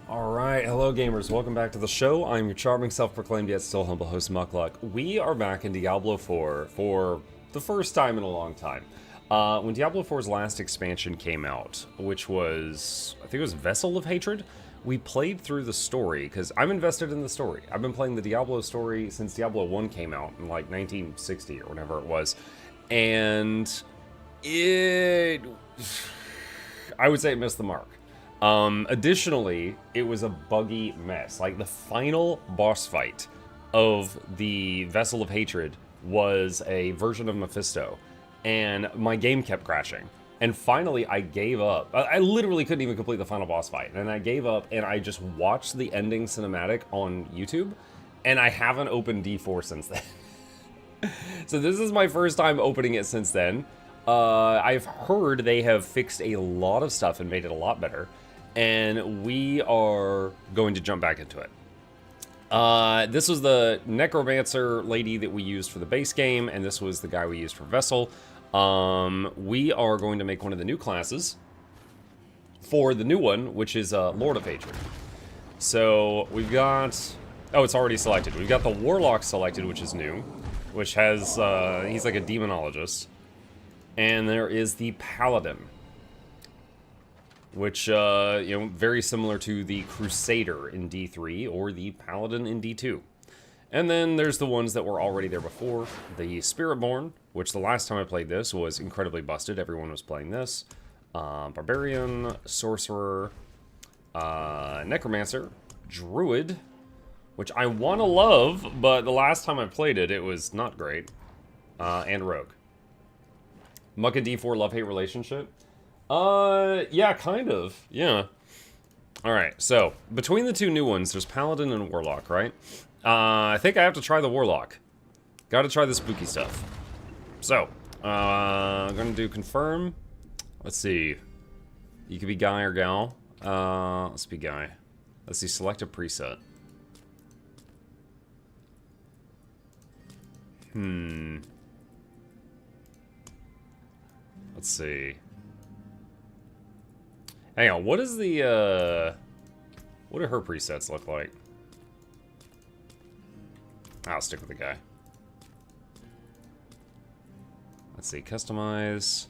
Alright, hello gamers, welcome back to the show. I'm your charming, self-proclaimed yet still humble host, Mukluk. We are back in Diablo 4 for the first time in a long time. When Diablo 4's last expansion came out, which was, I think it was Vessel of Hatred, we played through the story, because I'm invested in the story. I've been playing the Diablo story since Diablo 1 came out in like 1960 or whatever it was. And I would say it missed the mark. Additionally, it was a buggy mess. Like, the final boss fight of the Vessel of Hatred was a version of Mephisto, and my game kept crashing. And finally, I gave up. I literally couldn't even complete the final boss fight, and I gave up, and I just watched the ending cinematic on YouTube, and I haven't opened D4 since then. So this is my first time opening it since then. I've heard they have fixed a lot of stuff and made it a lot better. And we are going to jump back into it. This was the Necromancer lady that we used for the base game, and this was the guy we used for Vessel. We are going to make one of the new classes for the new one, which is Lord of Hatred. So we've got... Oh, it's already selected. We've got the Warlock selected, which is new, which has... he's like a demonologist. And there is the Paladin, which, you know, very similar to the Crusader in D3 or the Paladin in D2. And then there's the ones that were already there before. The Spiritborn, which the last time I played this was incredibly busted. Everyone was playing this. Barbarian, Sorcerer, Necromancer, Druid, which I want to love, but the last time I played it, it was not great. And Rogue. Muk and D4 love-hate relationship? Yeah, kind of. Yeah. Alright, so, between the two new ones, there's Paladin and Warlock, right? I think I have to try the Warlock. Gotta try the spooky stuff. So, I'm gonna do confirm. Let's see. You could be guy or gal. Let's be guy. Let's see, select a preset. Let's see. Hang on, what is the, what do her presets look like? I'll stick with the guy. Let's see, customize.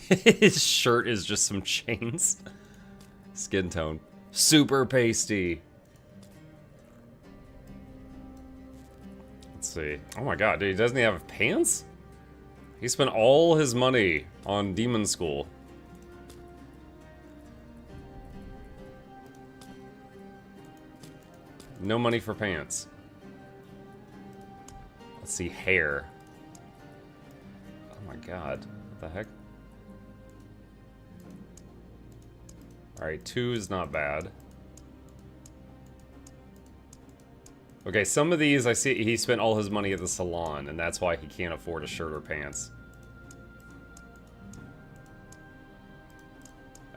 His shirt is just some chains. Skin tone. Super pasty. Let's see. Oh my god, dude, doesn't he have pants? He spent all his money on Demon School. No money for pants. Let's see, hair. Oh my god, what the heck? Alright, 2 is not bad. Okay, some of these I see he spent all his money at the salon, and that's why he can't afford a shirt or pants.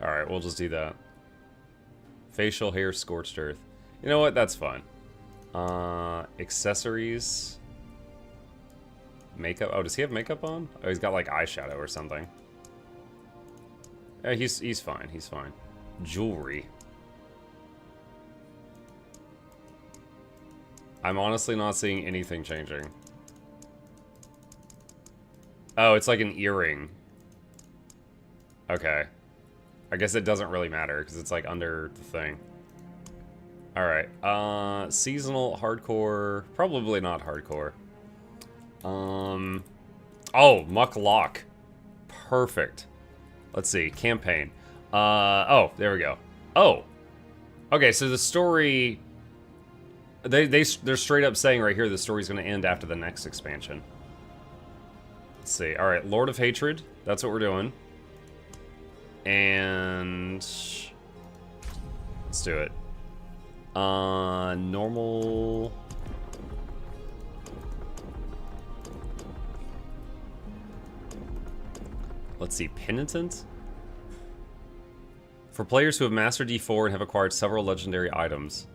Alright, we'll just do that. Facial hair, scorched earth. You know what? That's fine. Accessories. Makeup. Oh, does he have makeup on? Oh, he's got like eyeshadow or something. Yeah, he's fine. He's fine. Jewelry. I'm honestly not seeing anything changing. Oh, it's like an earring. Okay. I guess it doesn't really matter, because it's like under the thing. Alright, seasonal, hardcore, probably not hardcore. Oh, Mukluk. Perfect. Let's see, campaign. Oh, there we go. Oh. Okay, so the story... They're straight up saying right here the story's going to end after the next expansion. Let's see. All right, Lord of Hatred. That's what we're doing. And let's do it. Normal. Let's see. Penitent. For players who have mastered D4 and have acquired several legendary items.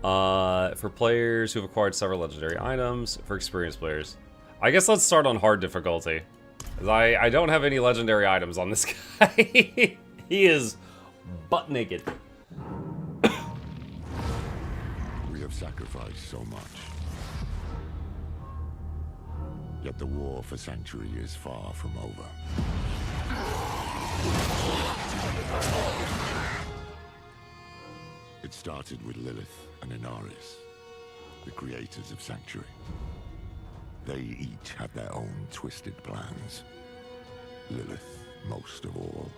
For players who have acquired several legendary items. For experienced players. I guess let's start on hard difficulty. I don't have any legendary items on this guy. He is butt naked. We have sacrificed so much. Yet the war for Sanctuary is far from over. It started with Lilith and Inaris, the creators of Sanctuary. They each had their own twisted plans. Lilith, most of all.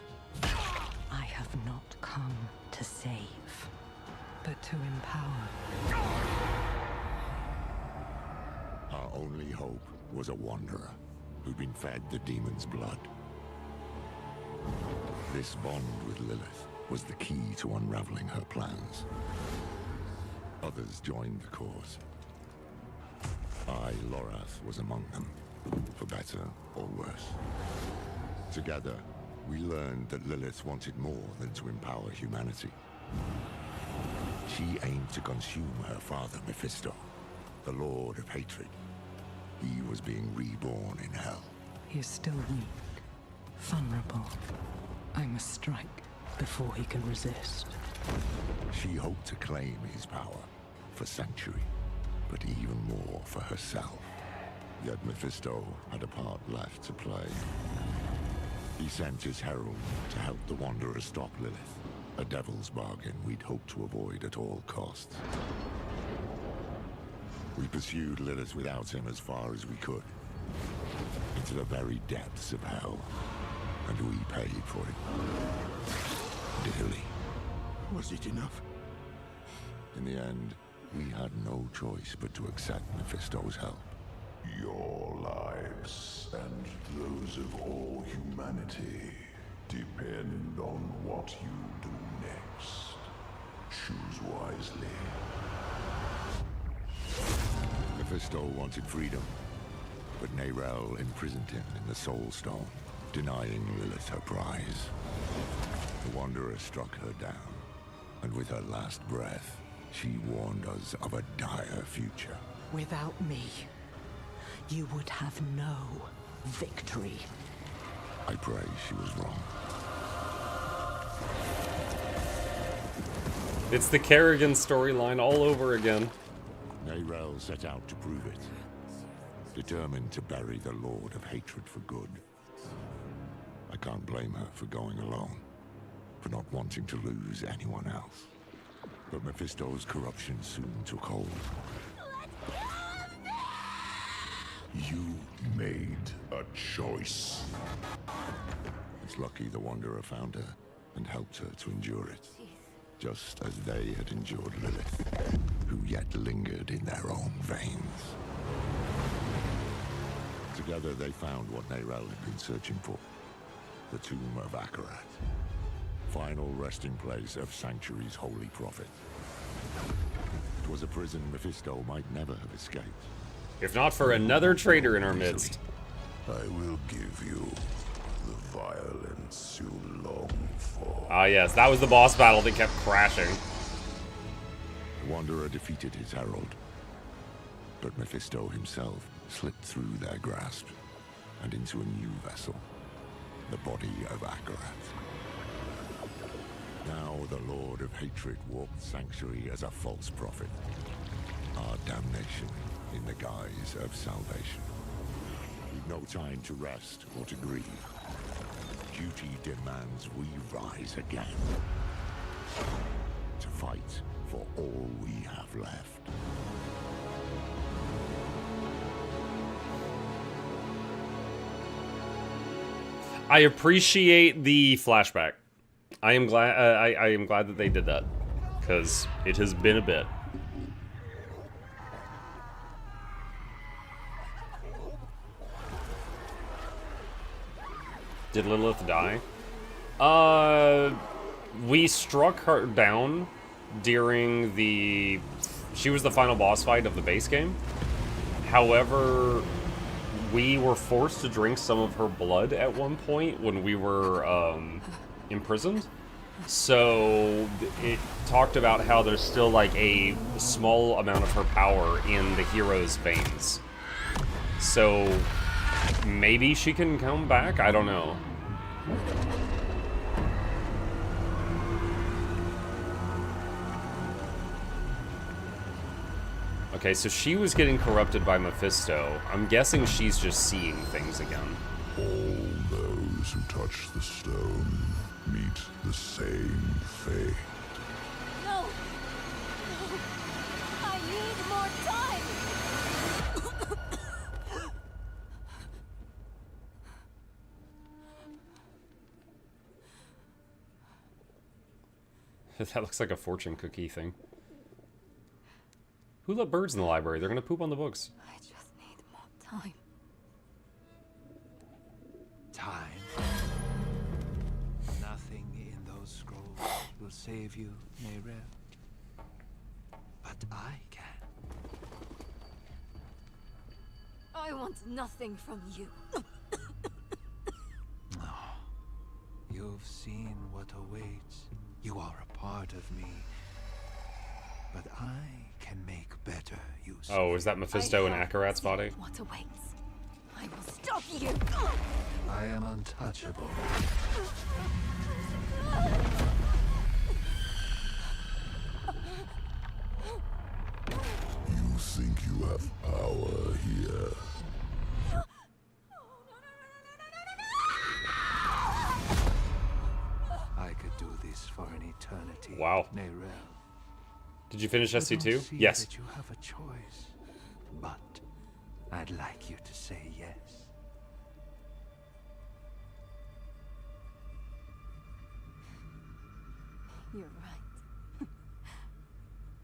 I have not come to save, but to empower. Our only hope was a wanderer who'd been fed the demon's blood. This bond with Lilith was the key to unraveling her plans. Others joined the cause. I, Lorath, was among them, for better or worse. Together, we learned that Lilith wanted more than to empower humanity. She aimed to consume her father, Mephisto, the Lord of Hatred. He was being reborn in hell. He is still weak, vulnerable. I must strike before he can resist. She hoped to claim his power for Sanctuary, but even more for herself. Yet Mephisto had a part left to play. He sent his herald to help the Wanderer stop Lilith, a devil's bargain we'd hoped to avoid at all costs. We pursued Lilith without him as far as we could, into the very depths of hell, and we paid for it dearly. Was it enough? In the end, we had no choice but to accept Mephisto's help. Your lives and those of all humanity depend on what you do next. Choose wisely. Mephisto wanted freedom, but Nerel imprisoned him in the Soul Stone, denying Lilith her prize. The Wanderer struck her down, and with her last breath, she warned us of a dire future. Without me, you would have no victory. I pray she was wrong. It's the Kerrigan storyline all over again. Nerel set out to prove it, determined to bury the Lord of Hatred for good. I can't blame her for going alone, for not wanting to lose anyone else. But Mephisto's corruption soon took hold. You made a choice. It's lucky the Wanderer found her and helped her to endure it, just as they had endured Lilith, who yet lingered in their own veins. Together they found what Nerel had been searching for, the tomb of Akarat, final resting place of Sanctuary's holy prophet. It was a prison Mephisto might never have escaped. If not for another traitor in our midst. I will give you the violence you long for. Ah yes, that was the boss battle that kept crashing. The Wanderer defeated his herald, but Mephisto himself slipped through their grasp and into a new vessel, the body of Akarat. Now the Lord of Hatred walked Sanctuary as a false prophet, our damnation in the guise of salvation. We've no time to rest or to grieve. Duty demands we rise again, to fight for all we have left. I appreciate the flashback. I am glad. I am glad that they did that, because it has been a bit. Did Lilith die? We struck her down during the... She was the final boss fight of the base game. However, we were forced to drink some of her blood at one point when we were imprisoned. So it talked about how there's still like a small amount of her power in the hero's veins. So maybe she can come back? I don't know. Okay, so she was getting corrupted by Mephisto. I'm guessing she's just seeing things again. All those who touch the stone meet the same fate. No! No! I need more time! That looks like a fortune cookie thing. Who let birds in the library? They're gonna poop on the books. I just need more time. Time. Nothing in those scrolls will save you, Neyrel. But I can. I want nothing from you. You've seen what awaits. You are a part of me. But I can make better use Oh, of is that Mephisto in Akarat's body? What awaits? I will stop you! I am untouchable. You think you have power here? I could do this for an eternity. Wow. Neyrel. Did you finish I don't SC2? see Yes. that you have a choice, but I'd like you to say yes. You're right.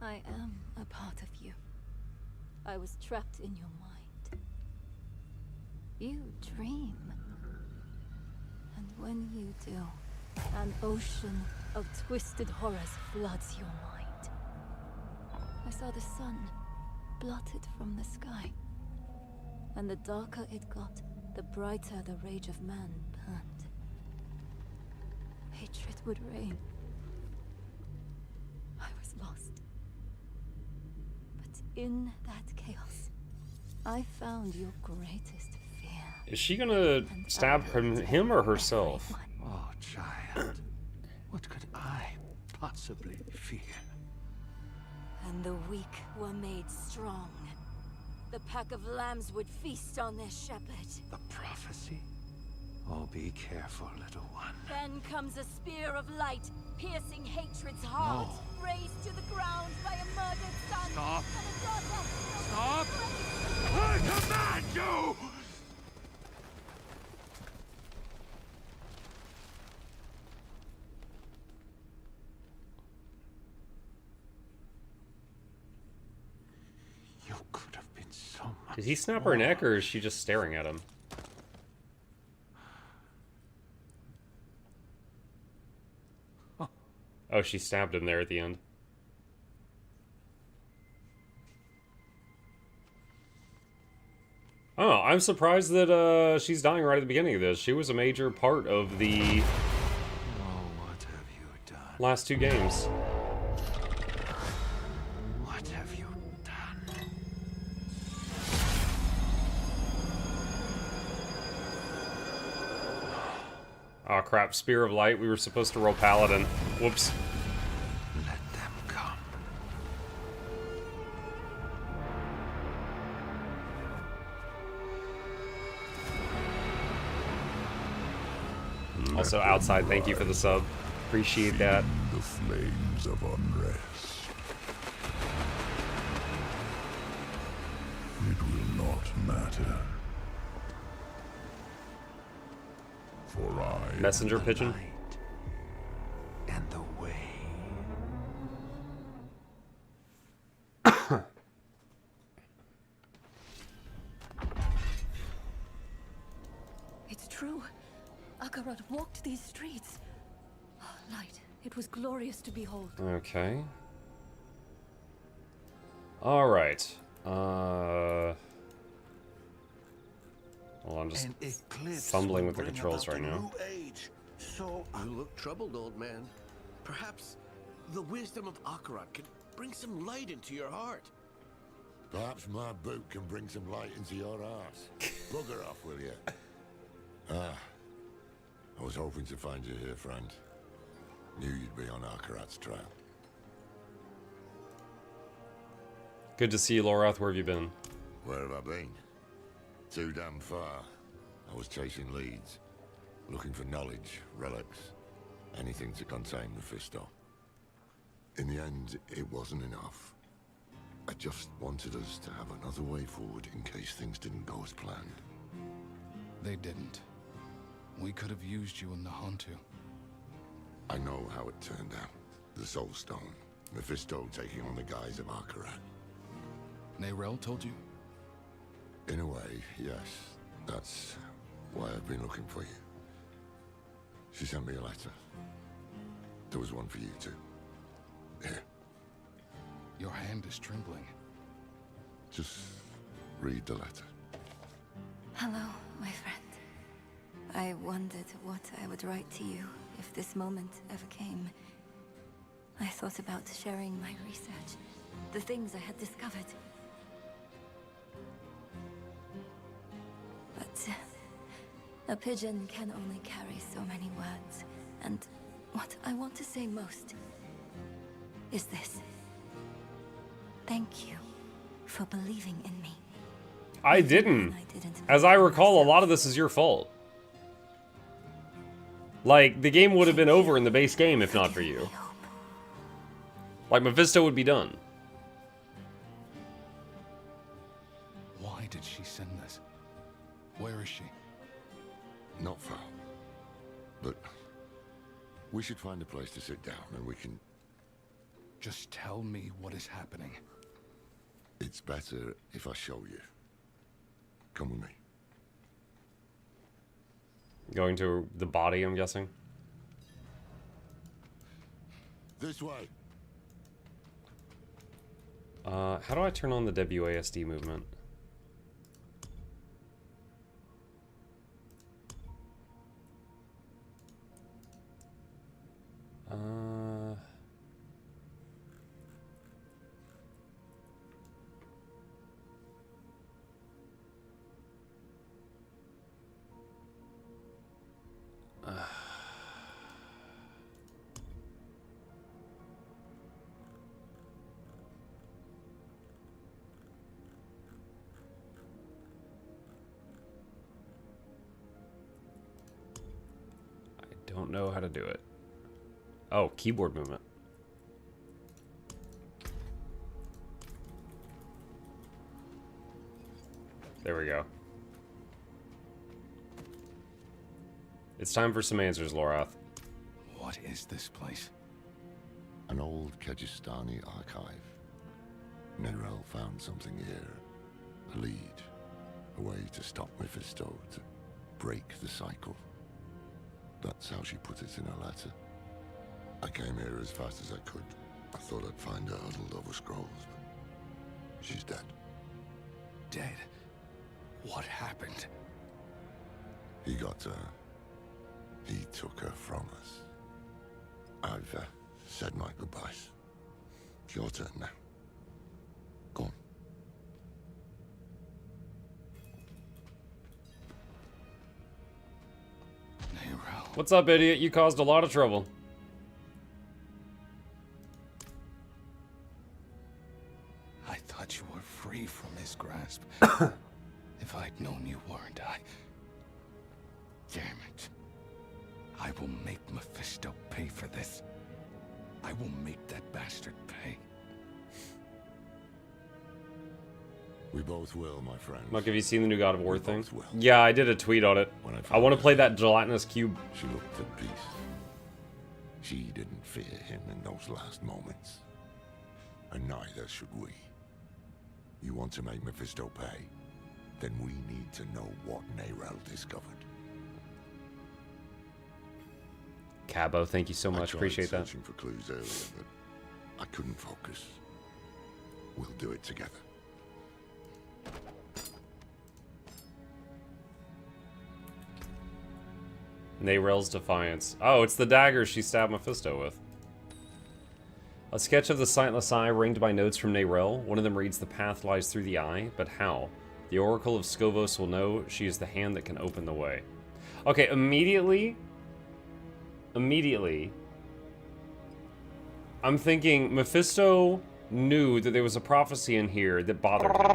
I am a part of you. I was trapped in your mind. You dream. And when you do, an ocean of twisted horrors floods your mind. I saw the sun blotted from the sky. And the darker it got, the brighter the rage of man burned. Hatred would reign. I was lost. But in that chaos, I found your greatest fear. Is she gonna stab him or herself? Oh, child. What could I possibly fear? And the weak were made strong. The pack of lambs would feast on their shepherd. The prophecy? Oh, be careful, little one. Then comes a spear of light, piercing hatred's heart, raised to the ground by a murdered son. Stop. And a daughter. Stop! I command you! You could have been so much Did he snap her neck or is she just staring at him? Oh, she stabbed him there at the end. Oh, I'm surprised that she's dying right at the beginning of this. She was a major part of the Oh, what have you done? last two games. What have you done? Oh crap, Spear of Light. We were supposed to roll Paladin. Whoops. Let them come. Also, Outside, thank you for the sub. Appreciate that. The flames of unrest. It will not matter. For I Messenger The pigeon. light and the way. It's true. Akarat walked these streets. Oh, light. It was glorious to behold. Okay. Alright. Hold on, just An eclipse fumbling will with the bring controls about right a now. new age. So you look troubled, old man. Perhaps the wisdom of Akarat can bring some light into your heart. Perhaps my boot can bring some light into your arse. Bugger off, will you? Ah, I was hoping to find you here, friend. Knew you'd be on Arkarat's trail. Good to see you, Lorath. Where have you been? Where have I been? Too damn far. I was chasing leads, looking for knowledge, relics, anything to contain Mephisto. In the end, it wasn't enough. I just wanted us to have another way forward in case things didn't go as planned. They didn't. We could have used you in the Hantu. I know how it turned out. The Soul Stone, Mephisto taking on the guise of Arkarat. Neyrelle told you? In a way, yes. That's why I've been looking for you. She sent me a letter. There was one for you too. Here. Your hand is trembling. Just read the letter. Hello, my friend. I wondered what I would write to you if this moment ever came. I thought about sharing my research, the things I had discovered. But a pigeon can only carry so many words. And what I want to say most is this. Thank you for believing in me. I didn't. I didn't As I recall, a lot of this is your fault. Like, the game would have been over in the base game if not for you. Like, Mephisto would be done. Why did she send this? Where is she? Not far. But we should find a place to sit down and we can... Just tell me what is happening. It's better if I show you. Come with me. Going to the body, I'm guessing. This way. How do I turn on the WASD movement? Don't know how to do it. Oh, keyboard movement. There we go. It's time for some answers, Lorath. What is this place? An old Kegistani archive. Neyrelle found something here. A lead. A way to stop Mephisto, to break the cycle. That's how she put it in her letter. I came here as fast as I could. I thought I'd find her huddled over scrolls, but she's dead. Dead? What happened? He got her. He took her from us. I've said my goodbyes. It's your turn now. Go on. Neyrelle. What's up, idiot? You caused a lot of trouble. I thought you were free from his grasp. If I'd known you weren't, Damn it. I will make Mephisto pay for this. I will make that bastard pay. We both will, my friend. Muck, have you seen the new God of War We thing? both will. Yeah, I did a tweet on it. When I I found want to her, play that gelatinous cube. She looked at peace. She didn't fear him in those last moments. And neither should we. You want to make Mephisto pay? Then we need to know what Neyrelle discovered. Cabo, thank you so I much. tried Appreciate that. searching for clues earlier, but I couldn't focus. We'll do it together. Neyrelle's Defiance. Oh, it's the dagger she stabbed Mephisto with. A sketch of the sightless eye ringed by notes from Neyrelle. One of them reads, "The path lies through the eye, but how? The Oracle of Skavos will know. She is the hand that can open the way." Okay, immediately, I'm thinking Mephisto knew that there was a prophecy in here that bothered him.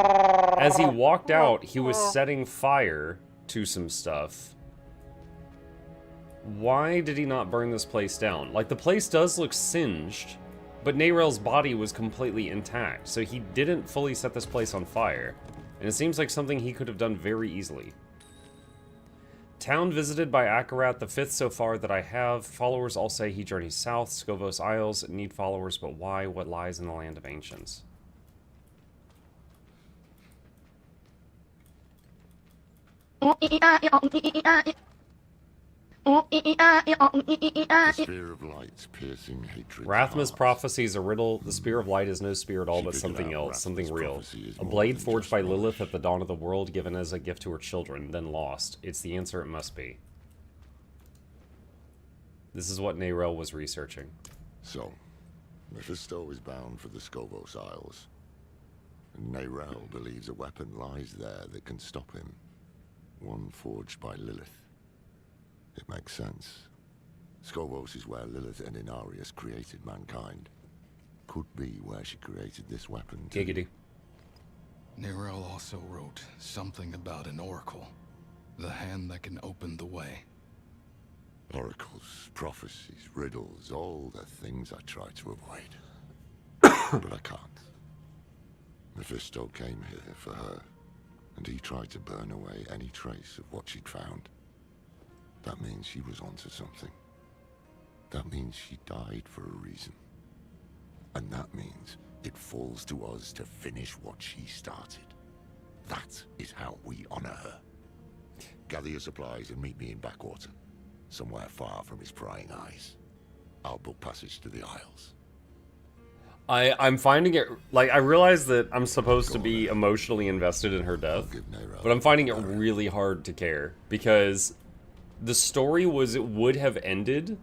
As he walked out, he was setting fire to some stuff. Why did he not burn this place down? Like, the place does look singed, but Neyrelle's body was completely intact, so he didn't fully set this place on fire. And it seems like something he could have done very easily. Town visited by Akarat, the 5th so far that I have. Followers all say he journeys south. Skavos Isles need followers, but why? What lies in the land of ancients? The spear of light's piercing hatred. Rathma's prophecy is a riddle. The spear of light is no spear at all, but something else, something real. A blade forged by Lilith at the dawn of the world, given as a gift to her children, then lost. It's the answer it must be. This is what Neyrelle was researching. So, Mephisto is bound for the Skavos Isles. And Neyrelle believes a weapon lies there that can stop him. One forged by Lilith. It makes sense. Skavos is where Lilith and Inarius created mankind. Could be where she created this weapon too. Giggity. Neyrelle also wrote something about an oracle. The hand that can open the way. Oracles, prophecies, riddles, all the things I try to avoid. But I can't. Mephisto came here for her, and he tried to burn away any trace of what she'd found. That means she was onto something. That means she died for a reason. And that means it falls to us to finish what she started. That is how we honor her. Gather your supplies and meet me in Backwater, somewhere far from his prying eyes. I'll book passage to the Isles. I'm finding it, like, I realize that I'm supposed to be emotionally invested in her death, but I'm finding it really hard to care, because the story would have ended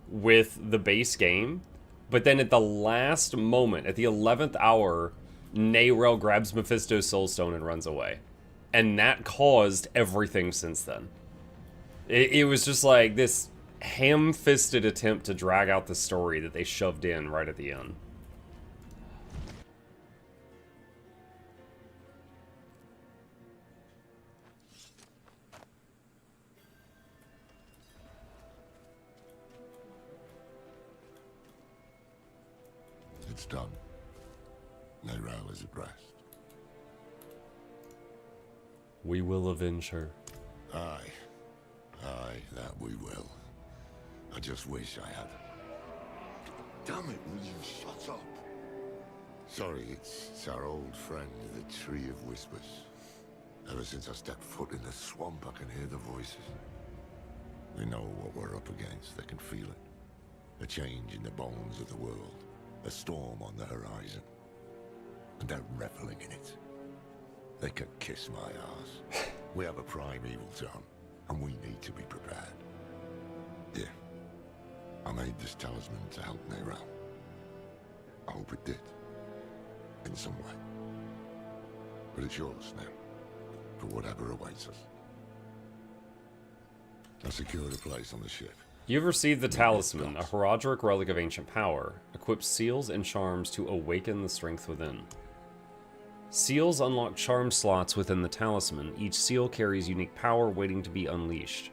with the base game, but then at the last moment, at the 11th hour, Neyrelle grabs Mephisto's soulstone and runs away. And that caused everything since then. It was just like this ham-fisted attempt to drag out the story that they shoved in right at the end. It's done. Neyrelle is at rest. We will avenge her. Aye, that we will. I just wish I had. Damn it, will you shut up? Sorry, it's our old friend, the Tree of Whispers. Ever since I stepped foot in the swamp, I can hear the voices. They know what we're up against. They can feel it. A change in the bones of the world. A storm on the horizon. And they're reveling in it. They can kiss my ass. We have a primeval zone, and we need to be prepared. Yeah. I made this talisman to help Neyrelle. I hope it did. In some way. But it's yours now. For whatever awaits us. I secured a place on the ship. You've received the talisman, a Herodric relic of ancient power. Equips seals and charms to awaken the strength within. Seals unlock charm slots within the talisman. Each seal carries unique power waiting to be unleashed.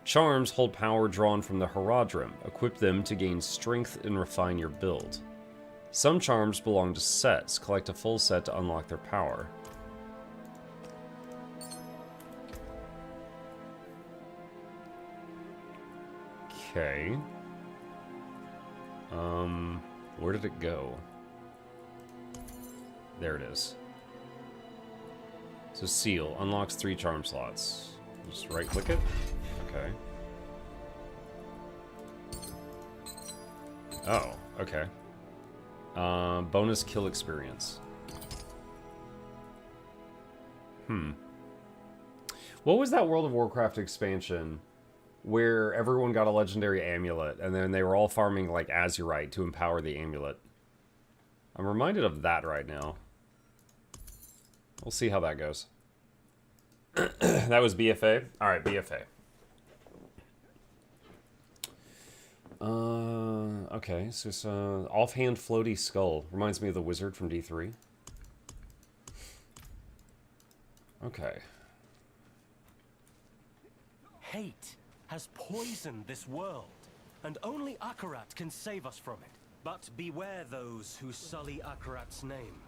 Charms hold power drawn from the Herodrim. Equip them to gain strength and refine your build. Some charms belong to sets. Collect a full set to unlock their power. Okay. Where did it go? There it is. So seal unlocks 3 charm slots. Just right click it. Okay. Oh, okay. Bonus kill experience. What was that World of Warcraft expansion where everyone got a legendary amulet, and then they were all farming like azurite to empower the amulet. I'm reminded of that right now. We'll see how that goes. That was BFA? Alright, BFA. Okay, so it's offhand floaty skull. Reminds me of the wizard from D3. Okay. Hate has poisoned this world, and only Akarat can save us from it. But beware those who sully Akarat's name.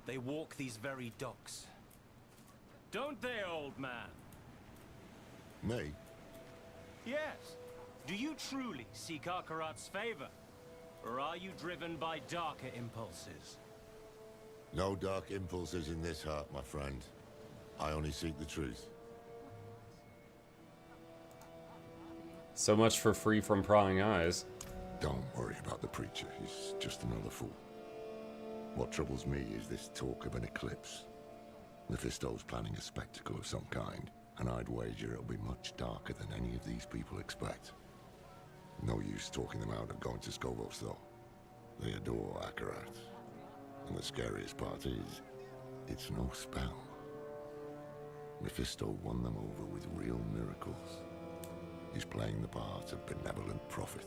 They walk these very docks. Don't they, old man? Me? Yes. Do you truly seek Akarat's favor? Or are you driven by darker impulses? No dark impulses in this heart, my friend. I only seek the truth. So much for free from prying eyes. Don't worry about the preacher. He's just another fool. What troubles me is this talk of an eclipse. Mephisto's planning a spectacle of some kind, and I'd wager it'll be much darker than any of these people expect. No use talking them out of going to Skovos, though. They adore Akarat. And the scariest part is, it's no spell. Mephisto won them over with real miracles. He's playing the part of benevolent prophet.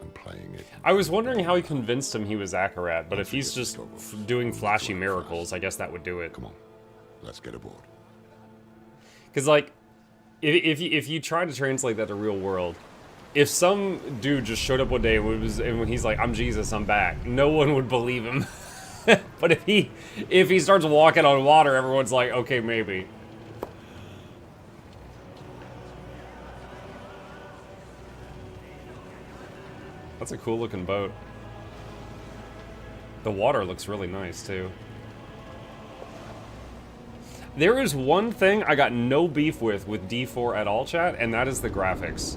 And playing it... I was wondering how he convinced him he was Akarat, but if he's just doing flashy miracles, I guess that would do it. Come on, let's get aboard. Because, like, if you try to translate that to real world, if some dude just showed up one day and when he's like, I'm Jesus, I'm back, no one would believe him. But if he starts walking on water, everyone's like, okay, maybe. That's a cool looking boat. The water looks really nice too. There is one thing I got no beef with D4 at all, chat, and that is the graphics.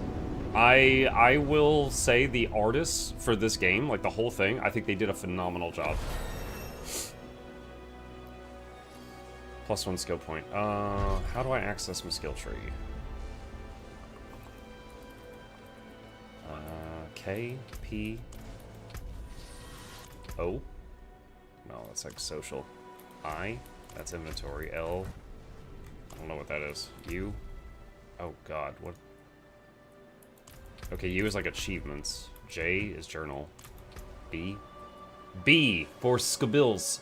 I will say the artists for this game, like the whole thing, I think they did a phenomenal job. +1 skill point. How do I access my skill tree? K, P, O? No, that's like social. I, that's inventory. L, I don't know what that is. U, oh god, what? Okay, U is like achievements. J is journal. B, B for skills.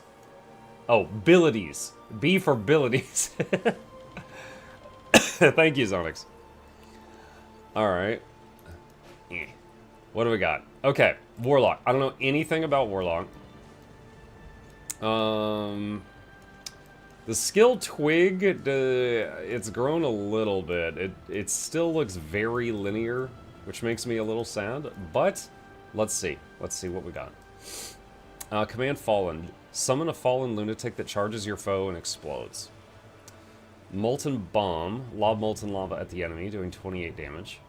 Oh, abilities. B for abilities. Thank you, Zonix. Alright. What do we got? Okay, Warlock. I don't know anything about Warlock. The skill twig, it's grown a little bit. It still looks very linear, which makes me a little sad, but let's see. Let's see what we got. Command Fallen. Summon a fallen lunatic that charges your foe and explodes. Molten Bomb. Lob molten lava at the enemy, doing 28 damage.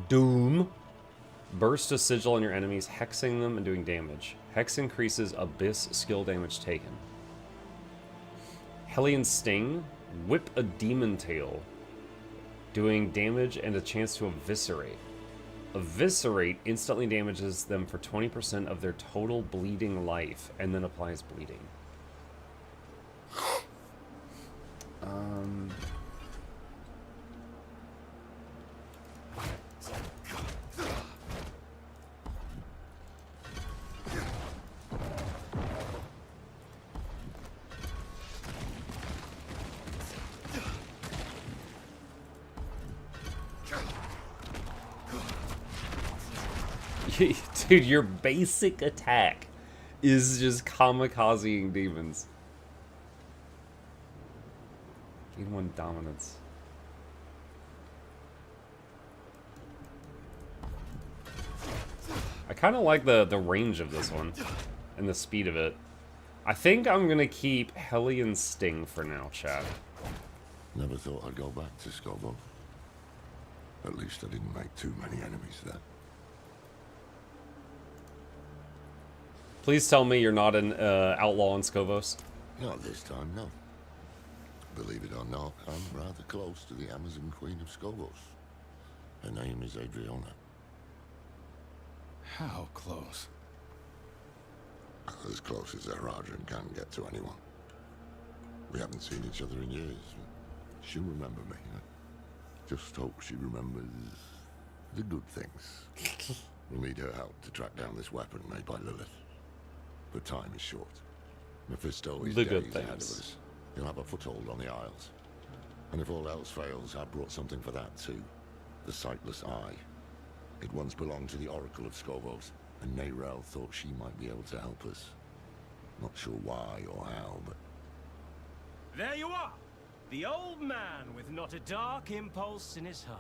Doom. Burst a sigil on your enemies, hexing them and doing damage. Hex increases abyss skill damage taken. Hellion Sting. Whip a demon tail, doing damage and a chance to eviscerate. Eviscerate instantly damages them for 20% of their total bleeding life, and then applies bleeding. Dude, your basic attack is just kamikazeing demons. Gain 1 dominance. I kind of like the range of this one and the speed of it. I think I'm gonna keep Hellion Sting for now, chat. Never thought I'd go back to Skovo. At least I didn't make too many enemies there. Please tell me you're not an outlaw in Skovos. Not this time, no. Believe it or not, I'm rather close to the Amazon Queen of Skovos. Her name is Adriana. How close? As close as a Rajan can get to anyone. We haven't seen each other in years. She'll remember me. Just hope she remembers the good things. We'll need her help to track down this weapon made by Lilith. But time is short. Mephisto is The days good ahead of things. us. He'll have a foothold on the Isles. And if all else fails, I've brought something for that too. The Sightless Eye. It once belonged to the Oracle of Skovos, and Neyrel thought she might be able to help us. Not sure why or how, but... There you are! The old man with not a dark impulse in his heart.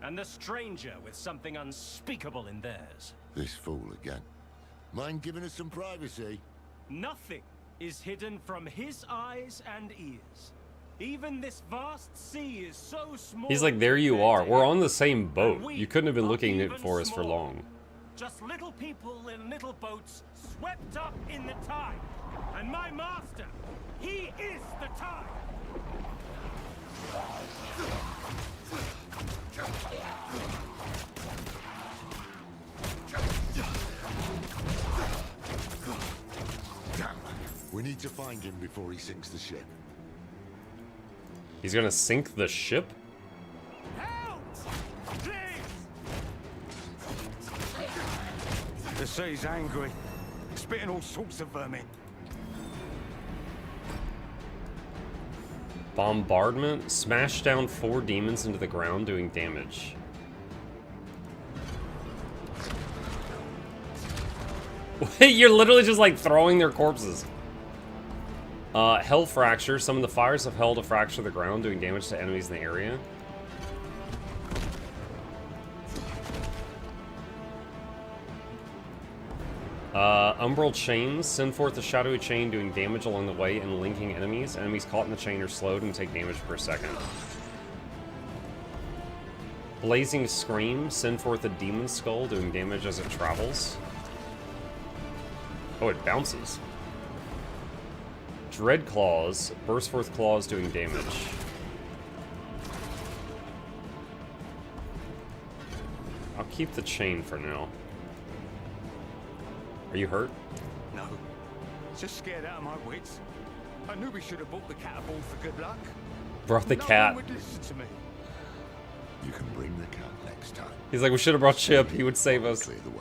And the stranger with something unspeakable in theirs. This fool again. Mind giving us some privacy? Nothing is hidden from his eyes and ears. Even this vast sea is so small. He's like, there you are. We're on the same boat. And we You couldn't have been are looking even for us for smaller. long. Just little people in little boats swept up in the tide. And my master, he is the tide. Damn. We need to find him before he sinks the ship. He's gonna sink the ship? Help! Please! The sea's angry, spitting all sorts of vermin. Bombardment. Smash down 4 demons into the ground, doing damage. You're literally just like throwing their corpses. Hell Fracture. Summon the fires of hell to fracture the ground, doing damage to enemies in the area. Umbral Chains. Send forth a shadowy chain, doing damage along the way and linking enemies. Enemies caught in the chain are slowed and take damage per second. Blazing Scream. Send forth a demon skull, doing damage as it travels. Oh, it bounces. Dread Claws. Burst forth claws, doing damage. I'll keep the chain for now. Are you hurt? No, just scared out of my wits. I knew we should have bought the catapult for good luck. Brought the No cat. one would listen to me. You can bring the cat next time. He's like, we should have brought Chip. He would save us. Clear the way.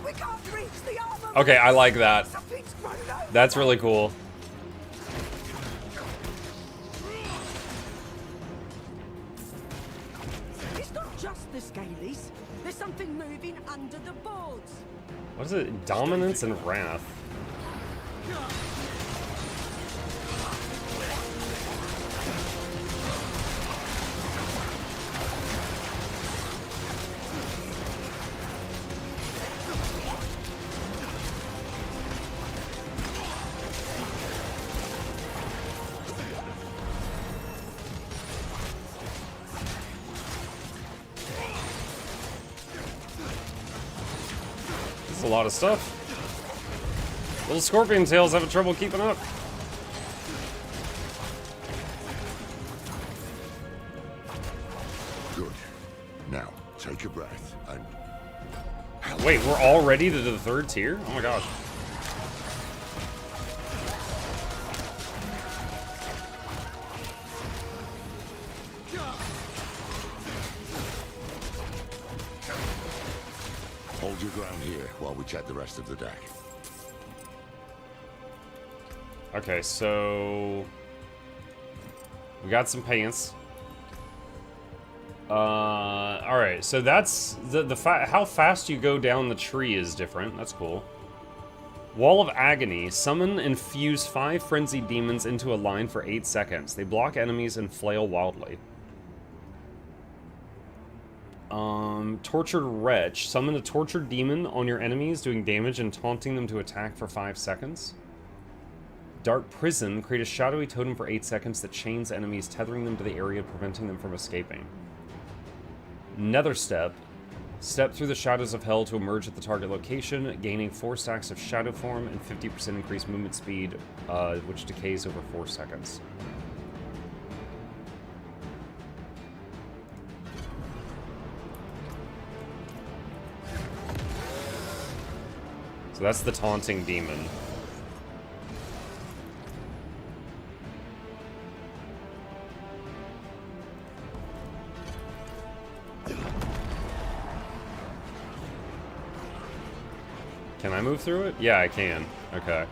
We can't reach the armor. Okay, I like that. Something's grown over. That's really cool. It's not just the scalies. There's something moving under the boards. What is it? Dominance and Wrath. This is a lot of stuff. Little scorpion tails having trouble keeping up. Good. Now, take a breath and... Wait, we're already to the 3rd tier? Oh my gosh. Hold your ground here while we check the rest of the deck. Okay, so we got some pants. All right, so that's how fast you go down the tree is different. That's cool. Wall of Agony. Summon and fuse 5 frenzied demons into a line for 8 seconds. They block enemies and flail wildly. Tortured Wretch. Summon a tortured demon on your enemies, doing damage and taunting them to attack for 5 seconds. Dark Prison. Create a shadowy totem for 8 seconds that chains enemies, tethering them to the area, preventing them from escaping. Nether Step. Step through the shadows of hell to emerge at the target location, gaining 4 stacks of shadow form and 50% increased movement speed, which decays over 4 seconds. So that's the taunting demon. Can I move through it? Yeah, I can. Okay.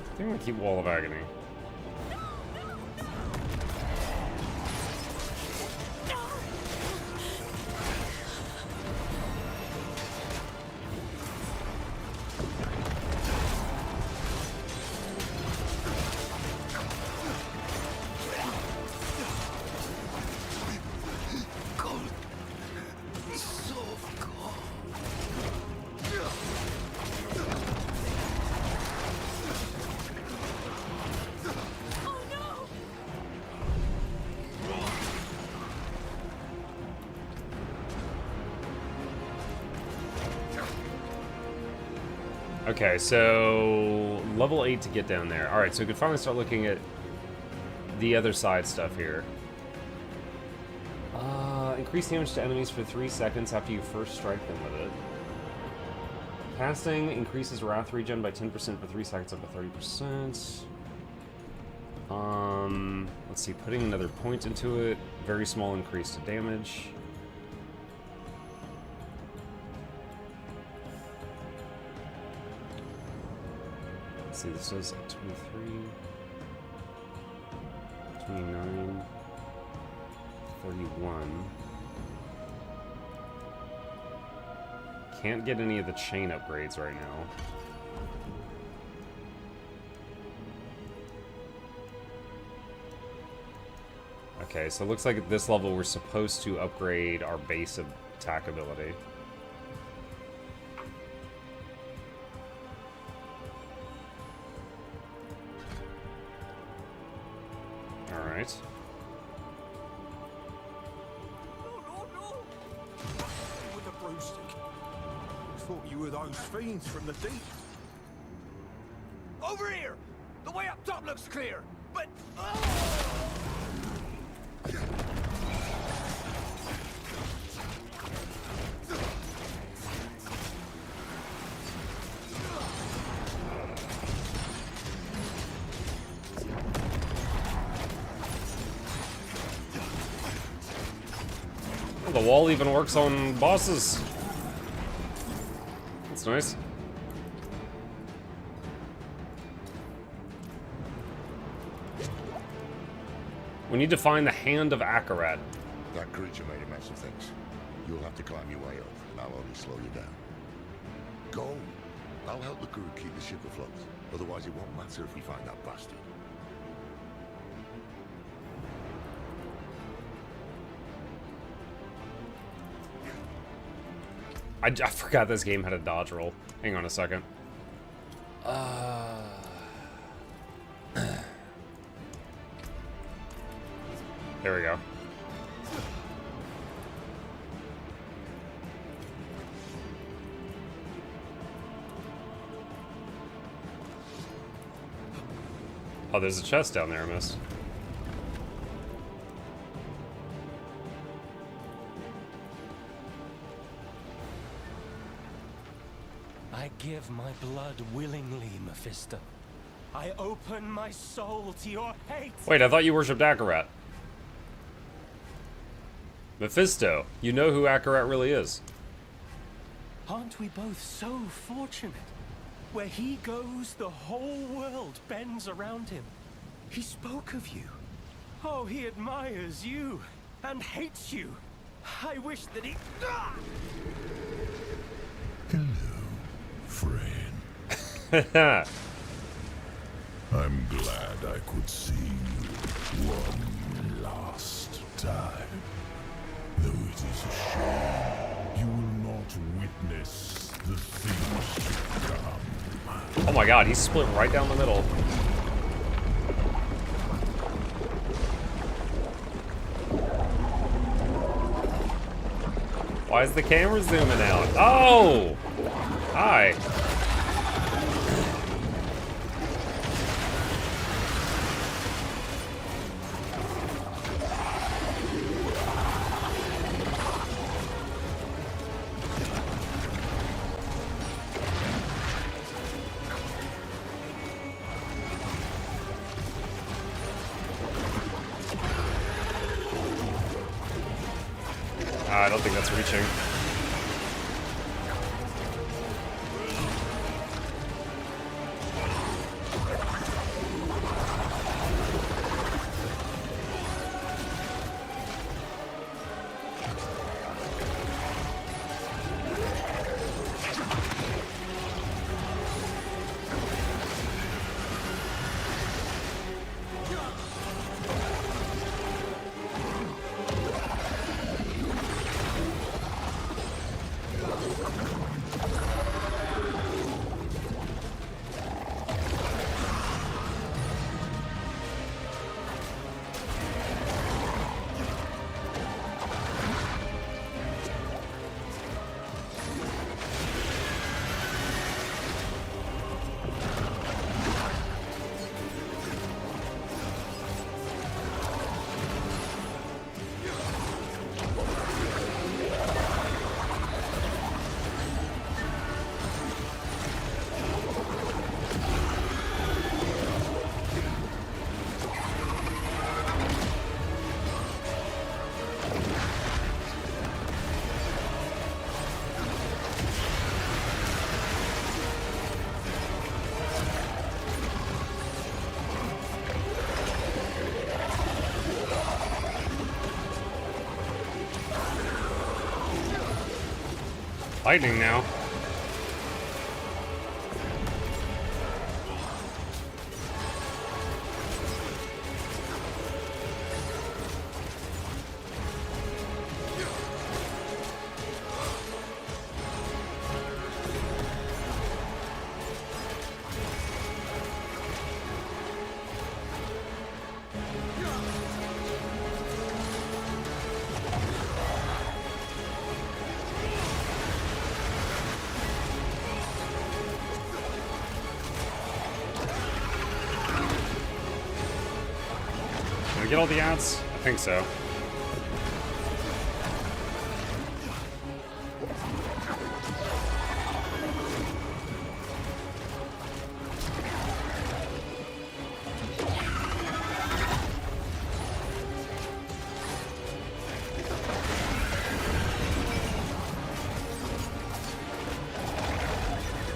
I think I'm gonna keep Wall of Agony. Okay, so level 8 to get down there. Alright, so we can finally start looking at the other side stuff here. Increase damage to enemies for 3 seconds after you first strike them with it. Casting increases wrath regen by 10% for 3 seconds up to 30%. Let's see, putting another point into it. Very small increase to damage. Let's see, this was 23, 29, 31. Can't get any of the chain upgrades right now. Okay, so it looks like at this level we're supposed to upgrade our base attack ability. Alright. No! With the broomstick. Thought you were those fiends from the deep. Over here! The way up top looks clear, but... The wall even works on bosses. That's nice. We need to find the Hand of Akarat. That creature made a mess of things. You'll have to climb your way up, and I'll only slow you down. Go. I'll help the crew keep the ship afloat. Otherwise, it won't matter if we find that bastard. I forgot this game had a dodge roll. Hang on a second. There we go. Oh, there's a chest down there I missed. I give my blood willingly, Mephisto. I open my soul to your hate. Wait, I thought you worshipped Akarat. Mephisto, you know who Akarat really is. Aren't we both so fortunate? Where he goes, the whole world bends around him. He spoke of you. Oh, he admires you and hates you. I wish that he... I'm glad I could see you one last time. Though it is a shame you will not witness the things to come. Oh my god, he's split right down the middle. Why is the camera zooming out? Oh! Hi. I don't think that's reaching. Lightning now. Did we get all the ads? I think so.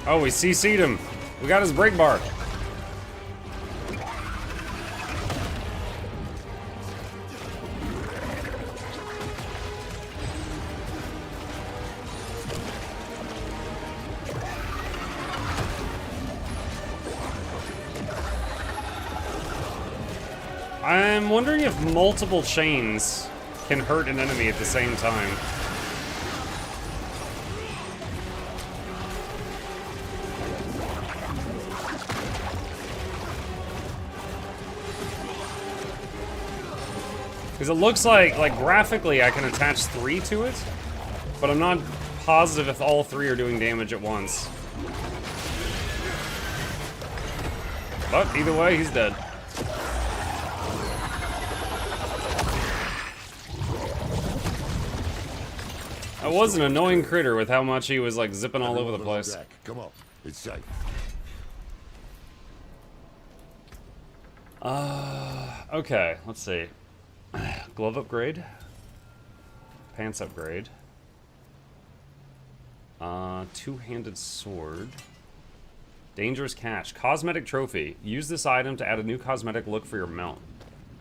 Oh, we CC'd him. We got his break bar. I'm wondering if multiple chains can hurt an enemy at the same time. Because it looks like graphically I can attach 3 to it, but I'm not positive if all 3 are doing damage at once. But either way, he's dead. That was an annoying critter with how much he was like zipping all over the place. Come on, it's safe. Okay, let's see. Glove upgrade. Pants upgrade. Two-handed sword. Dangerous cache. Cosmetic trophy. Use this item to add a new cosmetic look for your mount.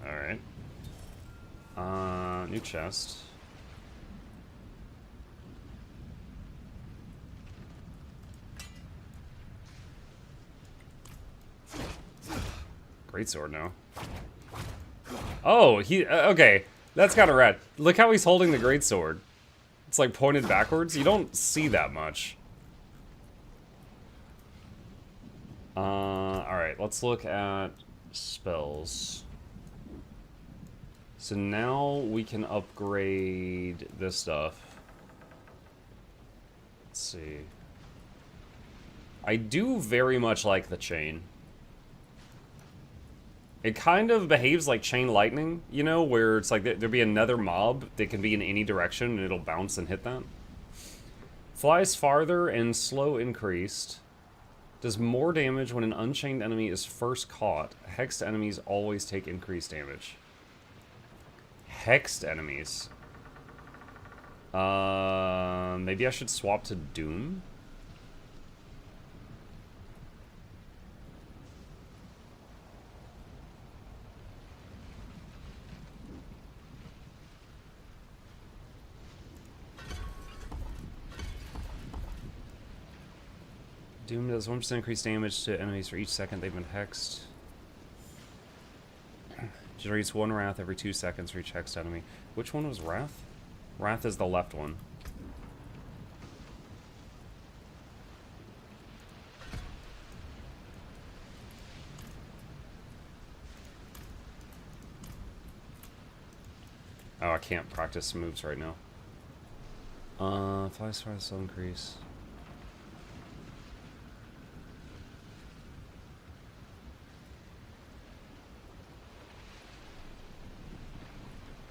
Alright. New chest. Greatsword now. Oh, he... okay, that's kind of rad. Look how he's holding the greatsword. It's like pointed backwards. You don't see that much. Alright, let's look at spells. So now we can upgrade this stuff. Let's see. I do very much like the chain. It kind of behaves like chain lightning, you know, where it's like there'd be another mob that can be in any direction and it'll bounce and hit that. Flies farther and slow increased. Does more damage when an unchained enemy is first caught. Hexed enemies always take increased damage. Hexed enemies. Maybe I should swap to Doom? Doom does 1% increased damage to enemies for each second they've been hexed. Generates 1 Wrath every 2 seconds for each hexed enemy. Which one was Wrath? Wrath is the left one. Oh, I can't practice moves right now. Fly star still increase.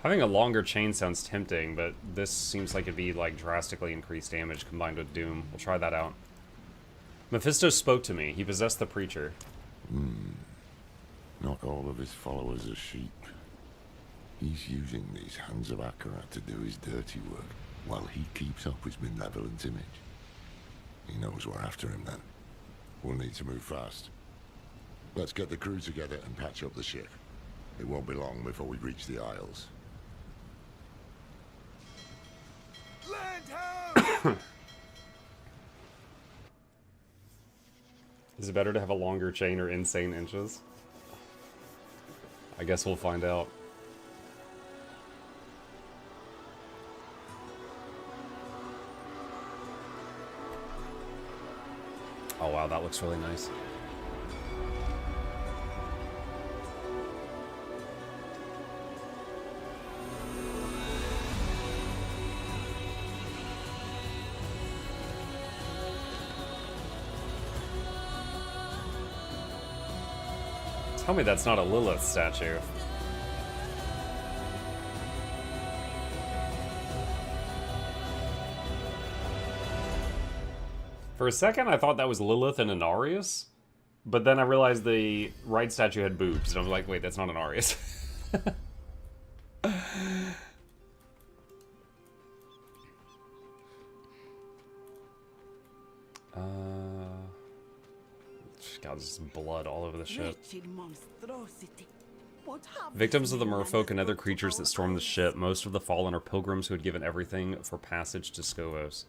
Having a longer chain sounds tempting, but this seems like it'd be like drastically increased damage combined with Doom. We'll try that out. Mephisto spoke to me. He possessed the preacher. Not all of his followers are sheep. He's using these hands of Akarat to do his dirty work, while he keeps up his malevolent image. He knows we're after him then. We'll need to move fast. Let's get the crew together and patch up the ship. It won't be long before we reach the Isles. Is it better to have a longer chain or insane inches? I guess we'll find out. Oh wow, that looks really nice. Tell me that's not a Lilith statue. For a second, I thought that was Lilith and an Arius, but then I realized the right statue had boobs, and I was like, wait, that's not an Arius. God, there's blood all over the ship. Victims of the merfolk and other creatures that stormed the ship, most of the fallen are pilgrims who had given everything for passage to Scovos.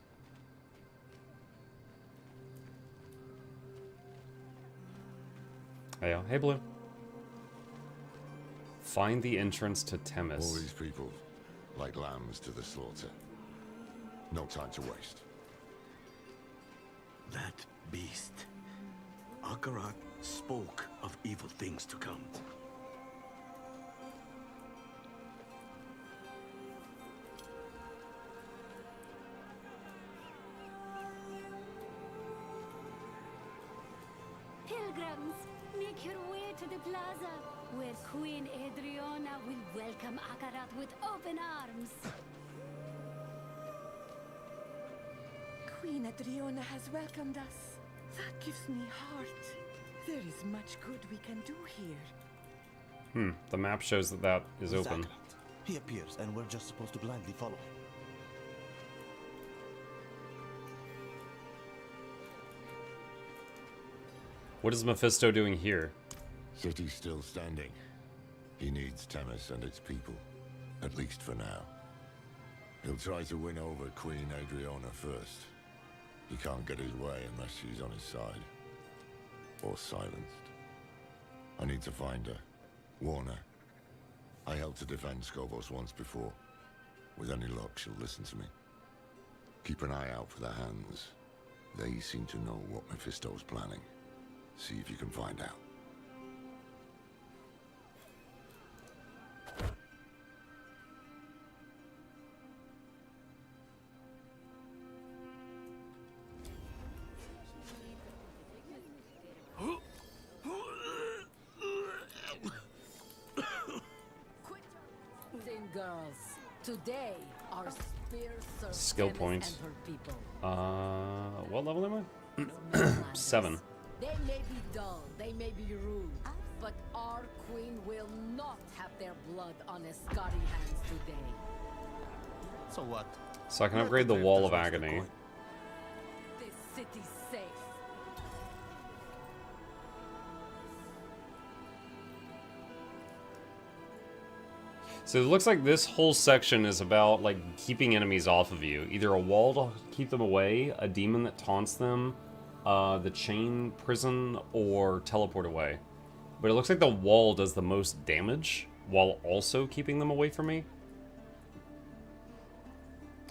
Hey, Blue. Find the entrance to Themis. All these people, like lambs to the slaughter. No time to waste. That beast. Akarat spoke of evil things to come. Pilgrims, make your way to the plaza, where Queen Adriana will welcome Akarat with open arms. Queen Adriana has welcomed us. That gives me heart. There is much good we can do here. The map shows that that is open. He appears, and we're just supposed to blindly follow him. What is Mephisto doing here? City's still standing. He needs Themis and its people, at least for now. He'll try to win over Queen Adriana first. He can't get his way unless she's on his side. Or silenced. I need to find her. Warn her. I helped to defend Skovos once before. With any luck, she'll listen to me. Keep an eye out for the hands. They seem to know what Mephisto's planning. See if you can find out. Girls, today our spears serve Skill Themis points. and her people. What level am I? 7. They may be dull, they may be rude, but our queen will not have their blood on Ascari hands today. So what? So I can upgrade the Wall of Agony. This city's safe. So it looks like this whole section is about like keeping enemies off of you. Either a wall to keep them away, a demon that taunts them, the chain prison, or teleport away. But it looks like the wall does the most damage while also keeping them away from me.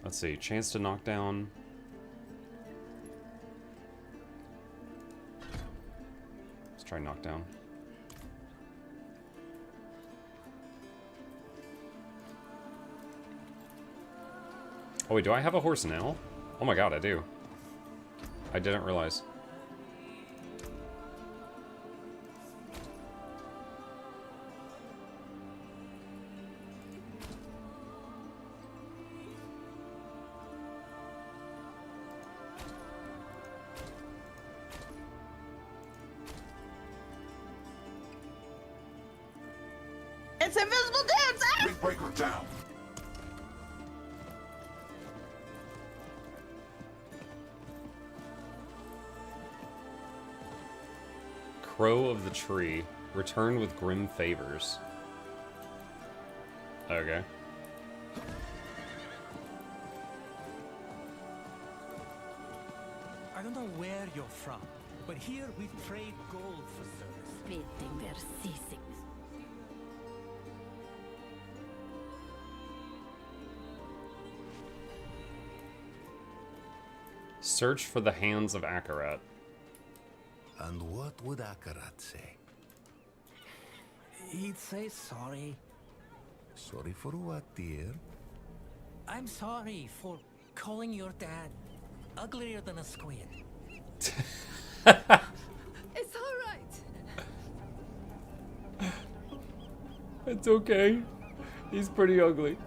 Let's see, chance to knock down. Let's try knockdown. Oh wait, do I have a horse now? Oh my god, I do. I didn't realize. It's invisible dance! We break her down. Crow of the Tree. Return with grim favors. Okay. I don't know where you're from, but here we trade gold for service. Bidding their seasickness. Search for the hands of Akarat. And what would Akarat say? He'd say sorry. Sorry for what, dear? I'm sorry for calling your dad uglier than a squid. It's all right. It's okay. He's pretty ugly.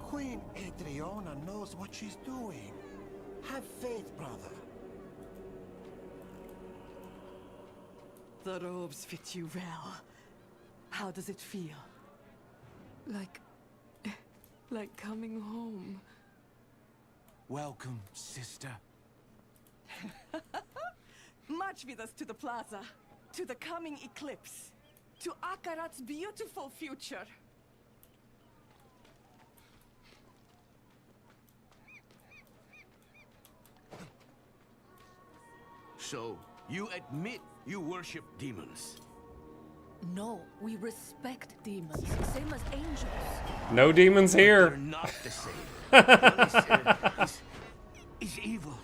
Queen Adriana knows what she's doing. Have faith, brother. The robes fit you well. How does it feel? Like coming home. Welcome, sister. March with us to the plaza, to the coming eclipse, to Akarat's beautiful future. So, you admit you worship demons? No, we respect demons, same as angels. No demons here. They're not the same. One is evil.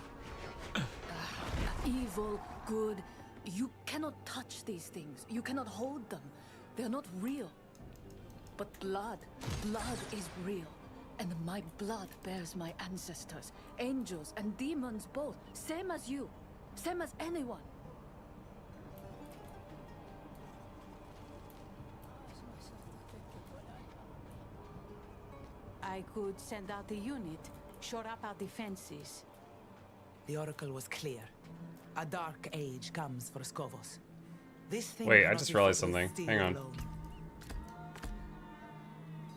Evil, good. You cannot touch these things. You cannot hold them. They're not real. But blood is real. And my blood bears my ancestors, angels and demons both, same as you, same as anyone. I could send out a unit, shore up our defenses. The Oracle was clear. A dark age comes for Skovos. This thing Wait, I cannot just be realized fought with something. steel Hang on. alone.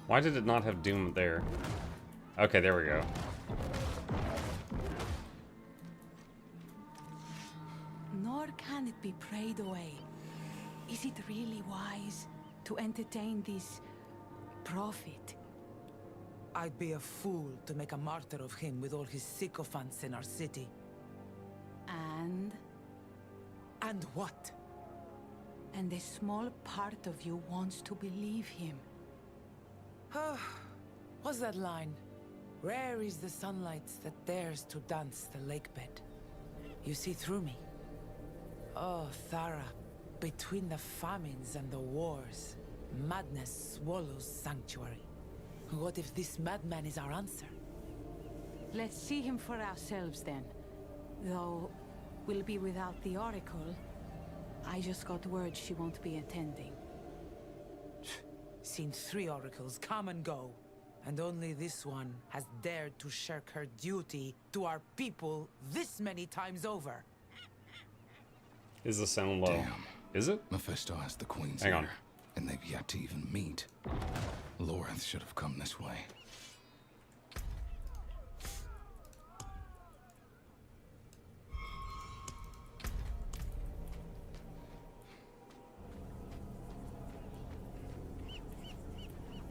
Why did it not have Doom there? Okay, there we go. Nor can it be prayed away. Is it really wise to entertain this prophet? I'd be a fool to make a martyr of him with all his sycophants in our city. And? And what? And a small part of you wants to believe him. What's that line? Rare is the sunlight that dares to dance the lake bed. You see through me. Oh, Thara, between the famines and the wars, madness swallows sanctuary. What if this madman is our answer? Let's see him for ourselves then. Though, we'll be without the Oracle. I just got word she won't be attending. Seen 3 oracles come and go. And only this one has dared to shirk her duty to our people this many times over. Is the sound low? Damn. Is it? Mephisto has the queens Hang here, on. and they've yet to even meet. Lorath should have come this way.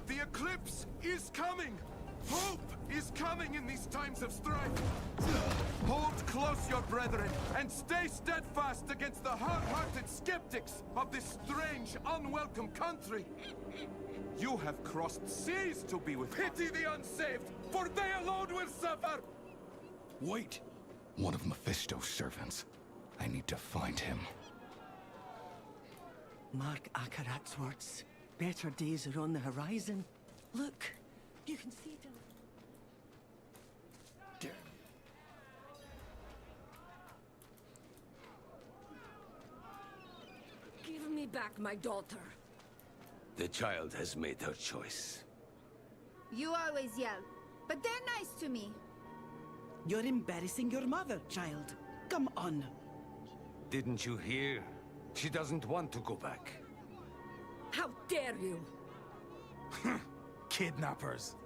The eclipse is coming! Hope is coming in these times of strife! Hold close your brethren, and stay steadfast against the hard-hearted skeptics of this strange, unwelcome country! You have crossed seas to be with Pity the unsaved, for they alone will suffer! Wait! One of Mephisto's servants. I need to find him. Mark Akarat's words. Better days are on the horizon. Look, you can see it. Give me back my daughter. The child has made her choice. You always yell, but they're nice to me. You're embarrassing your mother, child. Come on. Didn't you hear? She doesn't want to go back. How dare you! Kidnappers.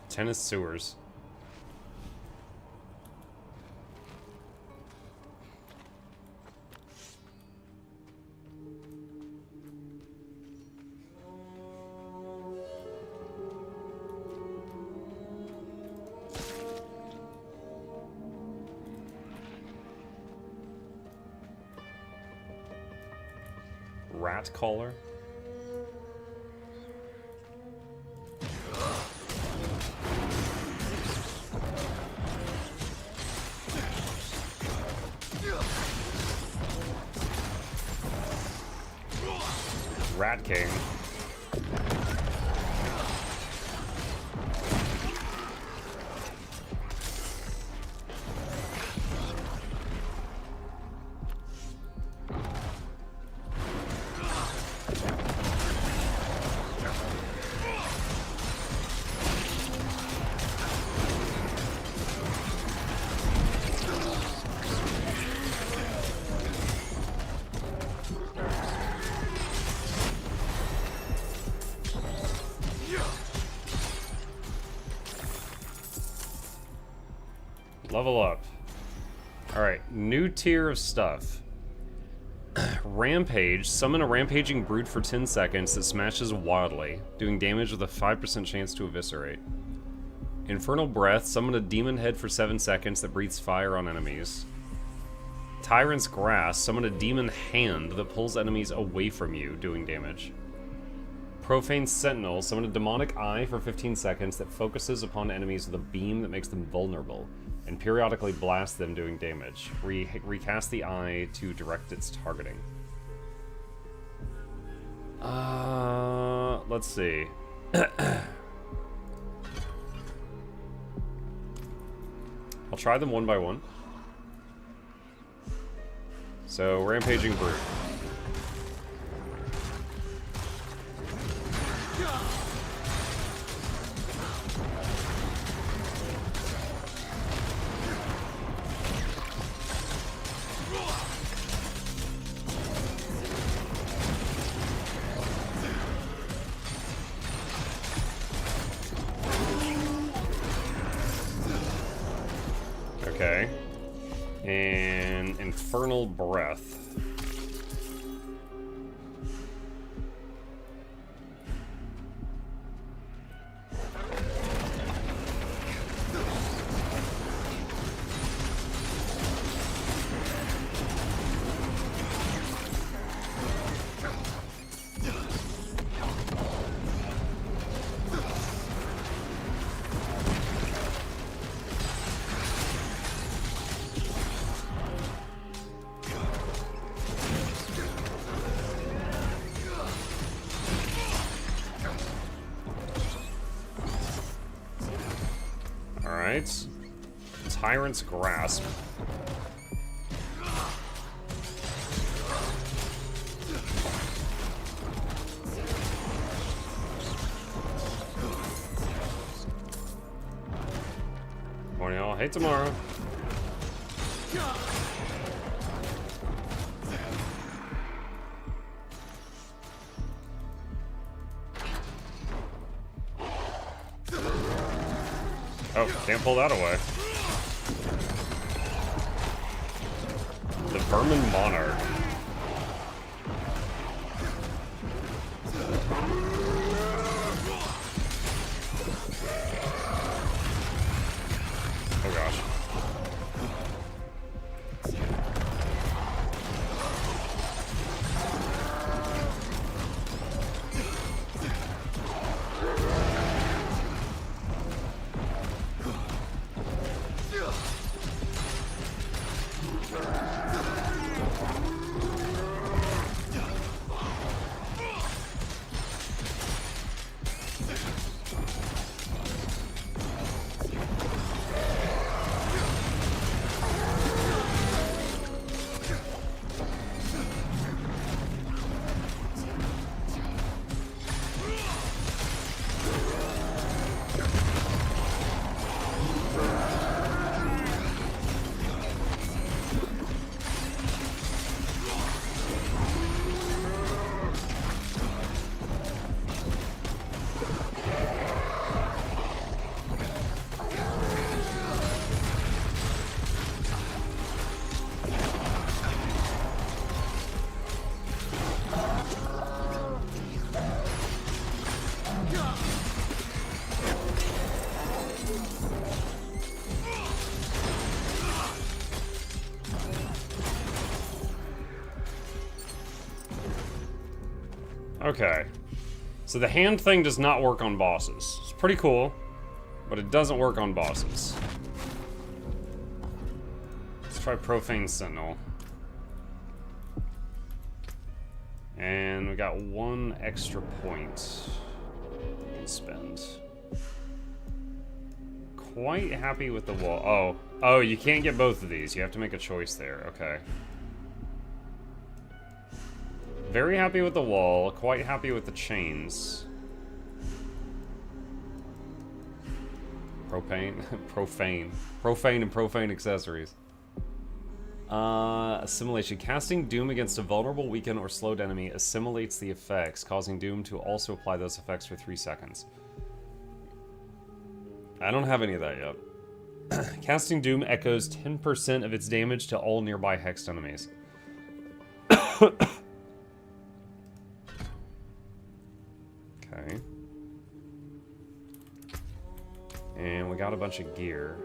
Tennis sewers. Rat collar. Rat King. Level up. Alright, new tier of stuff. Rampage. Summon a rampaging brute for 10 seconds that smashes wildly, doing damage with a 5% chance to eviscerate. Infernal Breath. Summon a demon head for 7 seconds that breathes fire on enemies. Tyrant's Grasp. Summon a demon hand that pulls enemies away from you, doing damage. Profane Sentinel. Summon a demonic eye for 15 seconds that focuses upon enemies with a beam that makes them vulnerable, and periodically blast them, doing damage. Recast the eye to direct its targeting. Let's see. I'll try them one by one. So, Rampaging Brute. Okay. And Infernal Breath. Alright. Tyrant's Grasp. Morning all. Hey, tomorrow. Oh, can't pull that away. The Vermin Monarch. Oh gosh. Okay. So the hand thing does not work on bosses. It's pretty cool, but it doesn't work on bosses. Let's try Profane Sentinel. And we got one extra point we can spend. Quite happy with the wall. Oh, you can't get both of these. You have to make a choice there. Okay. Very happy with the wall, quite happy with the chains. Profane and profane accessories. Assimilation. Casting Doom against a vulnerable, weakened, or slowed enemy assimilates the effects, causing Doom to also apply those effects for 3 seconds. I don't have any of that yet. Casting Doom echoes 10% of its damage to all nearby hexed enemies. Okay. And we got a bunch of gear.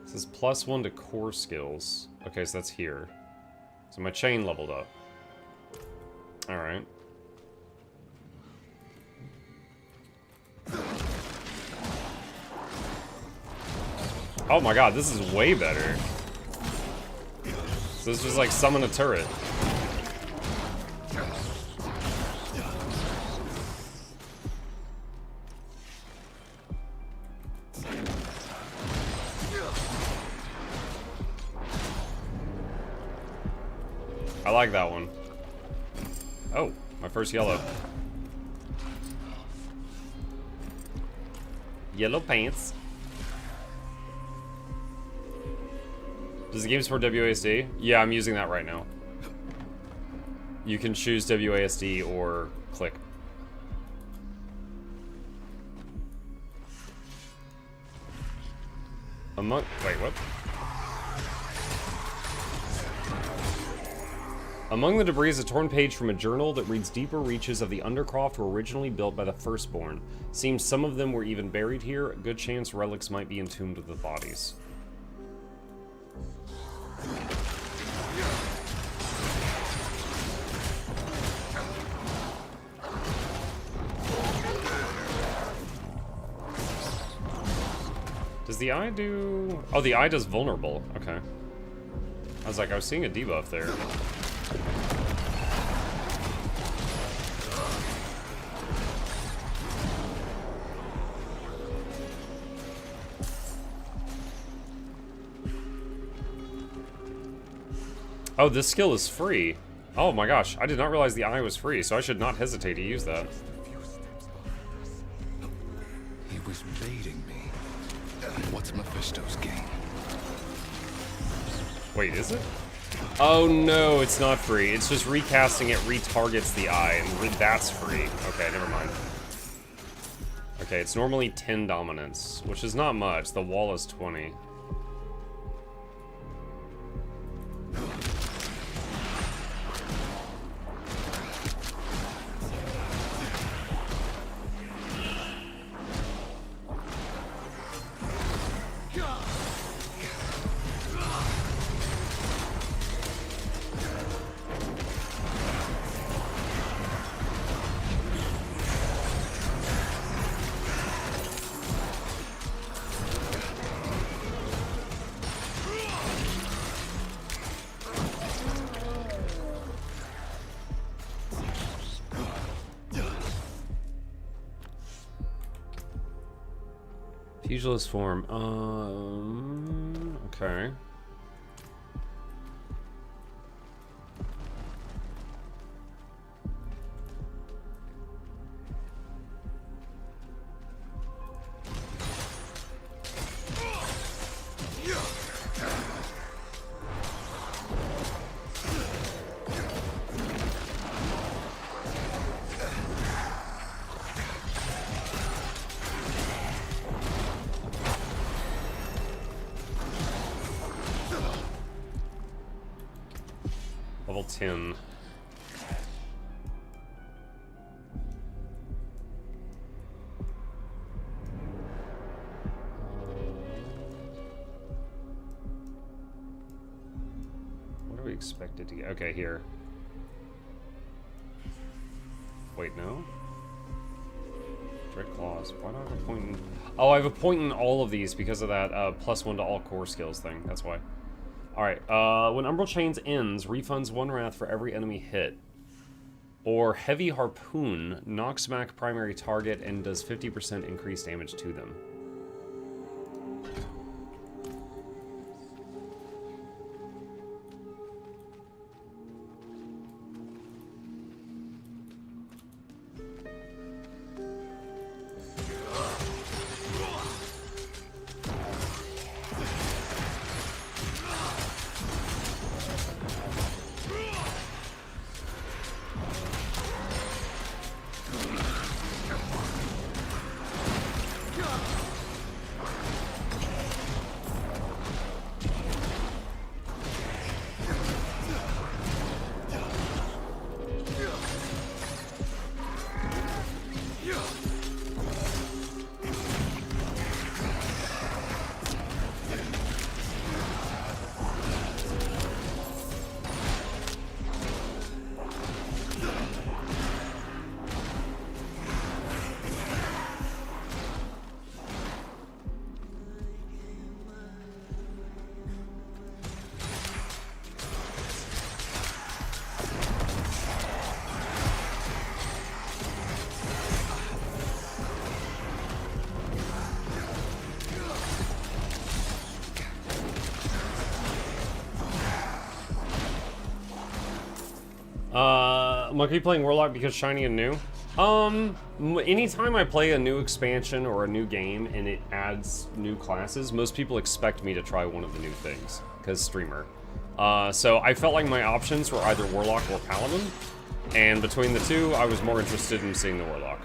This is +1 to core skills. Okay, so that's here. So my chain leveled up. Alright. Oh my god, this is way better. So this is just like summon a turret. like that one. Oh, my first yellow. Yellow pants. Does the game support WASD? Yeah, I'm using that right now. You can choose WASD or click. Wait, what? Among the debris is a torn page from a journal that reads deeper reaches of the Undercroft were originally built by the Firstborn. Seems some of them were even buried here. A good chance relics might be entombed with the bodies. Does the eye do... Oh, the eye does vulnerable. Okay. I was like, I was seeing a debuff there. Oh, this skill is free. Oh my gosh, I did not realize the eye was free, so I should not hesitate to use that. He was baiting me. What's Mephisto's game? Wait, is it? Oh no, it's not free. It's just recasting it retargets the eye, and that's free. Okay, never mind. Okay, it's normally 10 dominance, which is not much. The wall is 20. Pugilist form. Okay. Level 10. What do we expect it to get? Okay, here. Wait, no? Dread Claws. Why do I have a point in... Oh, I have a point in all of these because of that +1 to all core skills thing. That's why. Alright, when Umbral Chains ends, refunds 1 wrath for every enemy hit. Or Heavy Harpoon knocks back primary target and does 50% increased damage to them. Monkey playing Warlock because shiny and new? Anytime I play a new expansion or a new game and it adds new classes, most people expect me to try one of the new things, because streamer. So I felt like my options were either Warlock or Paladin, and between the two, I was more interested in seeing the Warlock.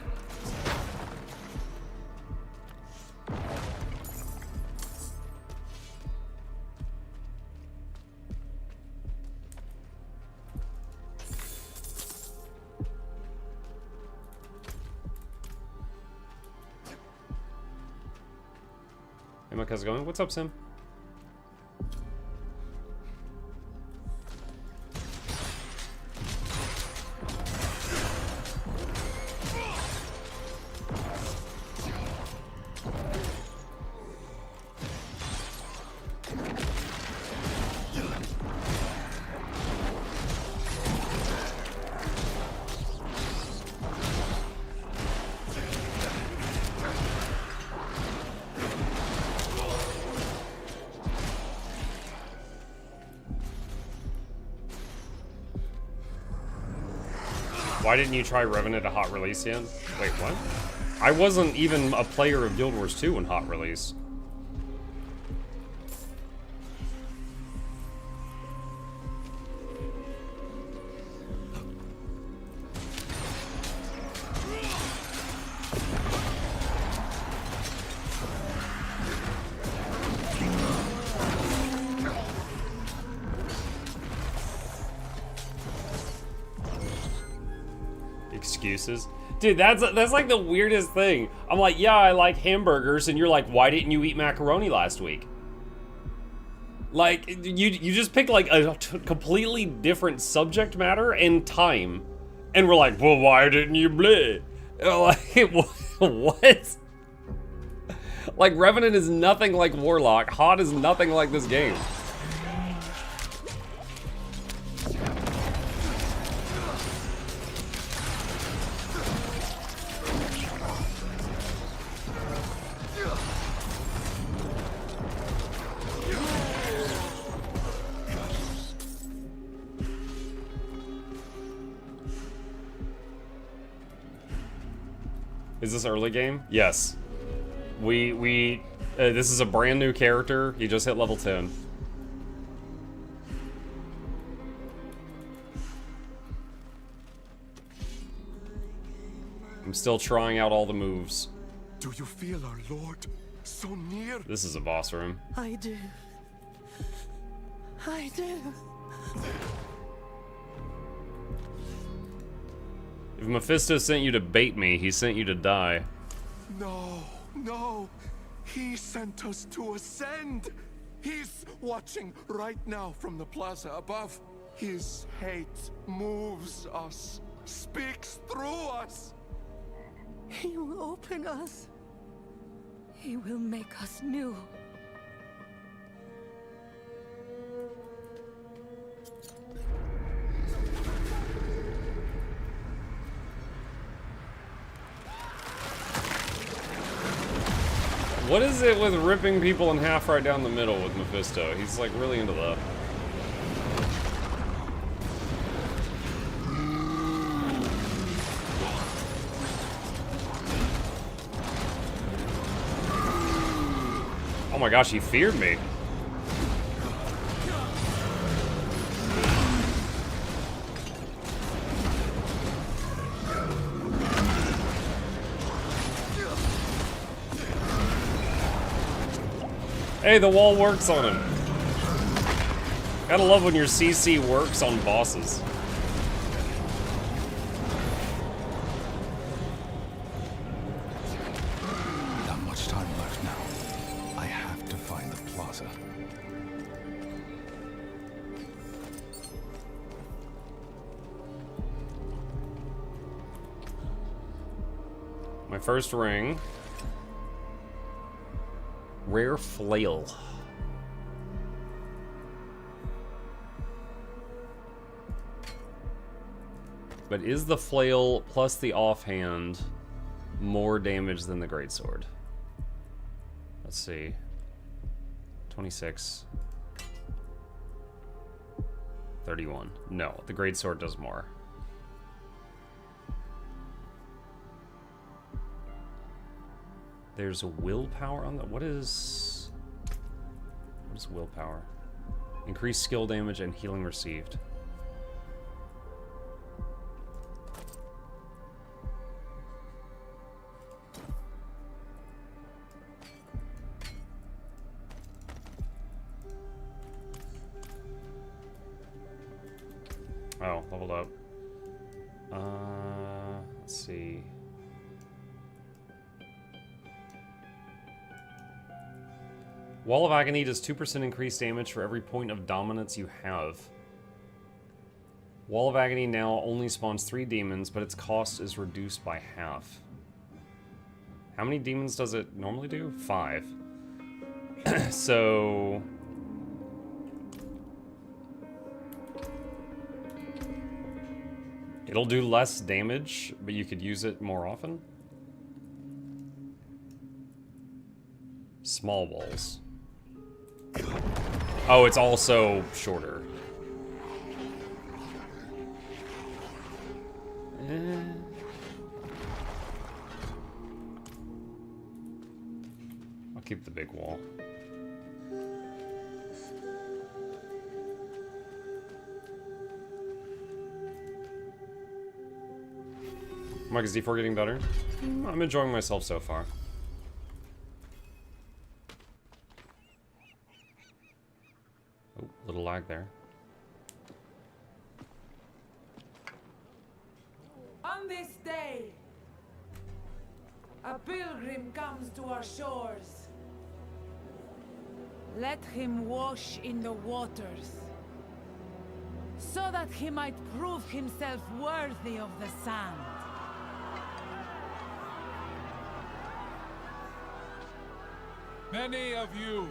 Hey, Mike, how's it going? What's up, Sim? Why didn't you try Revenant at hot release yet? Wait, what? I wasn't even a player of Guild Wars 2 when hot release. Excuses. Dude, that's like the weirdest thing. I'm like, yeah, I like hamburgers, and you're like, why didn't you eat macaroni last week? Like, you just pick like a completely different subject matter and time, and we're like, well, why didn't you bleh? Like, what? Like, Revenant is nothing like Warlock. Hot is nothing like this game. Is this early game? Yes. This is a brand new character. He just hit level 10. I'm still trying out all the moves. Do you feel our Lord so near? This is a boss room. I do. I do. If Mephisto sent you to bait me, he sent you to die. No, no. He sent us to ascend. He's watching right now from the plaza above. His hate moves us, speaks through us. He will open us. He will make us new. What is it with ripping people in half right down the middle with Mephisto? He's like really into that. Oh my gosh, he feared me. Hey, the wall works on him. Gotta love when your CC works on bosses. Not much time left now. I have to find the plaza. My first ring. Rare flail. But is the flail plus the offhand more damage than the greatsword? Let's see. 26. 31. No, the greatsword does more. There's a willpower on that. What is willpower? Increased skill damage and healing received. Oh, leveled up. Let's see. Wall of Agony does 2% increased damage for every point of dominance you have. Wall of Agony now only spawns 3 demons, but its cost is reduced by half. How many demons does it normally do? 5. So... it'll do less damage, but you could use it more often. Small walls. Oh, it's also shorter. I'll keep the big wall. Mike, is D4 getting better? I'm enjoying myself so far. Oh, little lag there. On this day, a pilgrim comes to our shores. Let him wash in the waters, so that he might prove himself worthy of the sand. Many of you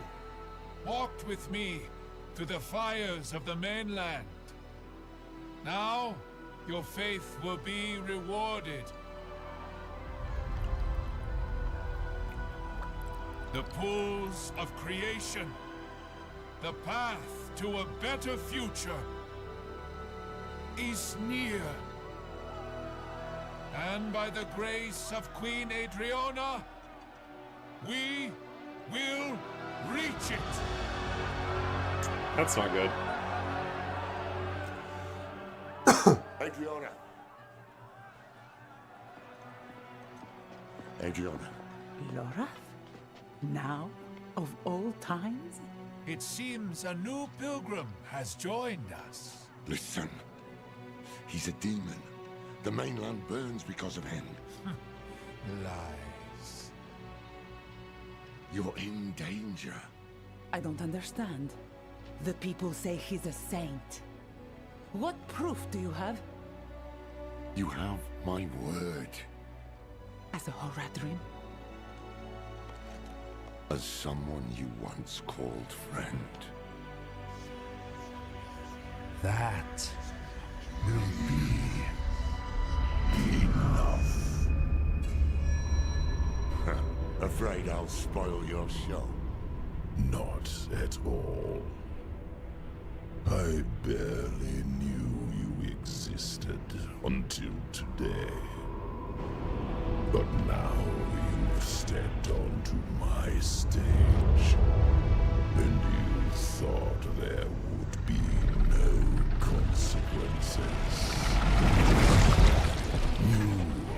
walked with me to the fires of the mainland. Now, your faith will be rewarded. The pools of creation, the path to a better future, is near. And by the grace of Queen Adriana, we will reach it. That's not good. Adriana. Adriana. Lorath? Now, of all times? It seems a new pilgrim has joined us. Listen. He's a demon. The mainland burns because of him. Lies. You're in danger. I don't understand. The people say he's a saint. What proof do you have? You have my word. As a Horadrim? As someone you once called friend. That will be enough. Afraid I'll spoil your show? Not at all. I barely knew you existed until today. But now you've stepped onto my stage, and you thought there would be no consequences. You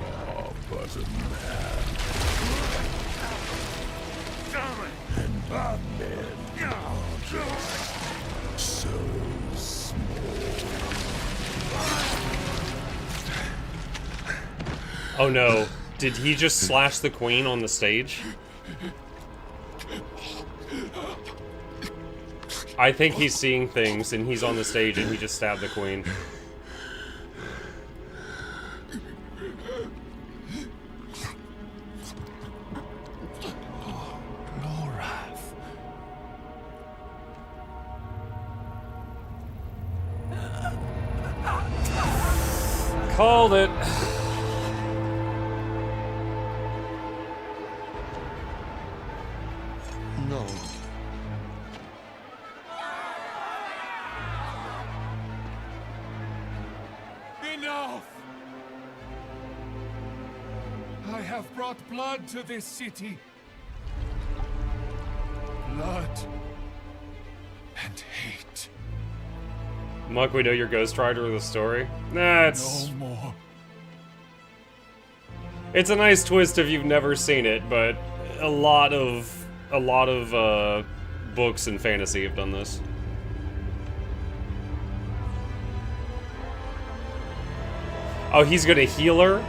are but a man. And men are just so small. Oh no. Did he just slash the queen on the stage? I think he's seeing things and he's on the stage and he just stabbed the queen. Called it. No. Enough! I have brought blood to this city, blood and hate. Muck, we know you're Ghost Rider of the story. Nah, it's... No more. It's a nice twist if you've never seen it, but a lot of books and fantasy have done this. Oh, he's gonna heal her?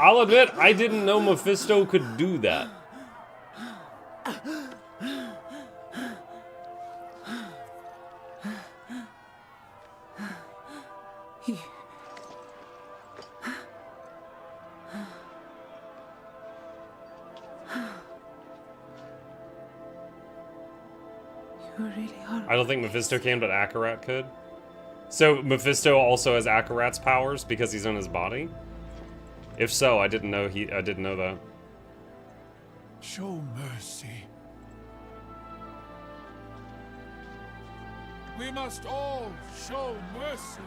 I'll admit, I didn't know Mephisto could do that. I don't think Mephisto can, but Akarat could. So Mephisto also has Akarat's powers because he's in his body? If so, I didn't know that. Show mercy. We must all show mercy.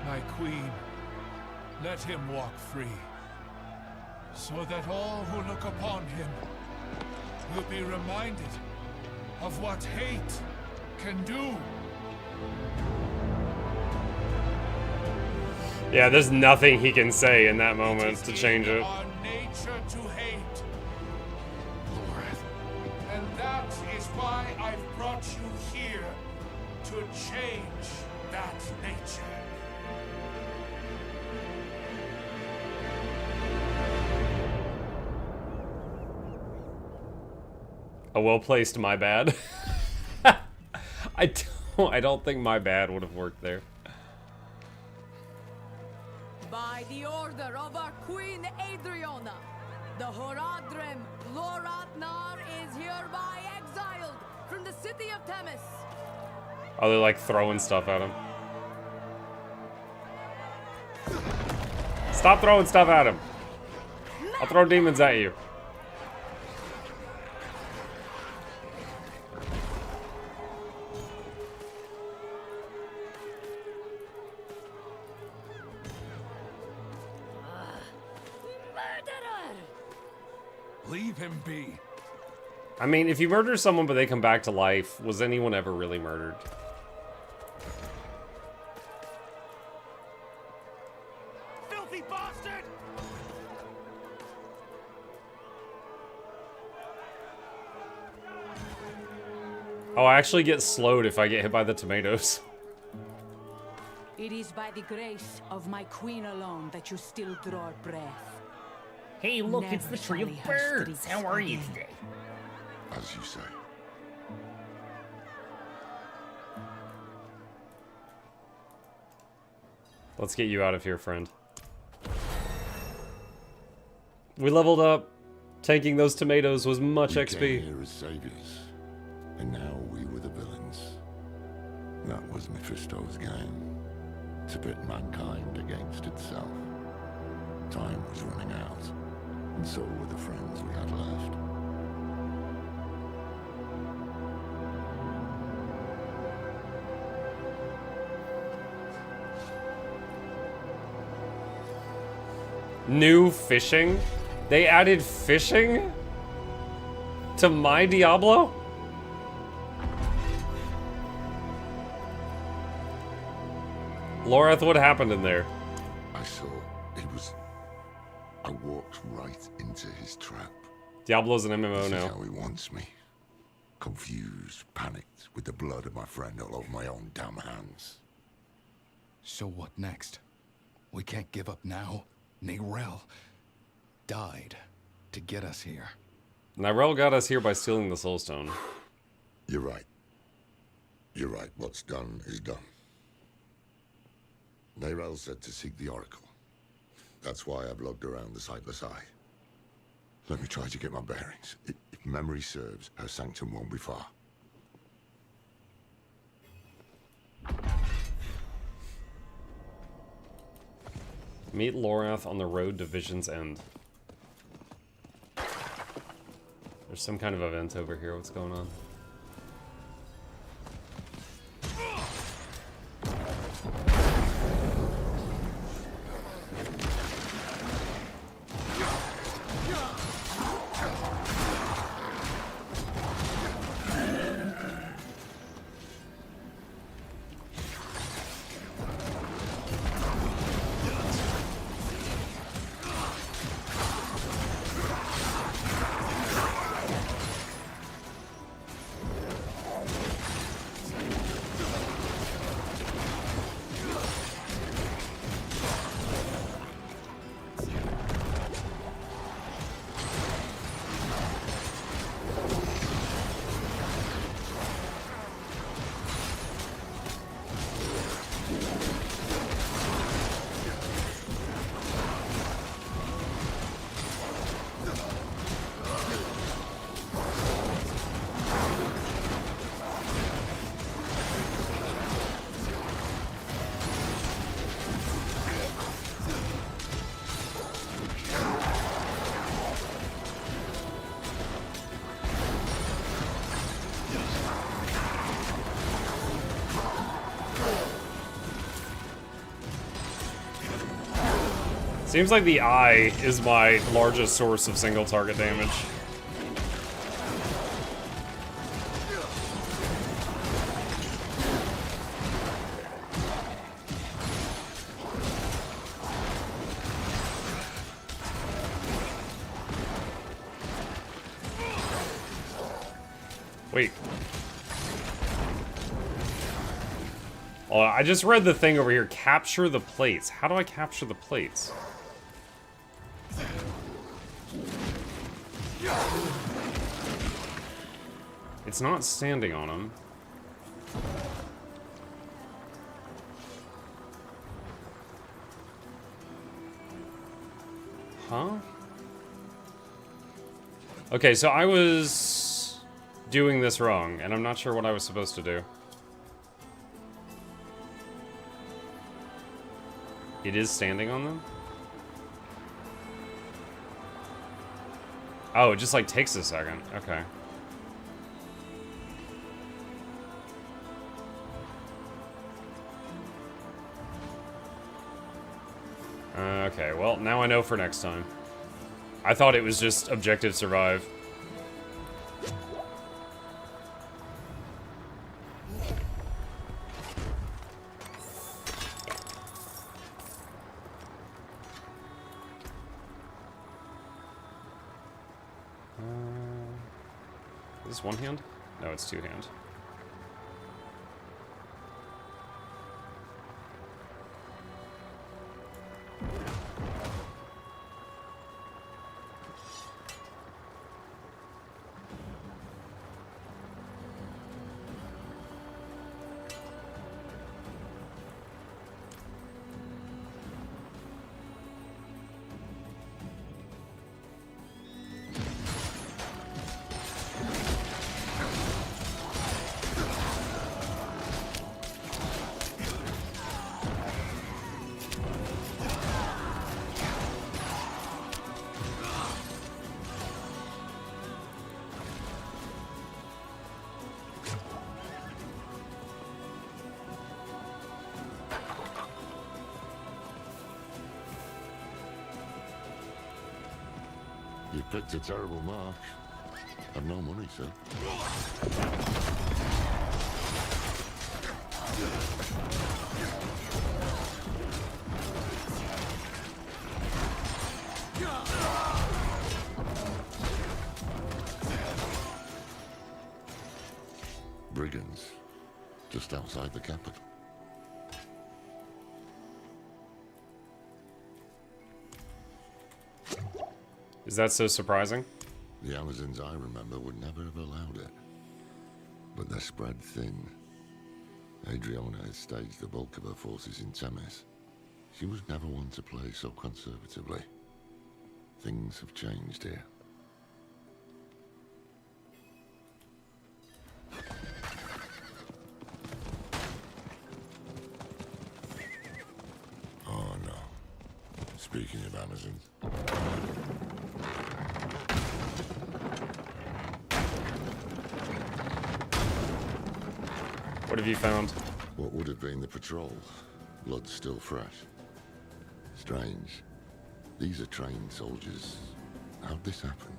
My queen, let him walk free, so that all who look upon him will be reminded of what hate can do. Yeah, there's nothing he can say in that moment to change it. Our nature to hate. And that is why I've brought you here, to change that nature. A well-placed my bad. I don't think my bad would have worked there. By the order of our Queen Adriana, the Horadrim Loratnar is hereby exiled from the city of Themis. Oh, they're like throwing stuff at him. Stop throwing stuff at him. I'll throw demons at you. Leave him be. I mean, if you murder someone but they come back to life, was anyone ever really murdered? Filthy bastard! Oh, I actually get slowed if I get hit by the tomatoes. It is by the grace of my queen alone that you still draw breath. Hey, look, it's the Tree of Birds. How are you today? As you say. Let's get you out of here, friend. We leveled up. Tanking those tomatoes was much XP. We came here as saviors, and now we were the villains. That was Mephisto's game, to pit mankind against itself. Time was running out, and so were the friends we had left. New fishing? They added fishing to my Diablo? Lorath, what happened in there? I saw it was... I walked right into his trap. Diablo's an MMO This now. is how he wants me. Confused, panicked, with the blood of my friend all over my own damn hands. So what next? We can't give up now. Nirel died to get us here. Nirel got us here by stealing the Soulstone. You're right. You're right. What's done is done. Nirel said to seek the Oracle. That's why I've logged around the Sightless Eye. Let me try to get my bearings. If memory serves, her sanctum won't be far. Meet Lorath on the road to Vision's End. There's some kind of event over here. What's going on? Seems like the eye is my largest source of single target damage. Wait. Oh, I just read the thing over here. Capture the plates. How do I capture the plates? It's not standing on them. Huh? Okay, so I was doing this wrong, and I'm not sure what I was supposed to do. It is standing on them? Oh, it just like takes a second. Okay. Okay, well, now I know for next time. I thought it was just objective survive. Is this one hand? No, it's two hand. You picked a terrible mark. I've no money, sir. Brigands, just outside the capital. Is that so surprising? The Amazons I remember would never have allowed it. But they're spread thin. Adriana has staged the bulk of her forces in Themis. She was never one to play so conservatively. Things have changed here. Oh no. Speaking of Amazons. What have you found? What would have been the patrol? Blood still fresh. Strange. These are trained soldiers. How'd this happen?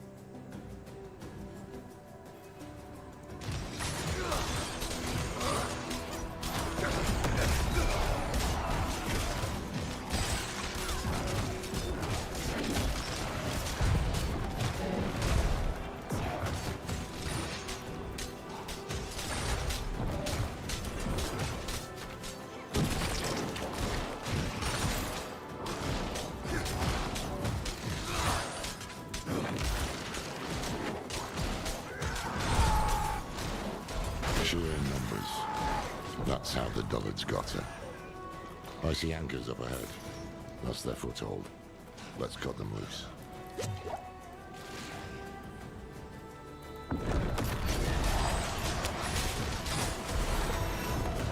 Sheer numbers. That's how the dullards got her. I see anchors up ahead. That's their foothold. Let's cut them loose.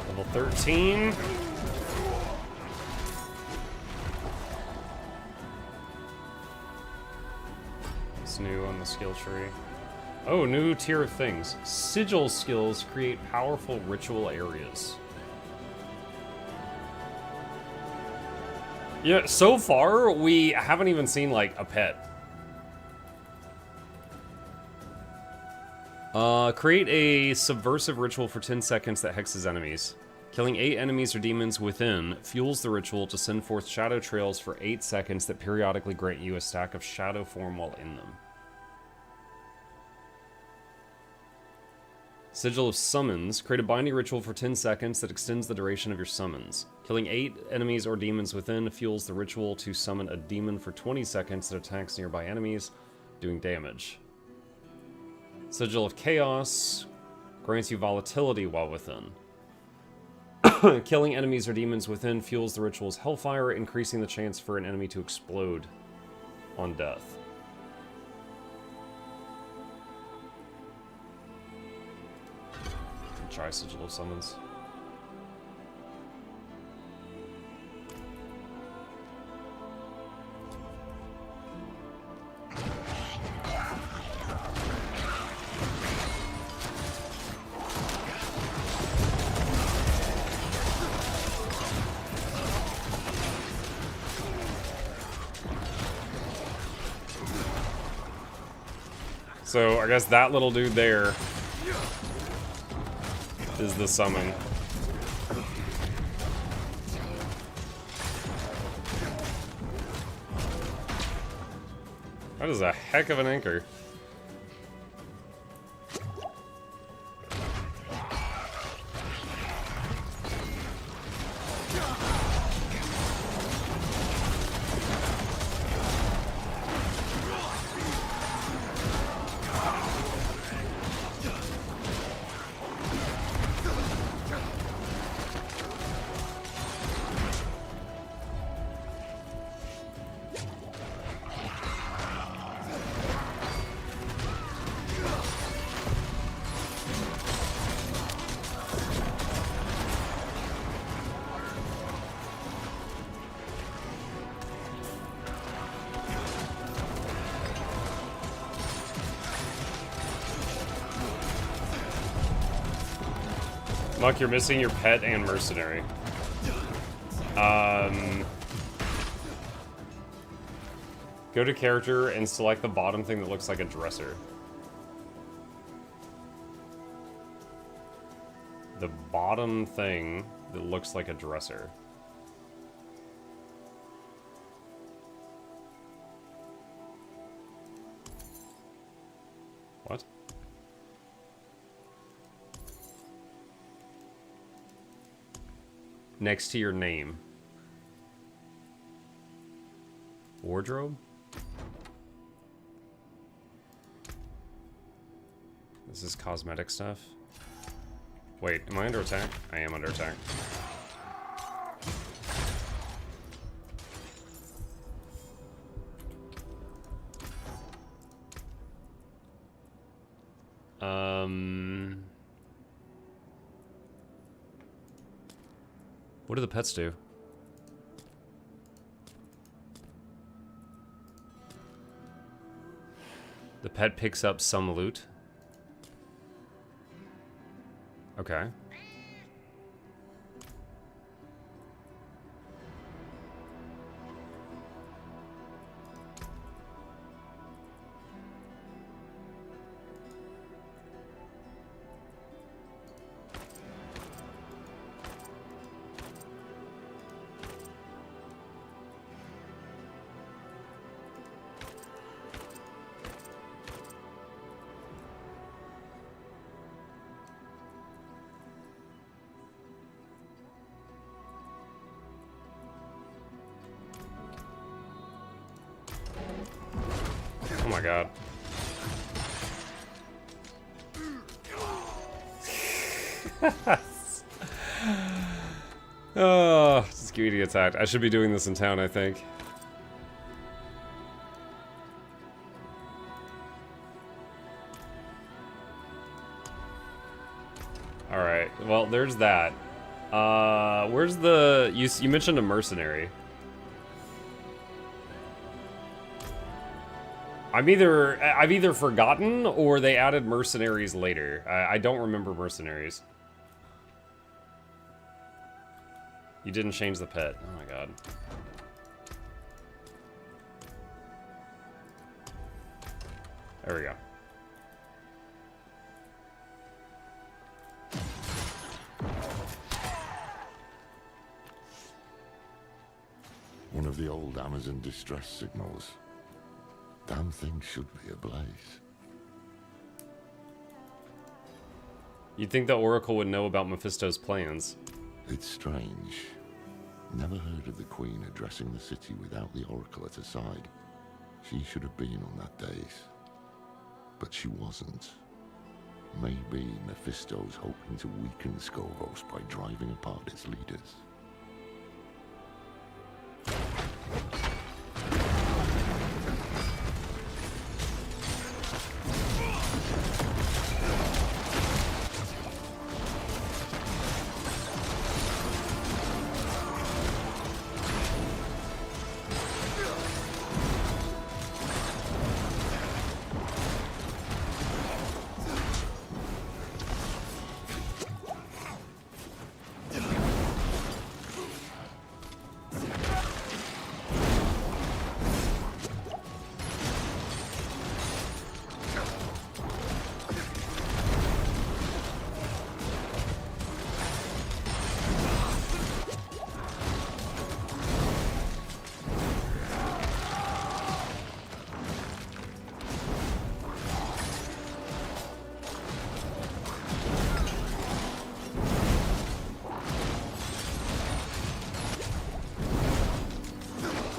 Level 13. What's new on the skill tree? Oh, new tier of things. Sigil skills create powerful ritual areas. Yeah, so far, we haven't even seen, like, a pet. Create a subversive ritual for 10 seconds that hexes enemies. Killing 8 enemies or demons within fuels the ritual to send forth shadow trails for 8 seconds that periodically grant you a stack of shadow form while in them. Sigil of Summons. Create a binding ritual for 10 seconds that extends the duration of your summons. Killing 8 enemies or demons within fuels the ritual to summon a demon for 20 seconds that attacks nearby enemies, doing damage. Sigil of Chaos. Grants you volatility while within. Killing enemies or demons within fuels the ritual's Hellfire, increasing the chance for an enemy to explode on death. Try Sigil of Summons. So, I guess that little dude there is the summon. That is a heck of an anchor. Muck, you're missing your pet and mercenary. Go to character and select the bottom thing that looks like a dresser. The bottom thing that looks like a dresser. What? Next to your name. Wardrobe? This is cosmetic stuff. Wait, am I under attack? I am under attack. What do the pets do? The pet picks up some loot. Okay. Oh my god. Oh, just getting attacked. I should be doing this in town, I think. Alright, well, there's that. Where's the... You mentioned a mercenary. I've either forgotten or they added mercenaries later. I don't remember mercenaries. You didn't change the pet. Oh my god. There we go. One of the old Amazon distress signals. Damn thing should be ablaze. You'd think the Oracle would know about Mephisto's plans. It's strange. Never heard of the Queen addressing the city without the Oracle at her side. She should have been on that dais. But she wasn't. Maybe Mephisto's hoping to weaken Skovos by driving apart its leaders.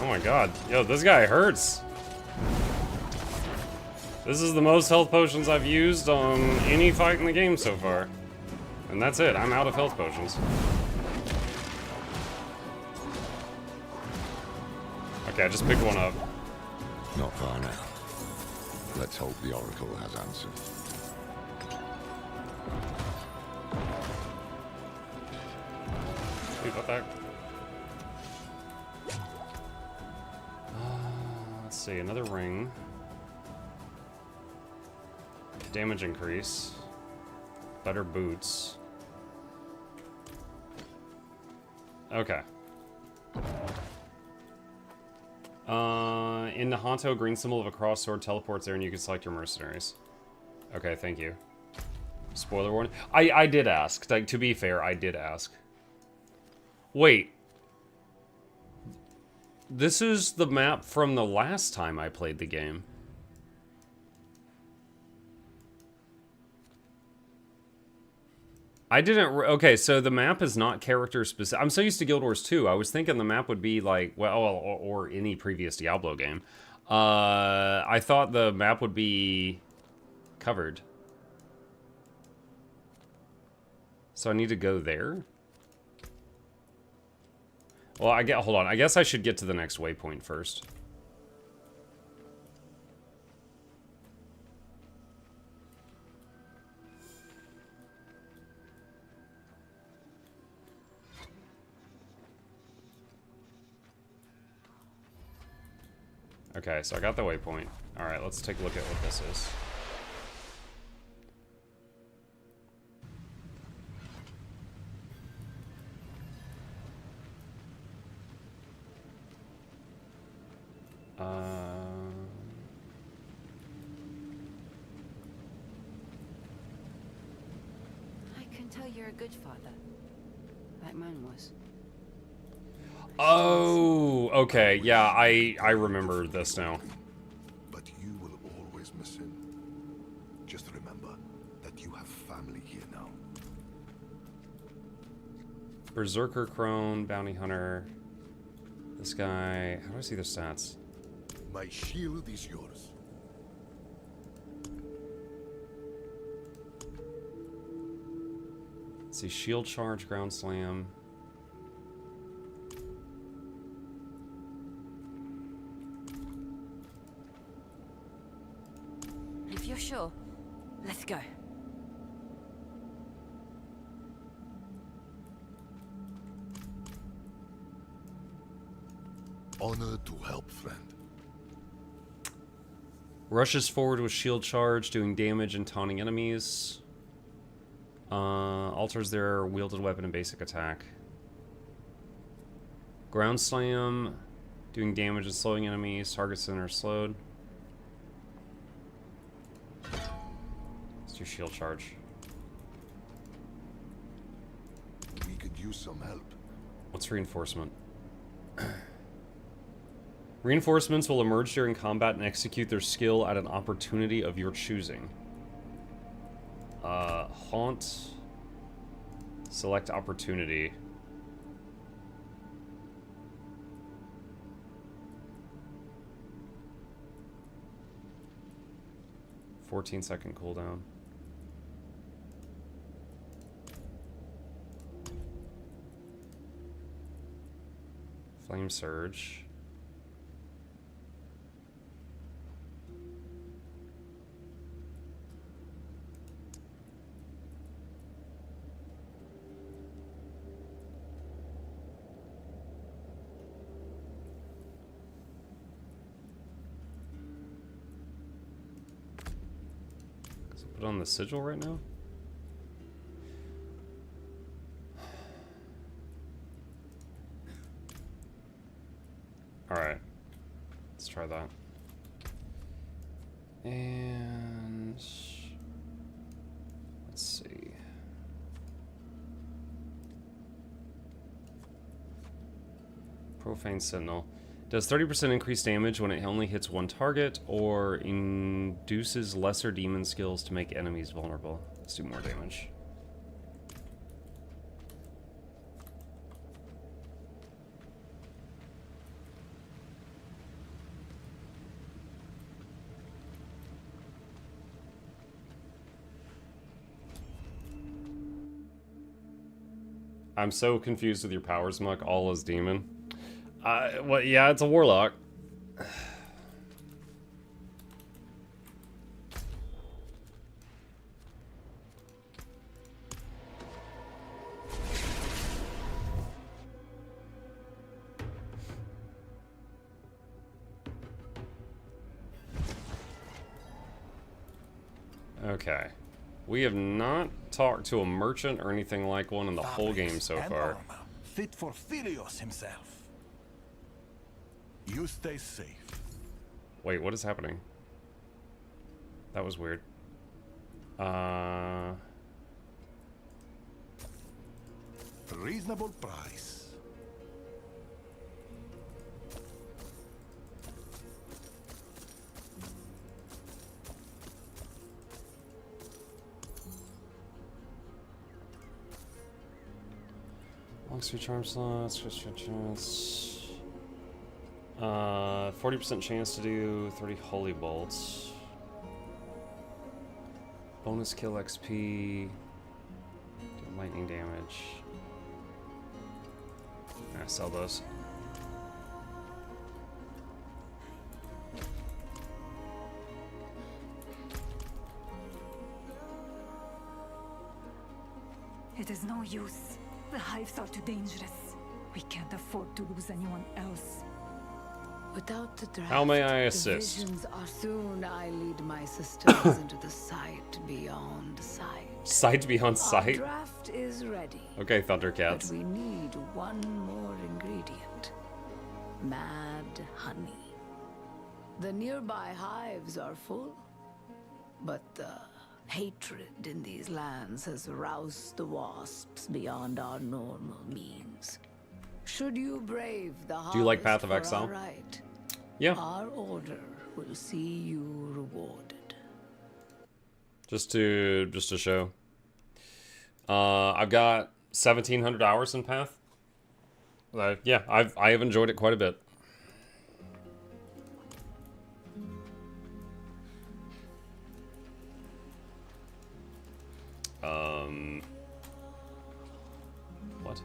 Oh my god. Yo, this guy hurts. This is the most health potions I've used on any fight in the game so far. And that's it. I'm out of health potions. Okay, I just picked one up. Not far now. Let's hope the Oracle has answers. Leave that back. Let's see, another ring. Damage increase. Better boots. Okay. In Nahanto, green symbol of a cross sword teleports there and you can select your mercenaries. Okay, thank you. Spoiler warning. I did ask. Like, to be fair, I did ask. Wait. This is the map from the last time I played the game. I didn't... Okay, so the map is not character specific. I'm so used to Guild Wars 2. I was thinking the map would be like... Well, or any previous Diablo game. I thought the map would be covered. So I need to go there? Well, hold on. I guess I should get to the next waypoint first. Okay, so I got the waypoint. Alright, let's take a look at what this is. I can tell you're a good father. Like mine was. Oh, okay. Yeah, I remember this now. But you will always miss him. Just remember that you have family here now. Berserker, Crone, Bounty Hunter. This guy. How do I see the stats? My shield is yours. Let's see, shield charge, ground slam. If you're sure, let's go. Honor to help, friend. Rushes forward with shield charge, doing damage and taunting enemies. Alters their wielded weapon and basic attack. Ground slam, doing damage and slowing enemies. Targets that are slowed. Let's do shield charge. We could use some help. What's reinforcement? Reinforcements will emerge during combat and execute their skill at an opportunity of your choosing. Haunt. Select opportunity. "14-second cooldown. Flame Surge. Put on the sigil right now? Alright. Let's try that. And let's see. Profane Sentinel. Does 30% increased damage when it only hits one target, or induces lesser demon skills to make enemies vulnerable. Let's do more damage. I'm so confused with your powers, Muck. All is demon. Well, yeah, it's a warlock. Okay. We have not talked to a merchant or anything like one in the whole game so far. Fit for Filios himself. You stay safe. Wait, what is happening? That was weird. Reasonable price. Noxxi charm slots, 40% chance to do 30 holy bolts. Bonus kill XP. Do lightning damage. Sell those. It is no use. The hives are too dangerous. We can't afford to lose anyone else. Without the draft, How may I the assist? visions are soon I lead my sisters into the sight beyond sight. Sight beyond Our sight? draft is ready. Okay, Thundercats. But we need one more ingredient. Mad honey. The nearby hives are full, but the hatred in these lands has roused the wasps beyond our normal means. Should you brave the Do you like Path harvest of for Exile? our right, Yeah. our order will see you rewarded. Just to show. I've got 1,700 hours in Path. Yeah, I have enjoyed it quite a bit. What?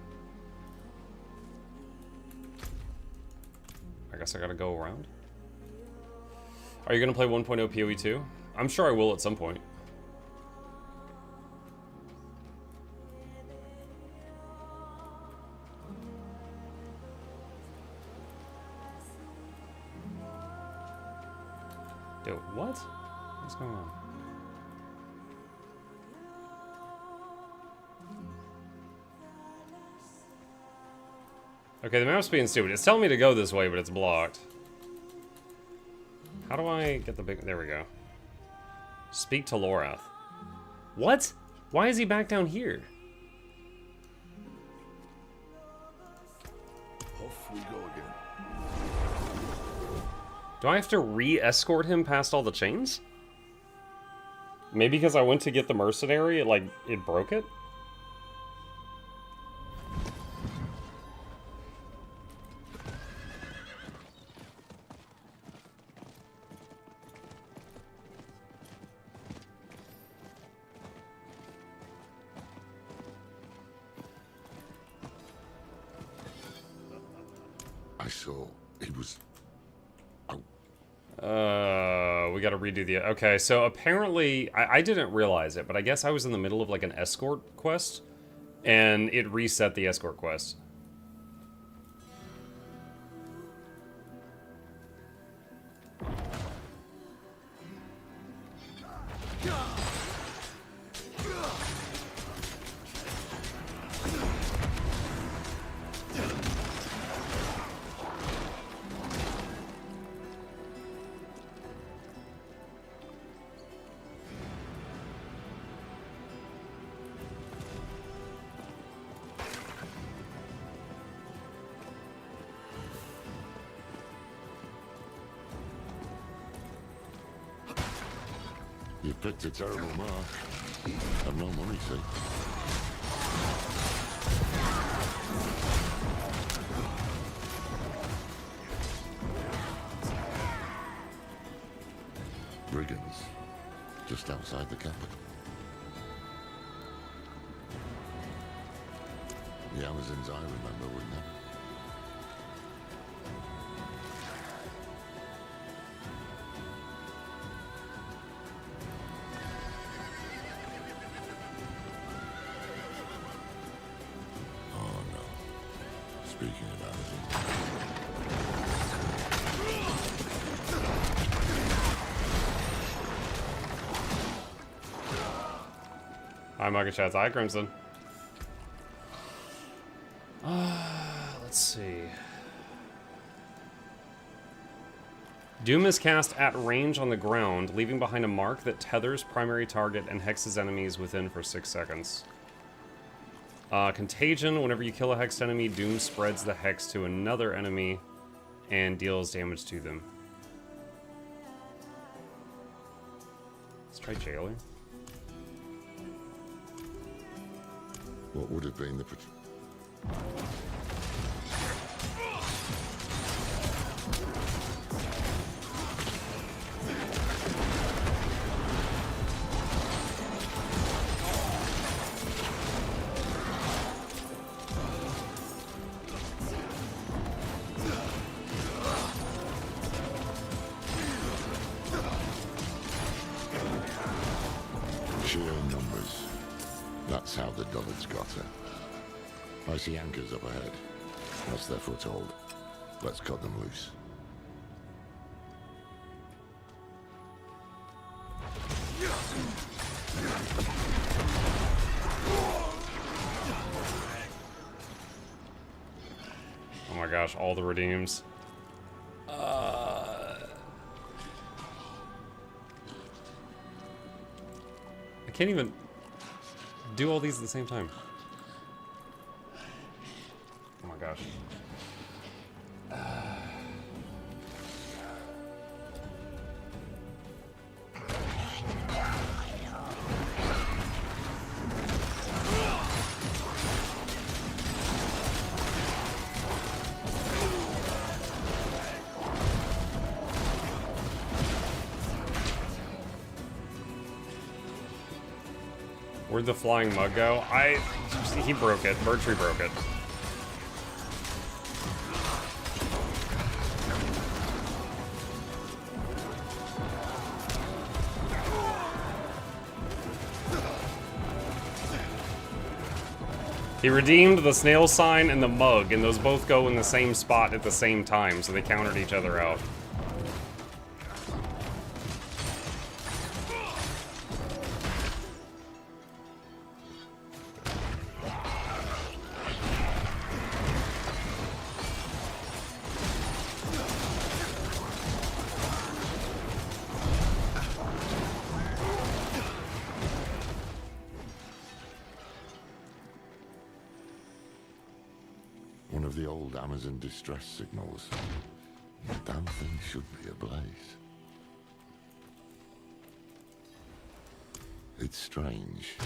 I guess I gotta go around. Are you gonna play 1.0 PoE 2? I'm sure I will at some point. Dude, what? What's going on? Okay, the map's being stupid. It's telling me to go this way, but it's blocked. How do I get the big... There we go. Speak to Lorath. What? Why is he back down here? Off we go again. Do I have to re-escort him past all the chains? Maybe because I went to get the mercenary, it broke it? I saw he was... We gotta redo the... Okay, so apparently... I didn't realize it, but I guess I was in the middle of, an escort quest, and it reset the escort quest. You picked a terrible mark. I've no money, see. Brigands, just outside the capital. The Amazons I remember were never. Speaking of Amazon. Hi, Mugger Chats. Hi, Crimson. Let's see. Doom is cast at range on the ground, leaving behind a mark that tethers primary target and hexes enemies within for 6 seconds. Contagion, whenever you kill a hexed enemy, Doom spreads the hex to another enemy and deals damage to them. Let's try Jailer. What would have been the... Sheer numbers. That's how the Dullards got her. I see anchors up ahead. That's their foothold. Let's cut them loose. gosh, all the redeems. I can't even do all these at the same time. Oh my gosh. Where'd the flying mug go? He broke it. Bertree broke it. He redeemed the snail sign and the mug, and those both go in the same spot at the same time, so they countered each other out. One of the old Amazon distress signals. The damn thing should be ablaze. It's strange.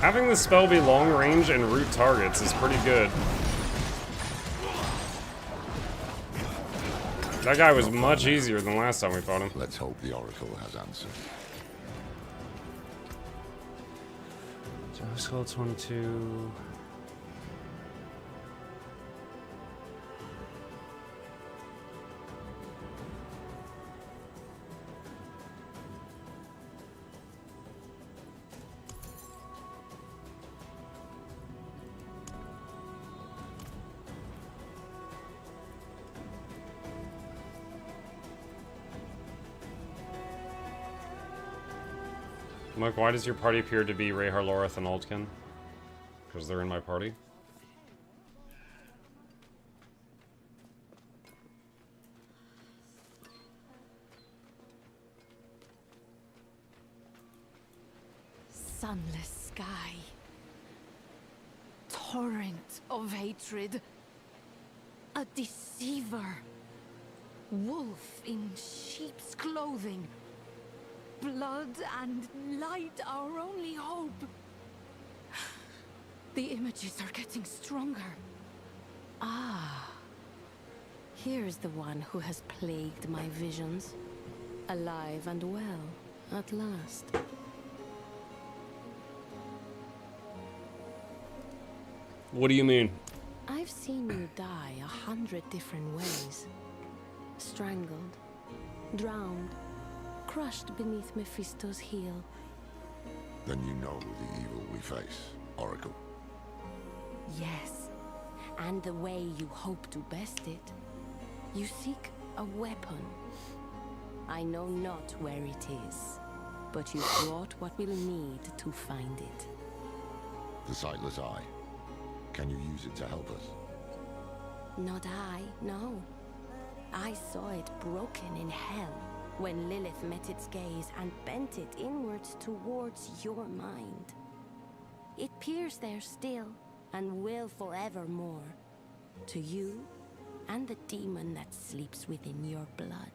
Having the spell be long range and root targets is pretty good. That guy was much easier than last time we fought him. Let's hope the Oracle has answered. Skull 22. Mike, why does your party appear to be Rehar, Lorith, and Altkin? Because they're in my party. Sunless sky. Torrent of hatred. A deceiver. Wolf in sheep's clothing. Blood and light, our only hope. The images are getting stronger. Ah. Here's the one who has plagued my visions. Alive and well, at last. What do you mean? I've seen you die 100 different ways. Strangled, drowned, crushed beneath Mephisto's heel. Then you know the evil we face, Oracle. Yes, and the way you hope to best it. You seek a weapon. I know not where it is, but you brought what we'll need to find it. The sightless eye. Can you use it to help us? Not I, no. I saw it broken in hell when Lilith met its gaze and bent it inwards towards your mind. It peers there still, and will forevermore. To you, and the demon that sleeps within your blood.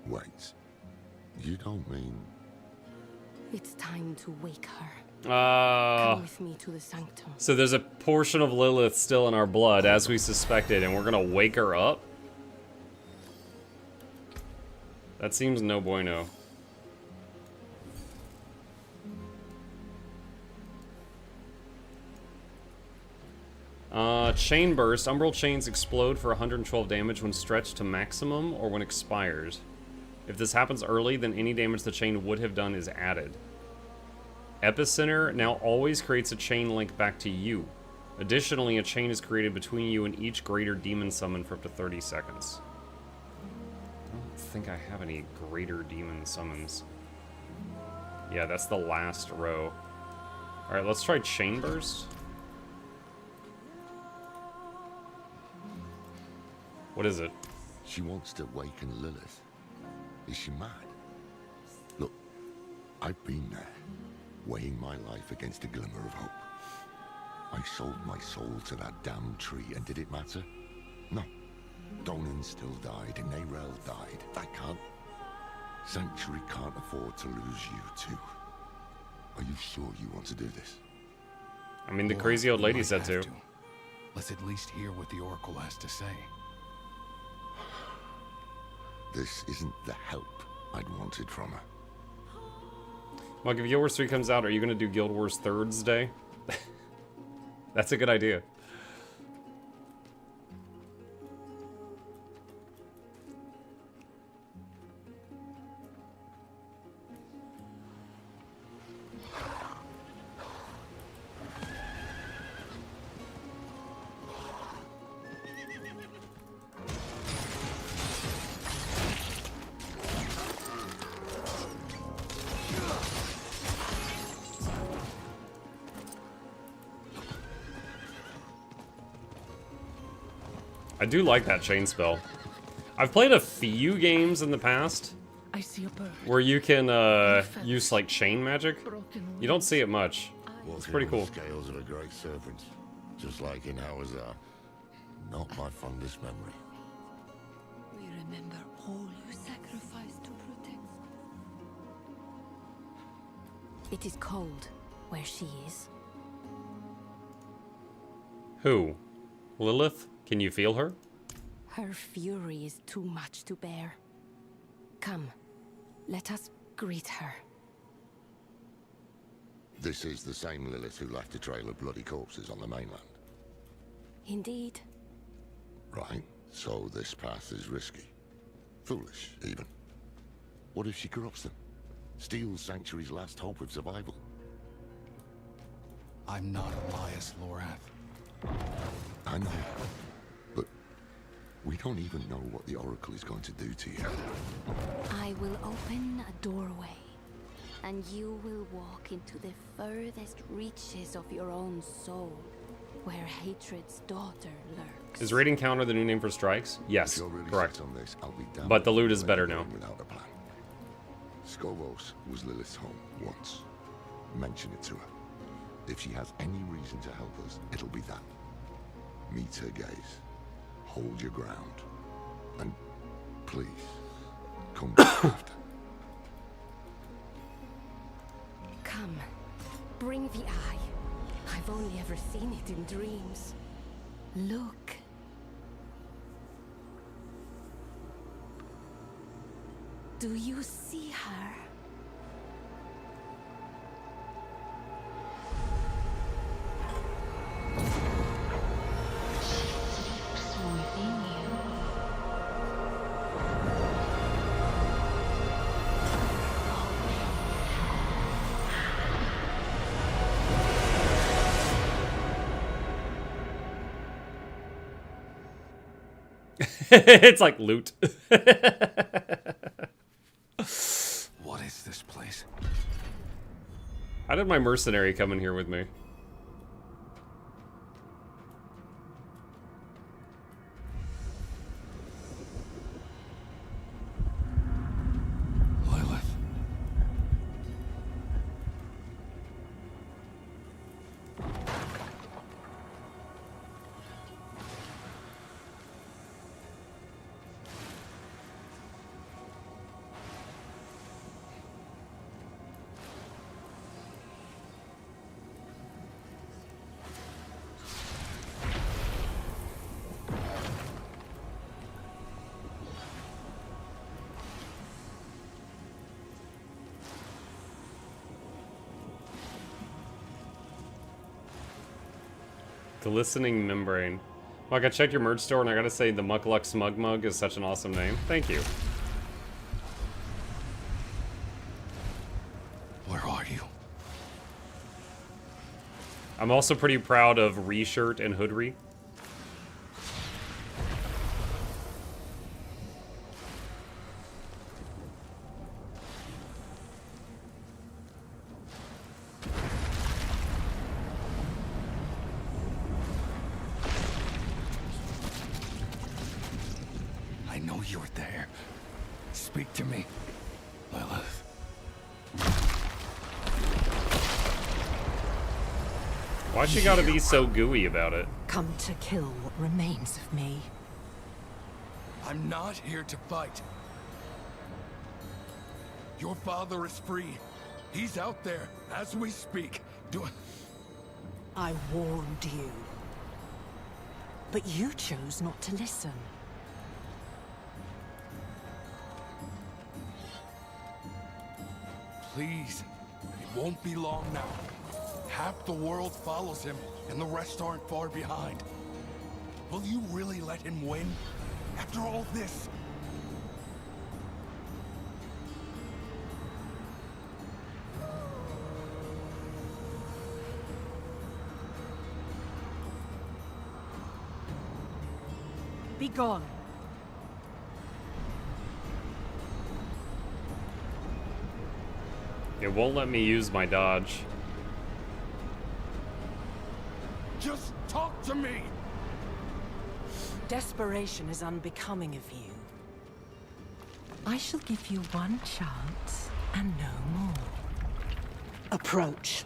Wait. You don't mean... It's time to wake her. Come with me to the sanctum. So there's a portion of Lilith still in our blood, as we suspected, and we're gonna wake her up? That seems no bueno. Chain burst. Umbral chains explode for 112 damage when stretched to maximum or when expired. If this happens early, then any damage the chain would have done is added. Epicenter now always creates a chain link back to you. Additionally, a chain is created between you and each greater demon summon for up to 30 seconds. I don't think I have any greater demon summons. Yeah, that's the last row. Alright, let's try Chain Burst. What is it? She wants to waken Lilith. Is she mad? Look, I've been there, weighing my life against a glimmer of hope. I sold my soul to that damn tree, and did it matter? No. Donan still died, and Narel died. That can't... Sanctuary can't afford to lose you, too. Are you sure you want to do this? I mean, the crazy old lady said to. Let's at least hear what the Oracle has to say. This isn't the help I'd wanted from her. Well, if Guild Wars 3 comes out, are you going to do Guild Wars Thirds Day? That's a good idea. I do like that chain spell. I've played a few games in the past I see a bird. where you can use like chain magic. You don't see it much. It's pretty cool. Scales of a great serpent, just like in Hawazar. Not my fondest memory. We remember all you sacrificed to protect. It is cold where she is. Who? Lilith? Can you feel her? Her fury is too much to bear. Come, let us greet her. This is the same Lilith who left a trail of bloody corpses on the mainland. Indeed. Right, so this path is risky. Foolish, even. What if she corrupts them? Steals Sanctuary's last hope of survival? I'm not Elias Lorath. I know. But we don't even know what the Oracle is going to do to you. I will open a doorway, and you will walk into the furthest reaches of your own soul, where hatred's daughter lurks. Is raiding counter the new name for strikes? Yes, If you're really correct. set on this, I'll be damned But the if loot you is let better me now. go without a plan. Skovos was Lilith's home once. Mention it to her. If she has any reason to help us, it'll be that. Meet her gaze. Hold your ground. And please, come back after. Come, bring the eye. I've only ever seen it in dreams. Look. Do you see her? It's like loot. What is this place? How did my mercenary come in here with me? Lilith. Glistening membrane. Like, I checked your merch store and I gotta say the Mukluk Smug Mug is such an awesome name. Thank you. Where are you? I'm also pretty proud of Reshirt and Hoodry. I know you're there. Speak to me, Lilith. Why'd you gotta be so gooey about it? Come to kill what remains of me. I'm not here to fight. Your father is free. He's out there as we speak. I warned you. But you chose not to listen. Please, it won't be long now. Half the world follows him, and the rest aren't far behind. Will you really let him win? After all this? Be gone. It won't let me use my dodge. Just talk to me! Desperation is unbecoming of you. I shall give you one chance and no more. Approach.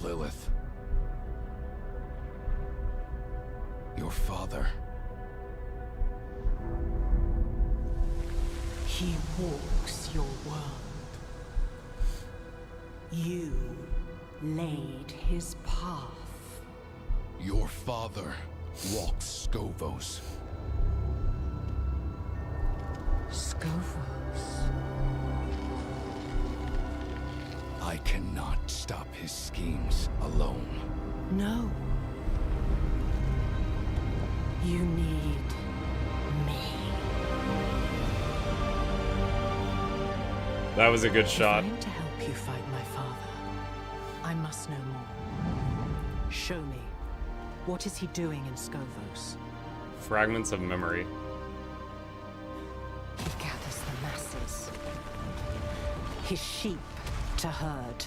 Lilith. Your father. He walks your world. You laid his path. Your father walks Skovos. Skovos. I cannot stop his schemes alone. No. You need me. That was a good shot. If I'm to help you fight my father, I must know more. Show me. What is he doing in Skovos? Fragments of memory. He gathers the masses. His sheep to herd.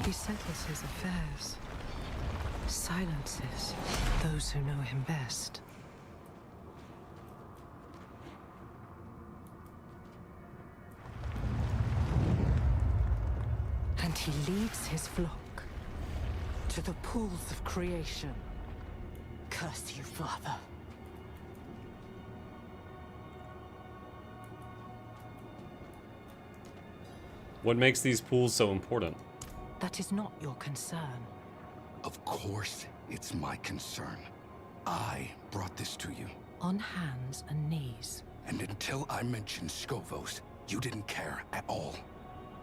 He settles his affairs. Silences those who know him best. And he leads his flock to the pools of creation. Curse you, Father. What makes these pools so important? That is not your concern. Of course, it's my concern. I brought this to you. On hands and knees. And until I mentioned Skovos, you didn't care at all.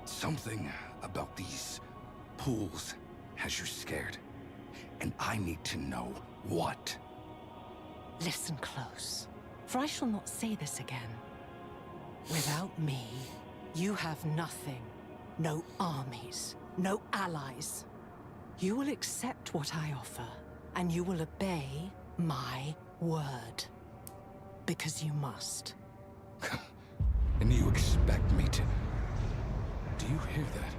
Something about these pools has you scared. And I need to know what. Listen close, for I shall not say this again. Without me, you have nothing. No armies, no allies. You will accept what I offer, and you will obey my word. Because you must. And you expect me to... Do you hear that?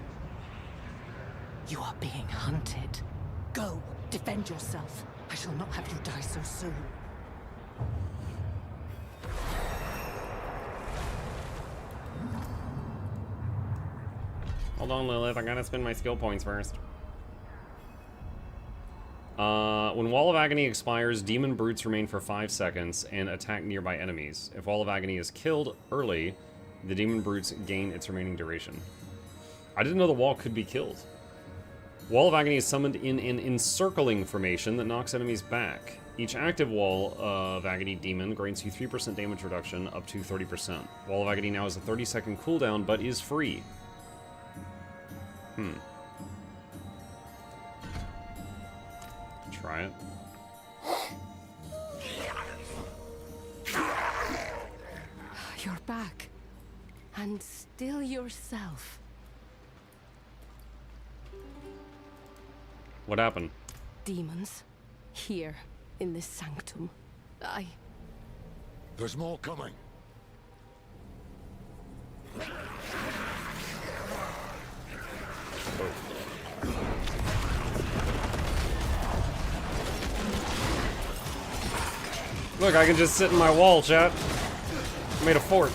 You are being hunted. Go, defend yourself. I shall not have you die so soon. Hold on, Lilith. I gotta spend my skill points first. When Wall of Agony expires, demon brutes remain for 5 seconds and attack nearby enemies. If Wall of Agony is killed early, the demon brutes gain its remaining duration. I didn't know the wall could be killed. Wall of Agony is summoned in an encircling formation that knocks enemies back. Each active Wall of Agony demon grants you 3% damage reduction up to 30%. Wall of Agony now has a 30-second cooldown, but is free. Try it. You're back. And still yourself. What happened? Demons. Here, in this sanctum. There's more coming. Look, I can just sit in my wall, chat. I made a fort.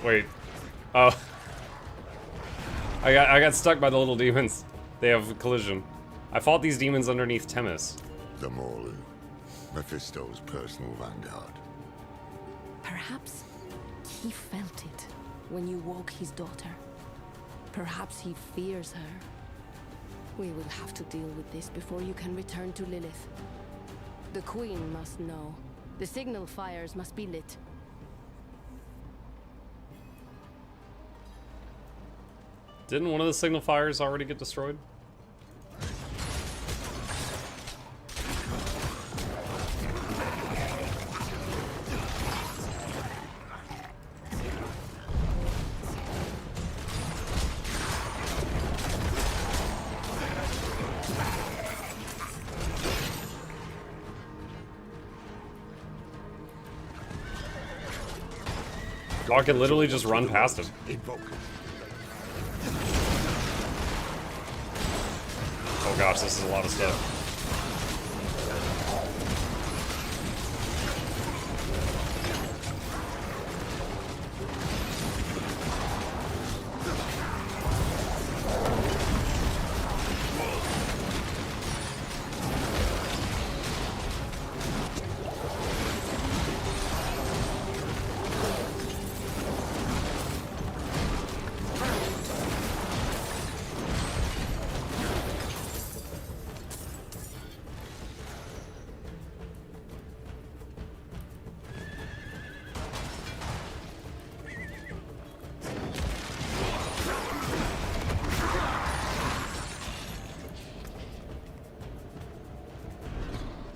Wait. Oh. I got stuck by the little demons. They have collision. I fought these demons underneath Themis. The Morlu. Mephisto's personal vanguard. Perhaps he felt it when you woke his daughter. Perhaps he fears her. We will have to deal with this before you can return to Lilith. The Queen must know. The signal fires must be lit. Didn't one of the signal fires already get destroyed? I can literally just run past him. Oh gosh, this is a lot of stuff.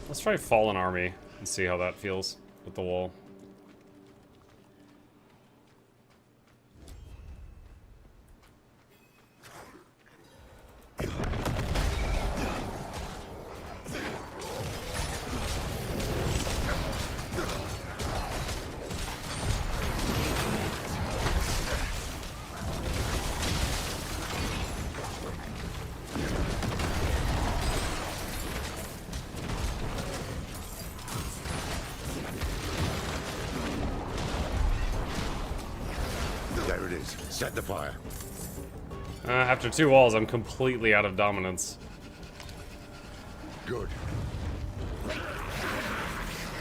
Let's try Fallen Army and see how that feels with the wall. There it is. Set the fire. After 2 walls, I'm completely out of dominance. Good. I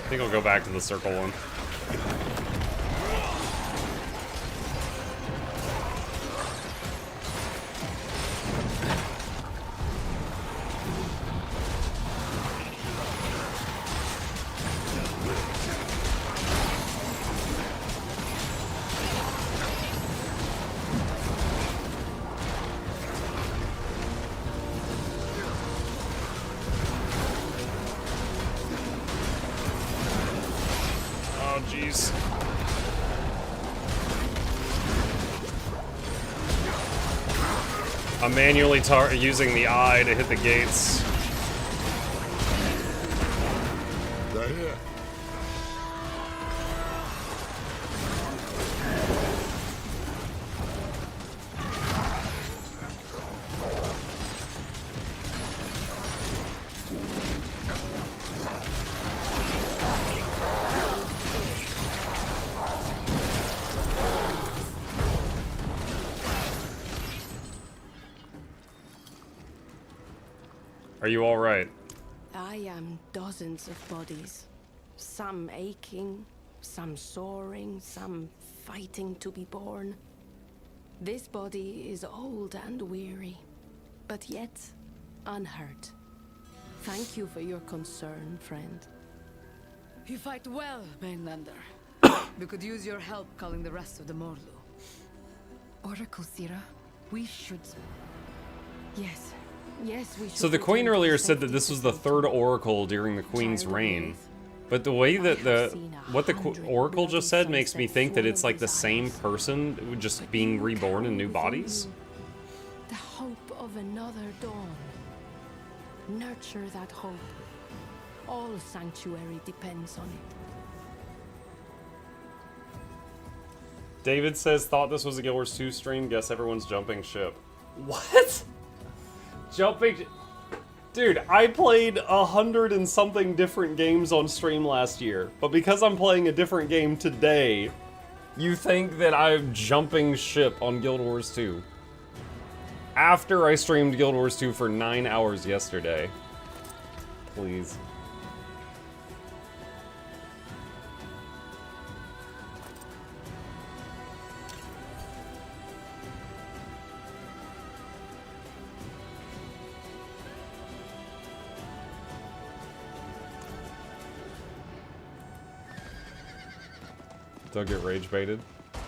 think I'll go back to the circle one. I'm manually using the eye to hit the gates. They're here. Are you all right? I am dozens of bodies. Some aching, some soaring, some fighting to be born. This body is old and weary, but yet unhurt. Thank you for your concern, friend. You fight well, Mainlander. We could use your help calling the rest of the Morlu. Oracle Sira, we should... Yes. Yes, we should. So the Queen earlier said that this was the third Oracle during the Queen's reign. But the way that what the Oracle just said makes me think that it's like the same person just being reborn in new bodies. The hope of another dawn. Nurture that hope. All sanctuary depends on it. David says, thought this was a Guild Wars 2 stream. Guess everyone's jumping ship. What? Jumping... Dude, I played 100 and something different games on stream last year, but because I'm playing a different game today, you think that I'm jumping ship on Guild Wars 2. After I streamed Guild Wars 2 for 9 hours yesterday. Please. Don't get rage baited.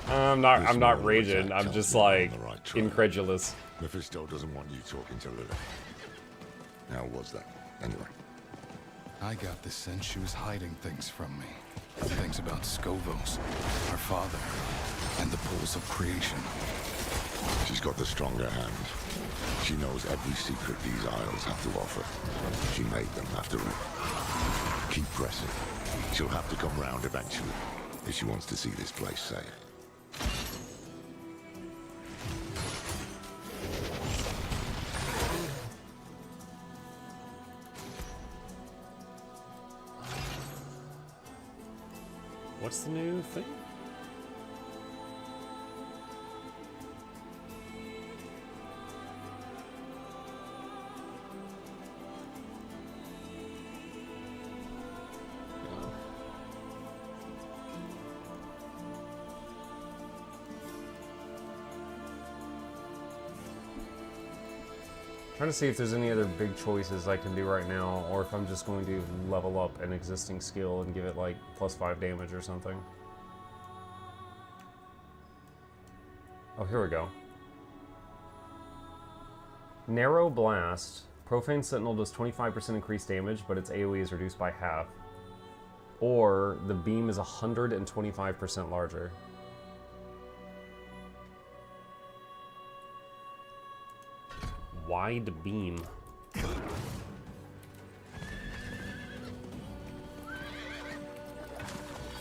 I'm not raging. I'm just like incredulous. Mephisto doesn't want you talking to Lilith. How was that, anyway? I got the sense she was hiding things from me. Things about Skovos, her father, and the pools of creation. She's got the stronger hand. She knows every secret these isles have to offer. She made them after all. Keep pressing. She'll have to come round eventually, if she wants to see this place saved. What's the new thing? Trying to see if there's any other big choices I can do right now, or if I'm just going to level up an existing skill and give it like +5 damage or something. Oh, here we go. Narrow Blast. Profane Sentinel does 25% increased damage, but its AoE is reduced by half. Or the beam is 125% larger. Wide beam.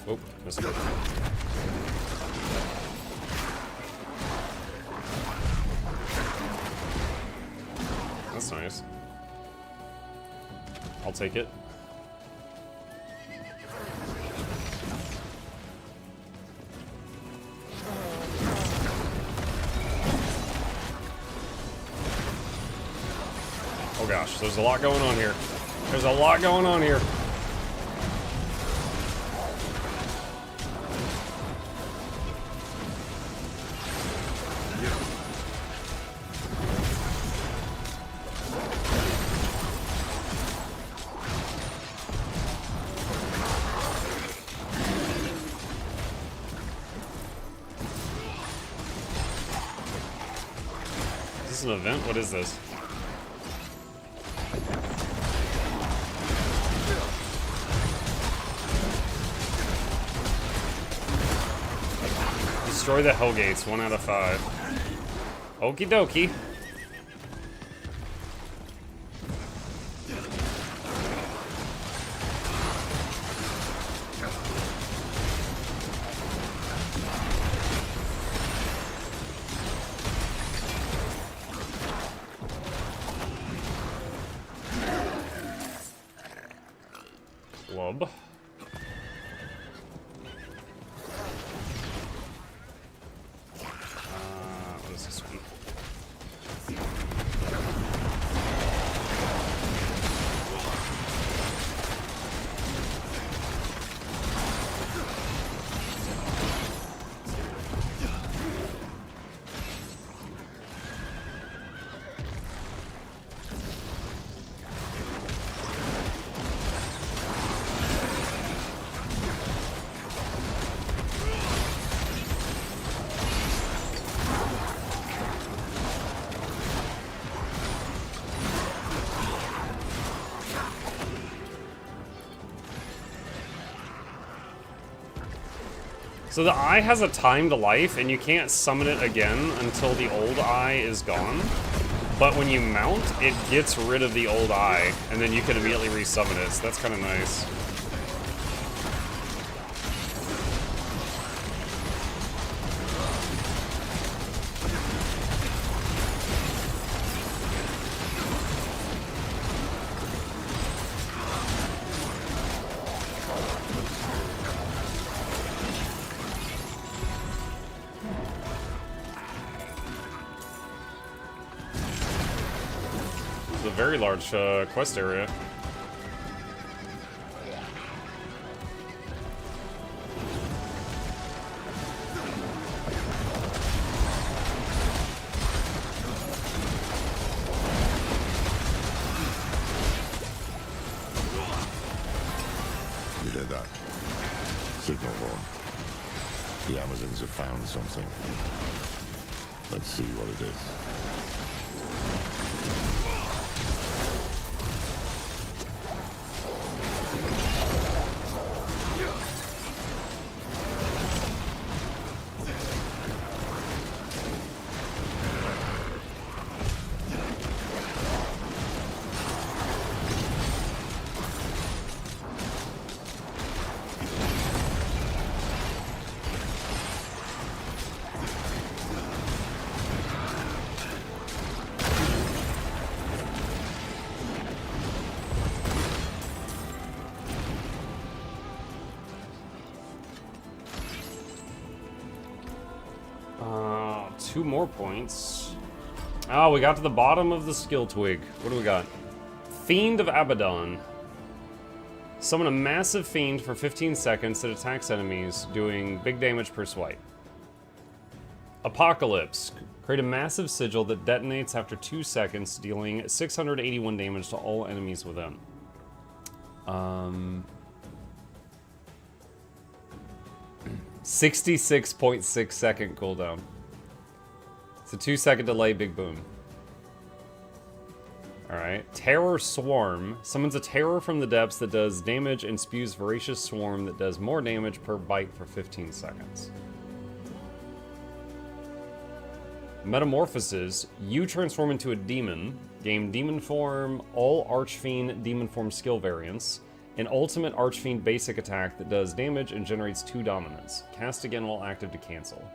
Oh, missed it. That's nice. I'll take it. Oh gosh, there's a lot going on here. There's a lot going on here. Is this an event? What is this? Destroy the Hellgates, 1 out of 5. Okie dokie. So the eye has a timed life, and you can't summon it again until the old eye is gone. But when you mount, it gets rid of the old eye, and then you can immediately resummon it, so that's kind of nice. Very large quest area. You hear that? Signal horn. The Amazons have found something. Let's see what it is. Two more points. Oh, we got to the bottom of the skill twig. What do we got? Fiend of Abaddon. Summon a massive fiend for 15 seconds that attacks enemies, doing big damage per swipe. Apocalypse. Create a massive sigil that detonates after 2 seconds, dealing 681 damage to all enemies within. 66.6 second cooldown. It's a 2-second delay, big boom. Alright. Terror Swarm. Summons a terror from the depths that does damage and spews voracious swarm that does more damage per bite for 15 seconds. Metamorphoses. You transform into a demon. Gain demon form, all Archfiend demon form skill variants. An ultimate Archfiend basic attack that does damage and generates 2 dominance. Cast again while active to cancel.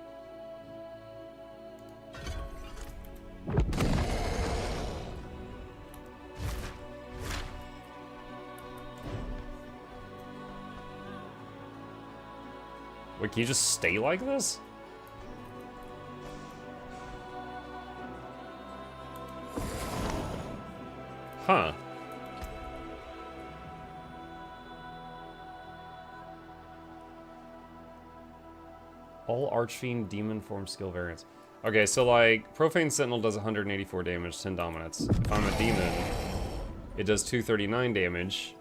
Wait, can you just stay like this? Huh. All Archfiend demon form skill variants. Okay, so like, Profane Sentinel does 184 damage, 10 dominance. If I'm a demon, it does 239 damage,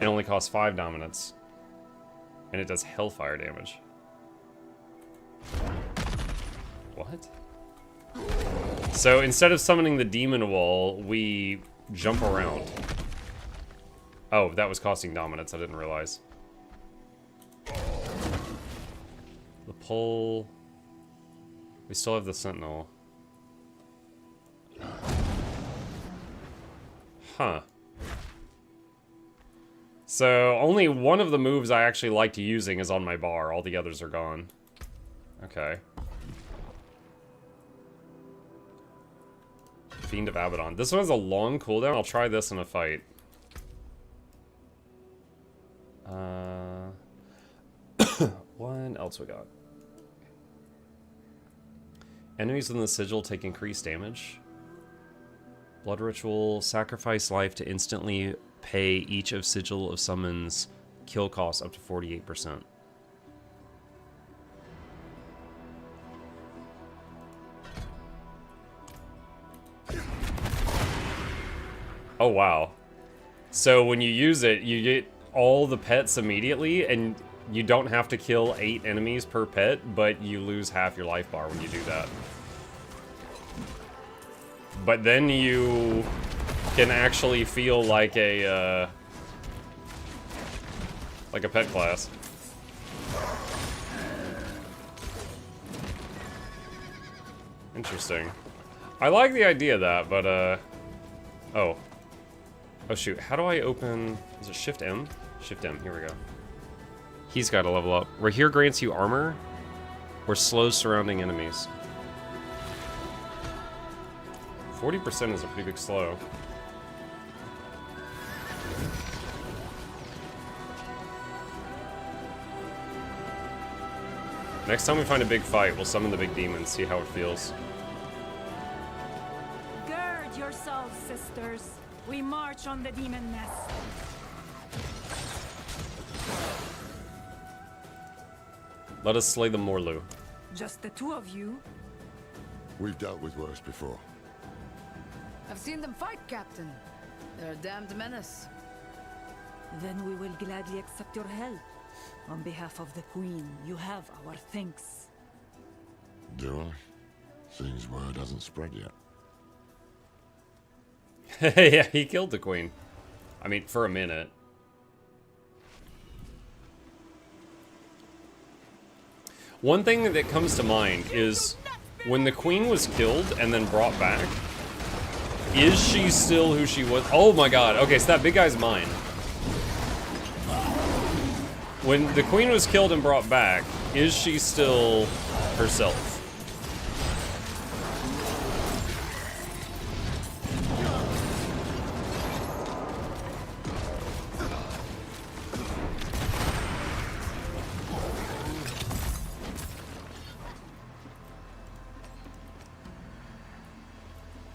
and only costs 5 dominance. And it does Hellfire damage. What? So instead of summoning the demon wall, we jump around. Oh, that was costing dominance, I didn't realize. The pull... We still have the Sentinel. Huh. So, only one of the moves I actually liked using is on my bar. All the others are gone. Okay. Fiend of Abaddon. This one has a long cooldown. I'll try this in a fight. What else we got? Enemies within the sigil take increased damage. Blood Ritual. Sacrifice life to instantly pay each of Sigil of Summons kill costs up to 48%. Oh, wow. So when you use it, you get all the pets immediately, and you don't have to kill 8 enemies per pet, but you lose half your life bar when you do that. But then you can actually feel like a pet class. Interesting. I like the idea of that, but, oh. Oh, shoot. How do I open... Is it Shift M? Shift M. Here we go. He's got to level up. Where here grants you armor, or slows surrounding enemies. 40% is a pretty big slow. Next time we find a big fight, we'll summon the big demon, see how it feels. Gird yourselves, sisters. We march on the demon nest. Let us slay the Morlu. Just the two of you? We've dealt with worse before. I've seen them fight, Captain. They're a damned menace. Then we will gladly accept your help. On behalf of the Queen, you have our thanks. Do I? Seems word hasn't spread yet. Yeah, he killed the Queen. I mean, for a minute. One thing that comes to mind is when the Queen was killed and then brought back, is she still who she was? Oh my god. Okay, so that big guy's mine. When the Queen was killed and brought back, is she still herself?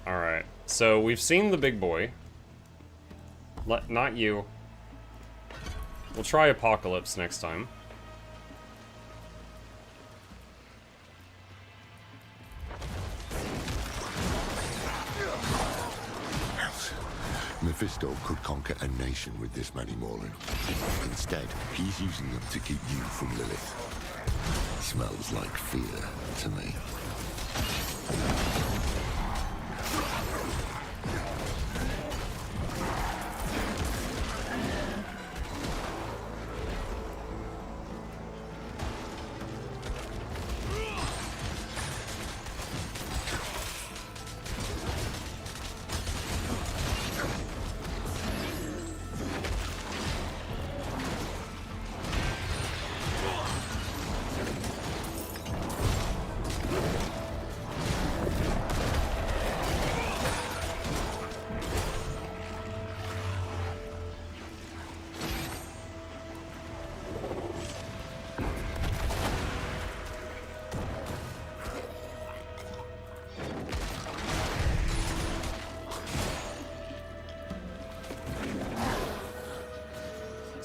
Alright, so we've seen the big boy. Not you. We'll try Apocalypse next time. Mephisto could conquer a nation with this many Morlu. Instead, he's using them to keep you from Lilith. Smells like fear to me.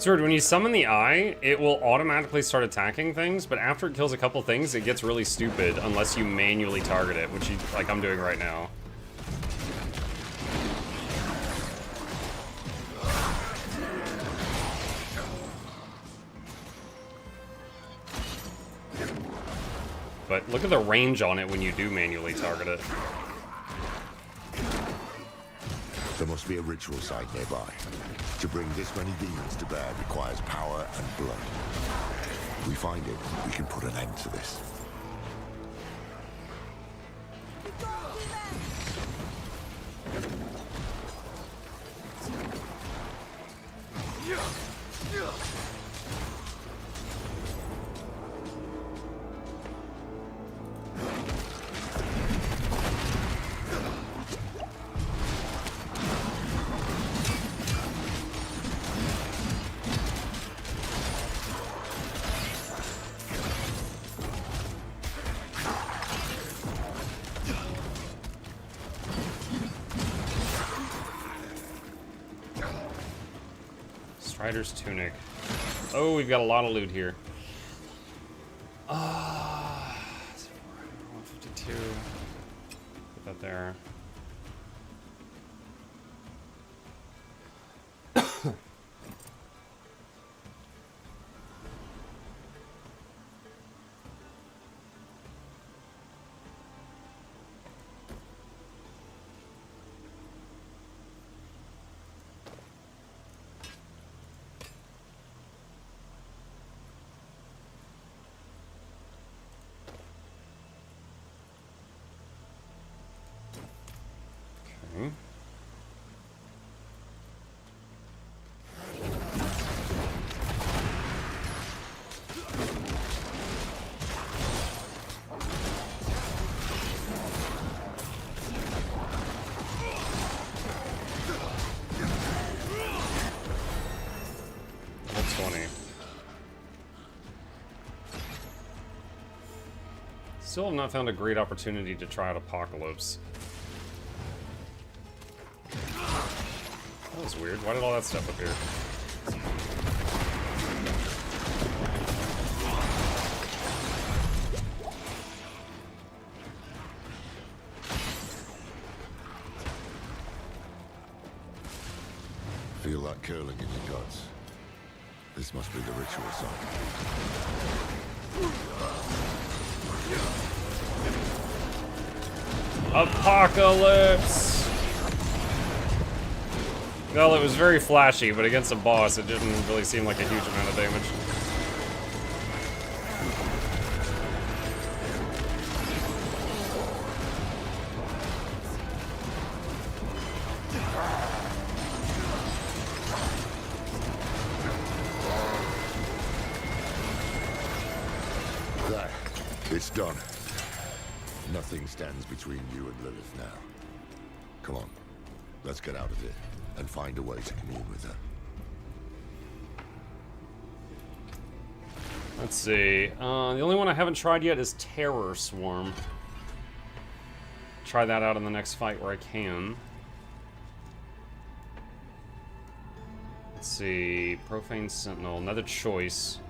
When you summon the eye, it will automatically start attacking things, but after it kills a couple things, it gets really stupid unless you manually target it, which like I'm doing right now. But look at the range on it when you do manually target it. There must be a ritual site nearby. To bring this many demons to bear requires power and blood. If we find it, we can put an end to this. Strider's tunic. Oh, we've got a lot of loot here. 152. Put that there. Still have not found a great opportunity to try out Apocalypse. That was weird. Why did all that stuff appear? Feel that curling in your guts. This must be the ritual site. Apocalypse! Well, it was very flashy, but against a boss, it didn't really seem like a huge amount of damage. There. It's done. Nothing stands between you and Lilith now. Come on. Let's get out of here and find a way to commune with her. Let's see. The only one I haven't tried yet is Terror Swarm. Try that out in the next fight where I can. Let's see. Profane Sentinel. Another choice.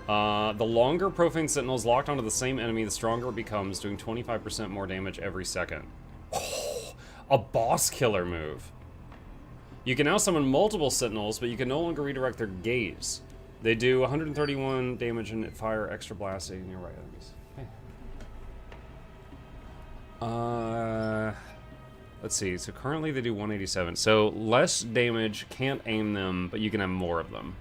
The longer Profane Sentinel is locked onto the same enemy, the stronger it becomes, doing 25% more damage every second. Oh, a boss killer move. You can now summon multiple Sentinels, but you can no longer redirect their gaze. They do 131 damage and fire extra blasting nearby enemies. Okay. Let's see. So currently they do 187. So less damage, can't aim them, but you can have more of them.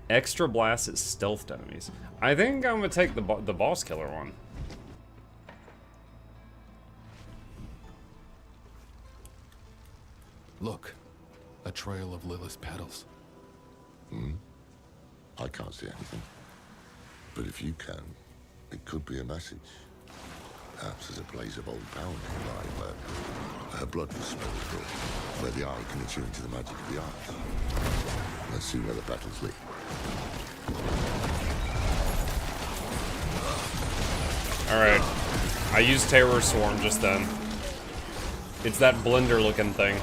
Extra blast is stealthed enemies. I think I'm gonna take the boss killer one. Look, a trail of Lilith's petals. I can't see anything. But if you can, it could be a message. Perhaps there's a place of old power nearby where her blood was spilled, or where the eye can attune to the magic of the art. Let's see where the petals lead. Alright. I used Terror Swarm just then. It's that blender looking thing.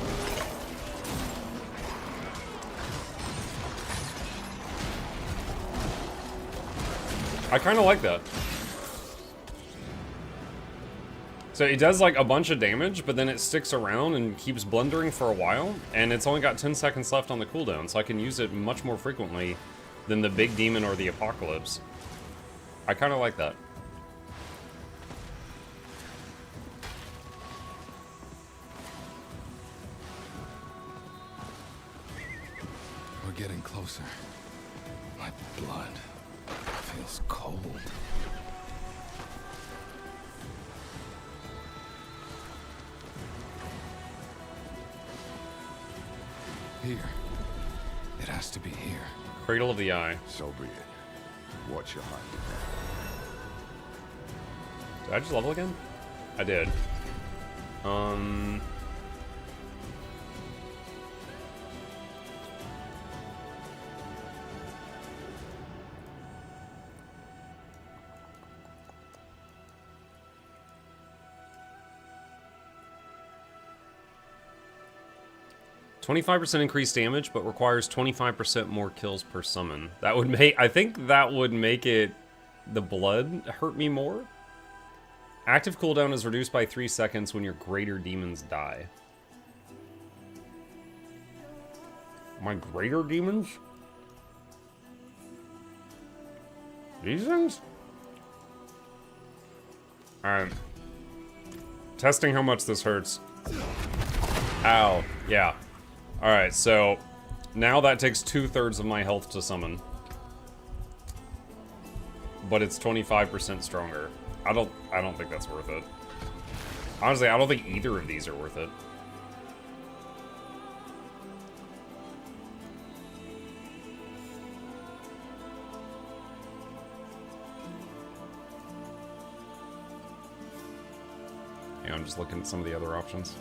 I kind of like that. So it does like a bunch of damage, but then it sticks around and keeps blundering for a while, and it's only got 10 seconds left on the cooldown, so I can use it much more frequently than the big demon or the Apocalypse. I kind of like that. We're getting closer. My blood feels cold. Here. It has to be here. Cradle of the Eye. So be it. Watch your height. Did I just level again? I did. 25% increased damage, but requires 25% more kills per summon. That would make, I think that would make it, the blood hurt me more. Active cooldown is reduced by 3 seconds when your greater demons die. My greater demons? These things? Alright. Testing how much this hurts. Ow. Yeah. Alright, so now that takes 2/3 of my health to summon. But it's 25% stronger. I don't think that's worth it. Honestly, I don't think either of these are worth it. Yeah, I'm just looking at some of the other options.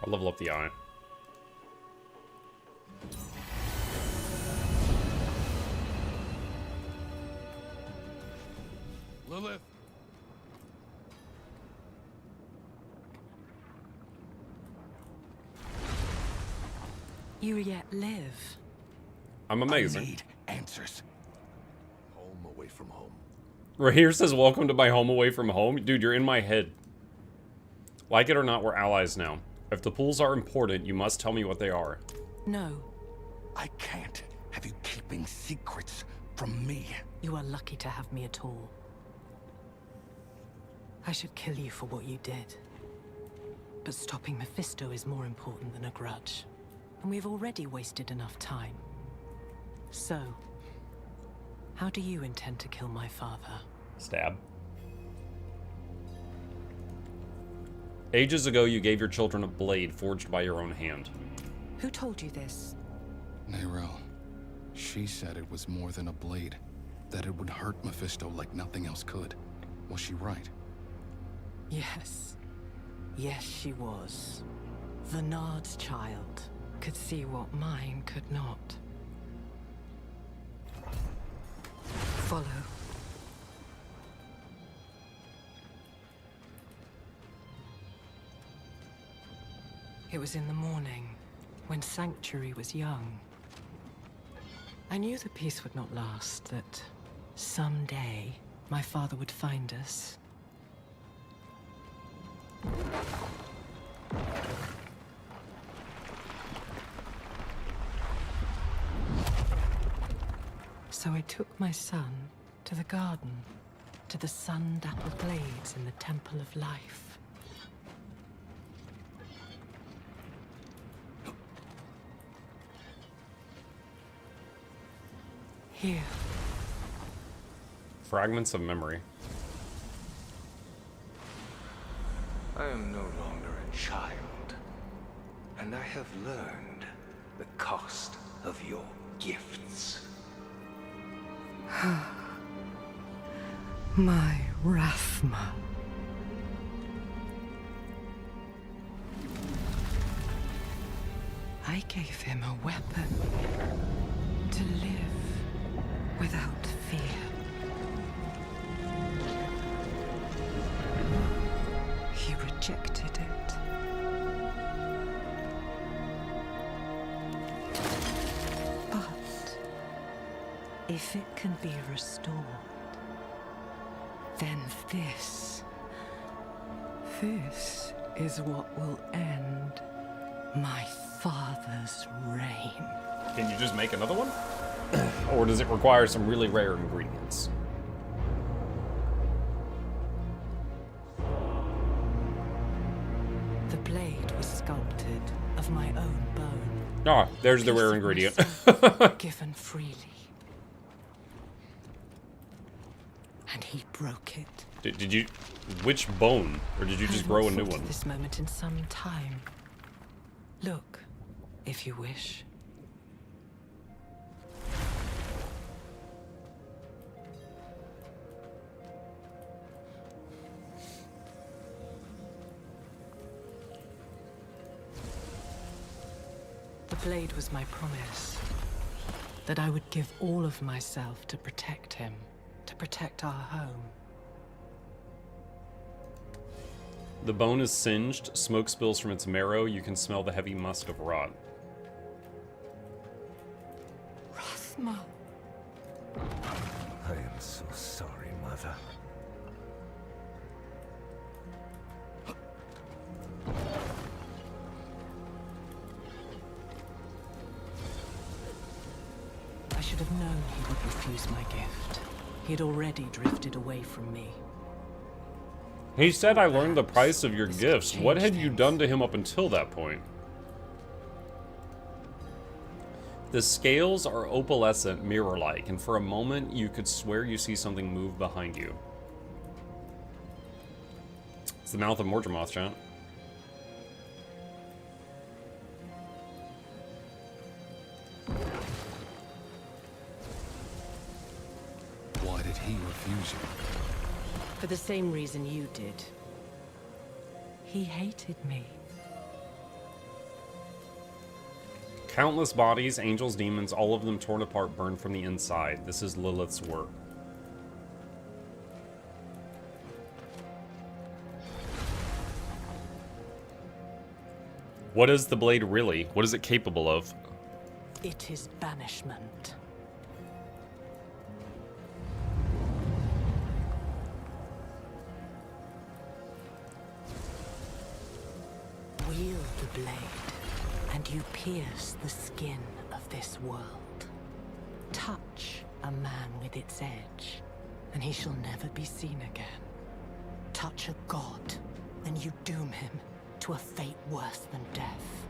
I'll level up the eye. Lilith. You yet live. I'm amazing. I need answers. Home away from home. Right here says, welcome to my home away from home. Dude, you're in my head. Like it or not, we're allies now. If the pools are important, you must tell me what they are. No. I can't have you keeping secrets from me. You are lucky to have me at all. I should kill you for what you did. But stopping Mephisto is more important than a grudge. And we've already wasted enough time. So, how do you intend to kill my father? Stab. Ages ago, you gave your children a blade forged by your own hand. Who told you this? Nerel. She said it was more than a blade. That it would hurt Mephisto like nothing else could. Was she right? Yes. Yes, she was. Vernard's child could see what mine could not. Follow. It was in the morning, when Sanctuary was young. I knew the peace would not last, that someday my father would find us. So I took my son to the garden, to the sun-dappled glades in the Temple of Life. Here. Fragments of memory. I am no longer a child, and I have learned the cost of your gifts. My Rathma. I gave him a weapon to live without fear. He rejected it. But if it can be restored, then this is what will end my father's reign. Can you just make another one? Or does it require some really rare ingredients? The blade was sculpted of my own bone. Ah, there's the rare ingredient. Given freely. And he broke it. Did you... Which bone? Or did you just grow a new one? This moment in some time. Look, if you wish. The blade was my promise. That I would give all of myself to protect him. To protect our home. The bone is singed, smoke spills from its marrow, you can smell the heavy musk of rot. Rathma. I am so sorry, Mother. I should have known he would refuse my gift. He had already drifted away from me. He said I learned the price of your gifts. What had you done to him up until that point? The scales are opalescent, mirror-like, and for a moment you could swear you see something move behind you. It's the mouth of Mordramoth, chat. Why did he refuse you? For the same reason you did. He hated me. Countless bodies, angels, demons, all of them torn apart, burned from the inside. This is Lilith's work. What is the blade really? What is it capable of? It is banishment. Wield the blade, and you pierce the skin of this world. Touch a man with its edge, and he shall never be seen again. Touch a god, and you doom him to a fate worse than death.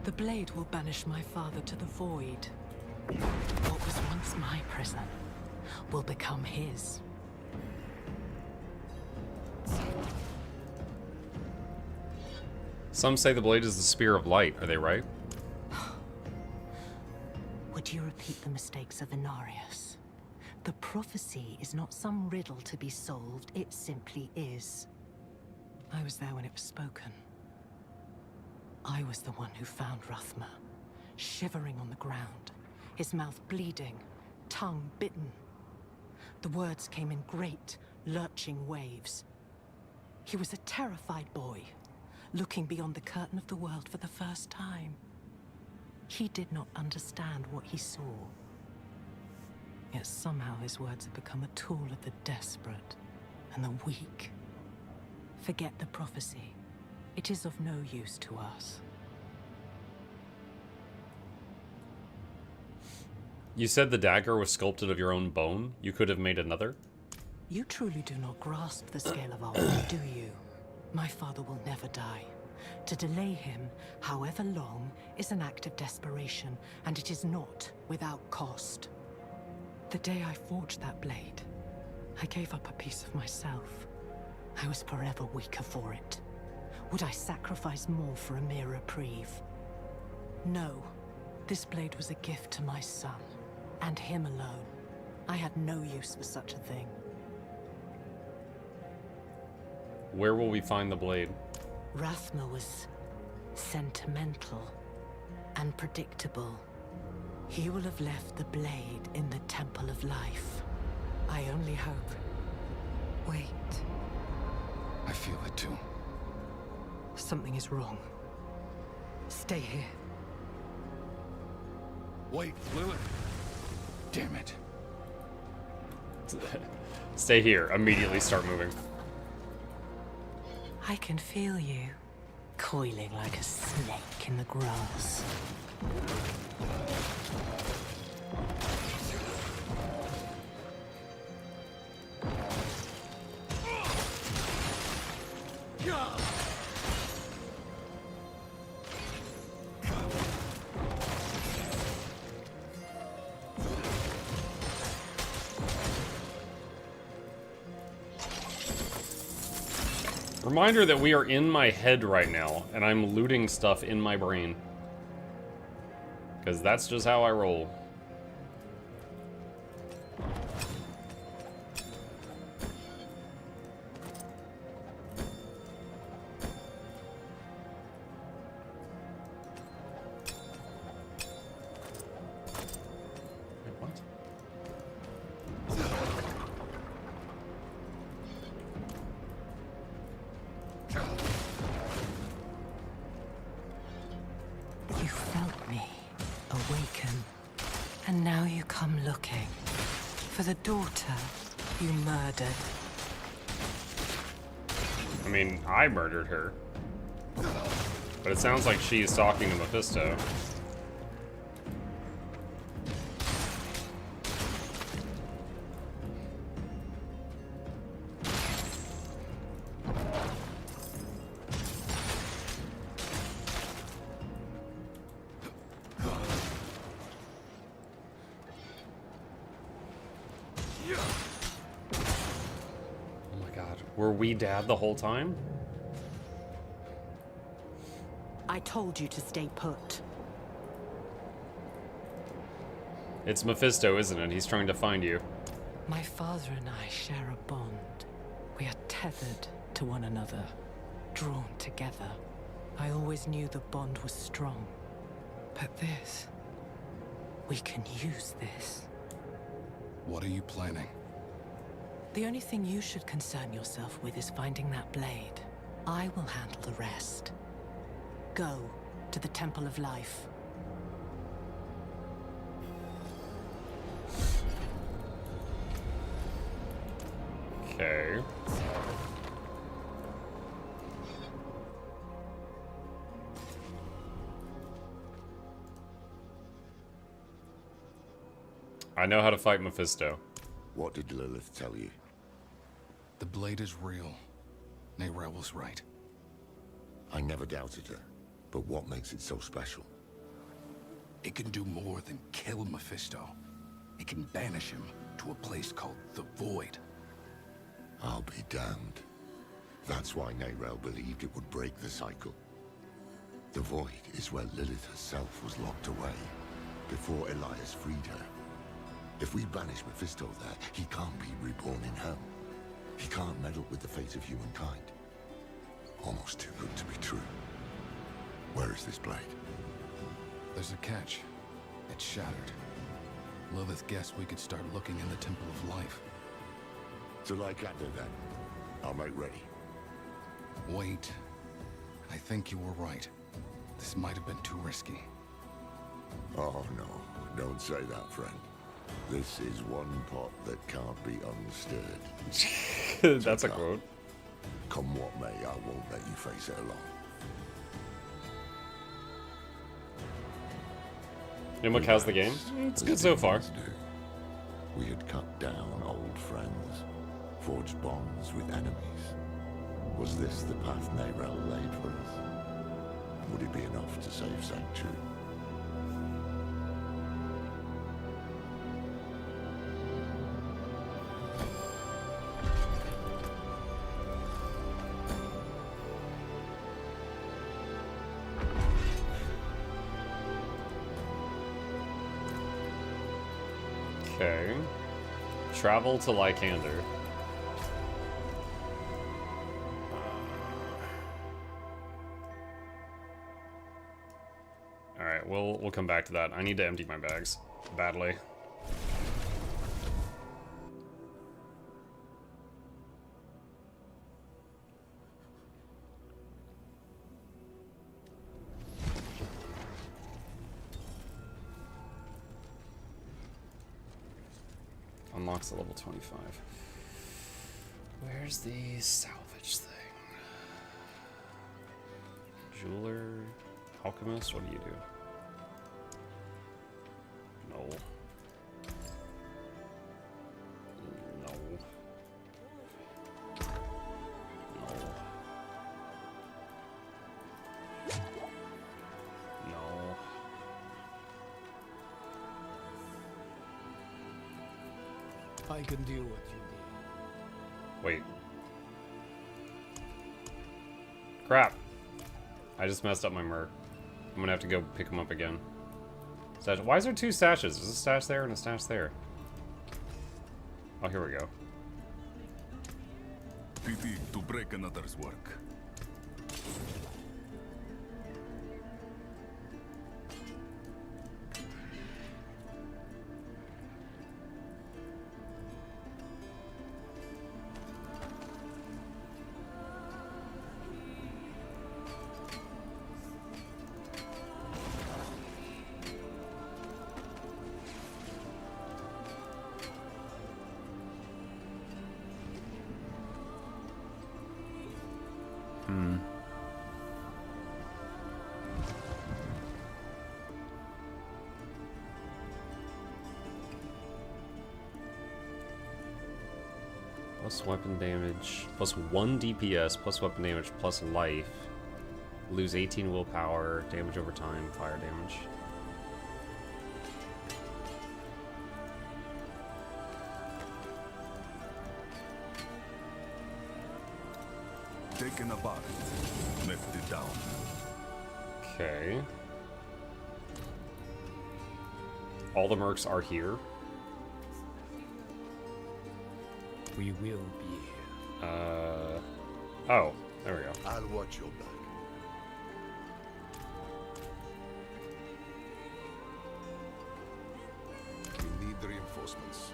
The blade will banish my father to the void. What was once my prison will become his. Some say the blade is the spear of light. Are they right? Would you repeat the mistakes of Inarius? The prophecy is not some riddle to be solved, it simply is. I was there when it was spoken. I was the one who found Rathma, shivering on the ground, his mouth bleeding, tongue bitten. The words came in great, lurching waves. He was a terrified boy, looking beyond the curtain of the world for the first time. He did not understand what he saw. Yet somehow his words have become a tool of the desperate and the weak. Forget the prophecy. It is of no use to us. You said the dagger was sculpted of your own bone? You could have made another? You truly do not grasp the scale of our war, do you? My father will never die. To delay him, however long, is an act of desperation, and it is not without cost. The day I forged that blade, I gave up a piece of myself. I was forever weaker for it. Would I sacrifice more for a mere reprieve? No. This blade was a gift to my son, and him alone. I had no use for such a thing. Where will we find the blade? Rathma was sentimental and predictable. He will have left the blade in the Temple of Life. I only hope. Wait. I feel it too. Something is wrong. Stay here. Wait, Lilith. Damn it. Stay here. Immediately start moving. I can feel you, coiling like a snake in the grass. Reminder that we are in my head right now, and I'm looting stuff in my brain. Because that's just how I roll. You felt me awaken, and now you come looking for the daughter you murdered. I mean, I murdered her. But it sounds like she's talking to Mephisto. Were we Dad the whole time? I told you to stay put. It's Mephisto, isn't it? He's trying to find you. My father and I share a bond. We are tethered to one another, drawn together. I always knew the bond was strong. But this... we can use this. What are you planning? The only thing you should concern yourself with is finding that blade. I will handle the rest. Go to the Temple of Life. Okay. I know how to fight Mephisto. What did Lilith tell you? The blade is real. Neyrelle was right. I never doubted her. But what makes it so special? It can do more than kill Mephisto. It can banish him to a place called the Void. I'll be damned. That's why Neyrelle believed it would break the cycle. The Void is where Lilith herself was locked away, before Elias freed her. If we banish Mephisto there, he can't be reborn in hell. He can't meddle with the fate of humankind. Almost too good to be true. Where is this blade? There's a catch. It's shattered. Lilith guessed we could start looking in the Temple of Life. So like I did then. I'll make ready. Wait. I think you were right. This might have been too risky. Oh no, don't say that, friend. This is one pot that can't be unstirred. That's a quote. Come what may, I won't let you face it alone. Nimlik, how's the game? It's good so far. We had cut down old friends, forged bonds with enemies. Was this the path Neyrelle laid for us? Would it be enough to save Sanctuary? Okay. Travel to Lycander. Alright, we'll come back to that. I need to empty my bags badly. Unlocks at level 25. Where's the salvage thing? Jeweler, alchemist, what do you do? No. No. No. No. I can do what you need. Wait. Crap. I just messed up my merc. I'm gonna have to go pick them up again. Stash. Why is there two stashes? There's a stash there and a stash there. Oh, here we go. Pity to break another's work. Plus weapon damage, plus 1 DPS, plus weapon damage, plus life. Lose 18 willpower, damage over time, fire damage. Taken apart, left it down. Okay. All the mercs are here. We will be here. Oh, there we go. I'll watch your back. We need reinforcements.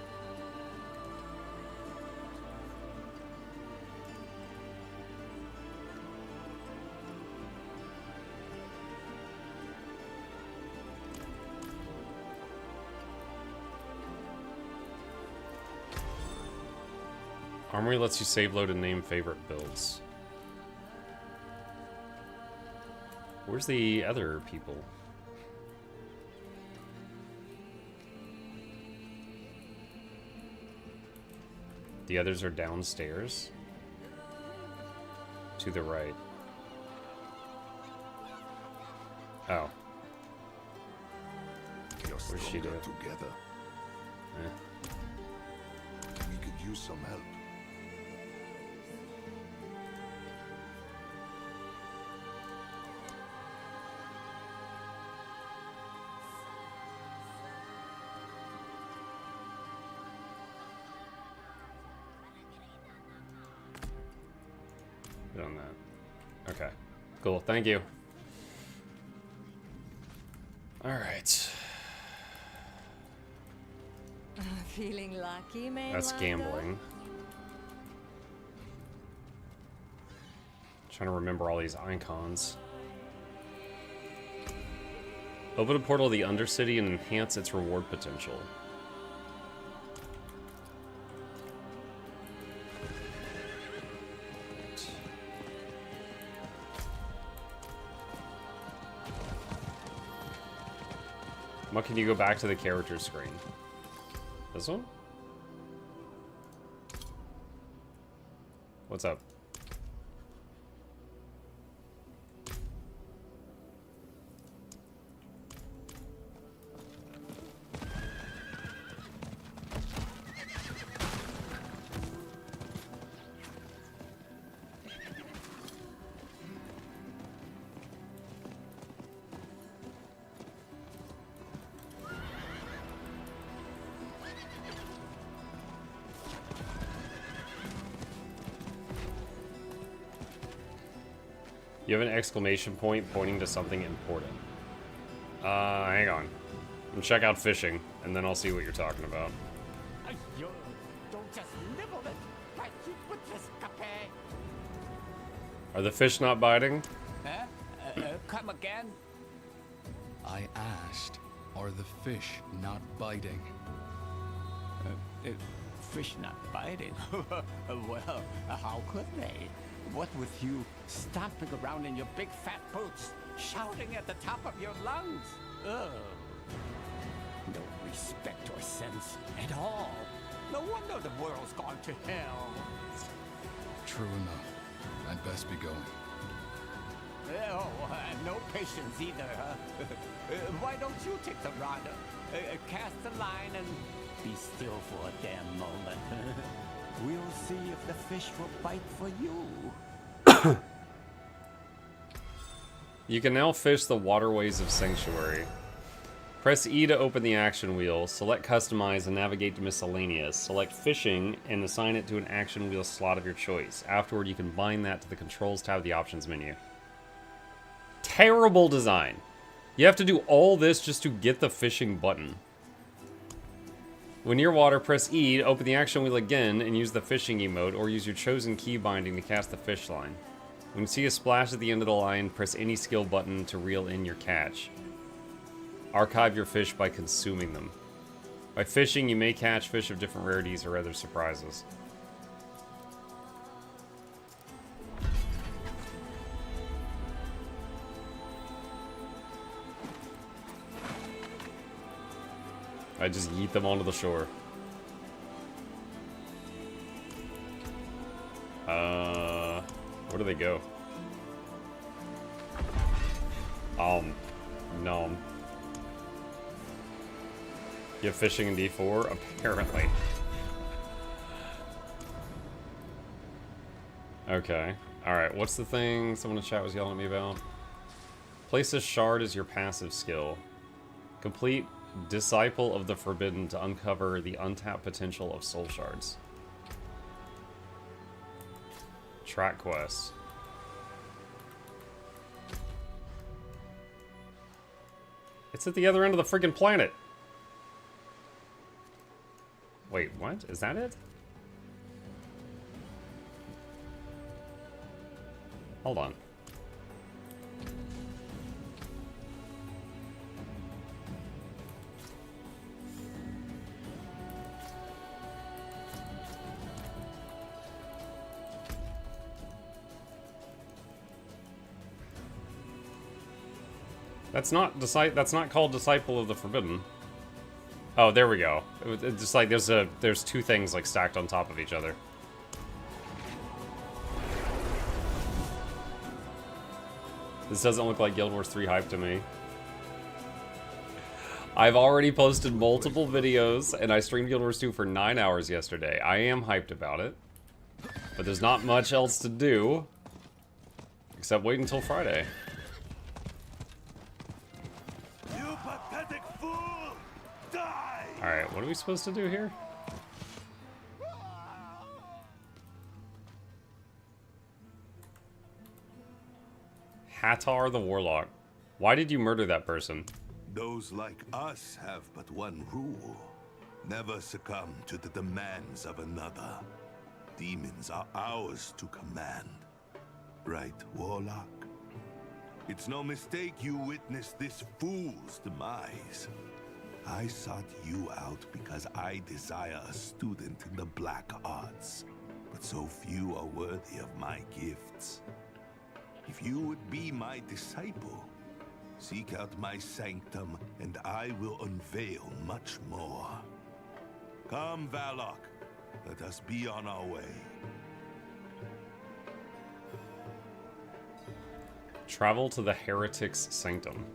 Armory lets you save, load, and name favorite builds. Where's the other people? The others are downstairs. To the right. Oh. Where's she doing? Together. We could use some help. On that. Okay. Cool. Thank you. All right. Feeling lucky, man. That's gambling. Trying to remember all these icons. Open a portal to the Undercity and enhance its reward potential. What can you go back to the character screen? This one? What's up? You have an exclamation point pointing to something important. Hang on. I'm check out fishing, and then I'll see what you're talking about. Don't just nibble it. But you put this cafe. Are the fish not biting? Huh? Come again? I asked, are the fish not biting? Fish not biting? Well, how could they? What with you stomping around in your big fat boots, shouting at the top of your lungs? Ugh. No respect or sense at all. No wonder the world's gone to hell. True enough. I'd best be going. Oh, no patience either, huh? Why don't you take the rod, cast the line, and be still for a damn moment? We'll see if the fish will bite for you. You can now fish the waterways of Sanctuary. Press E to open the action wheel, select Customize and navigate to Miscellaneous. Select Fishing and assign it to an action wheel slot of your choice. Afterward, you can bind that to the Controls tab of the Options menu. Terrible design. You have to do all this just to get the fishing button. When near water, press E to open the action wheel again and use the fishing emote, or use your chosen key binding to cast the fish line. When you see a splash at the end of the line, press any skill button to reel in your catch. Archive your fish by consuming them. By fishing, you may catch fish of different rarities or other surprises. I just yeet them onto the shore. Where do they go? No. You have fishing in D4? Apparently. Okay. Alright, what's the thing someone in the chat was yelling at me about? Place a shard as your passive skill. Complete Disciple of the Forbidden to uncover the untapped potential of soul shards. Track quest. It's at the other end of the freaking planet. Wait, what? Is that it? Hold on. That's not called Disciple of the Forbidden. Oh, there we go. It's just like there's two things like stacked on top of each other. This doesn't look like Guild Wars 3 hype to me. I've already posted multiple videos, and I streamed Guild Wars 2 for 9 hours yesterday. I am hyped about it, but there's not much else to do except wait until Friday. Alright, what are we supposed to do here? Hattar the Warlock. Why did you murder that person? Those like us have but one rule. Never succumb to the demands of another. Demons are ours to command. Right, Warlock? It's no mistake you witnessed this fool's demise. I sought you out because I desire a student in the black arts, but so few are worthy of my gifts. If you would be my disciple, seek out my sanctum, and I will unveil much more. Come, Valok, let us be on our way. Travel to the Heretic's Sanctum.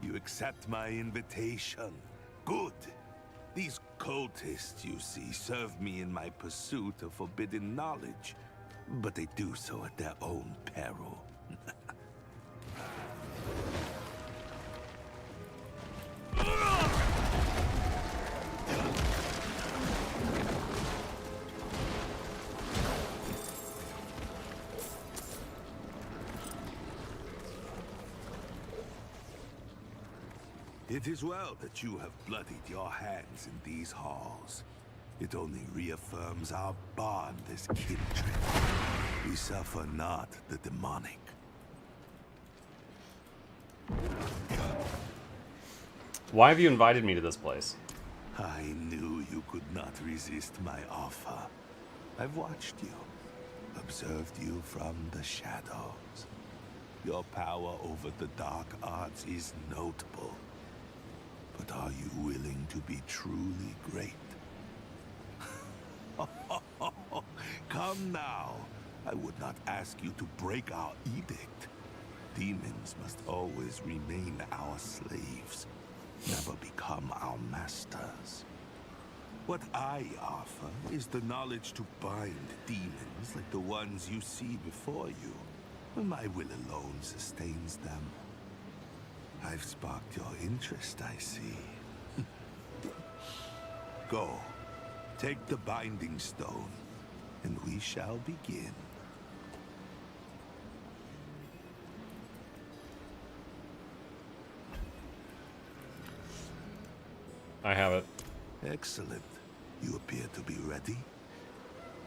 You accept my invitation. Good. These cultists, you see, serve me in my pursuit of forbidden knowledge, but they do so at their own peril. It is well that you have bloodied your hands in these halls. It only reaffirms our bond as kindred. We suffer not the demonic. Why have you invited me to this place? I knew you could not resist my offer. I've watched you, observed you from the shadows. Your power over the dark arts is notable. But are you willing to be truly great? Come now. I would not ask you to break our edict. Demons must always remain our slaves, never become our masters. What I offer is the knowledge to bind demons like the ones you see before you. My will alone sustains them. I've sparked your interest, I see. Go. Take the binding stone, and we shall begin. I have it. Excellent. You appear to be ready.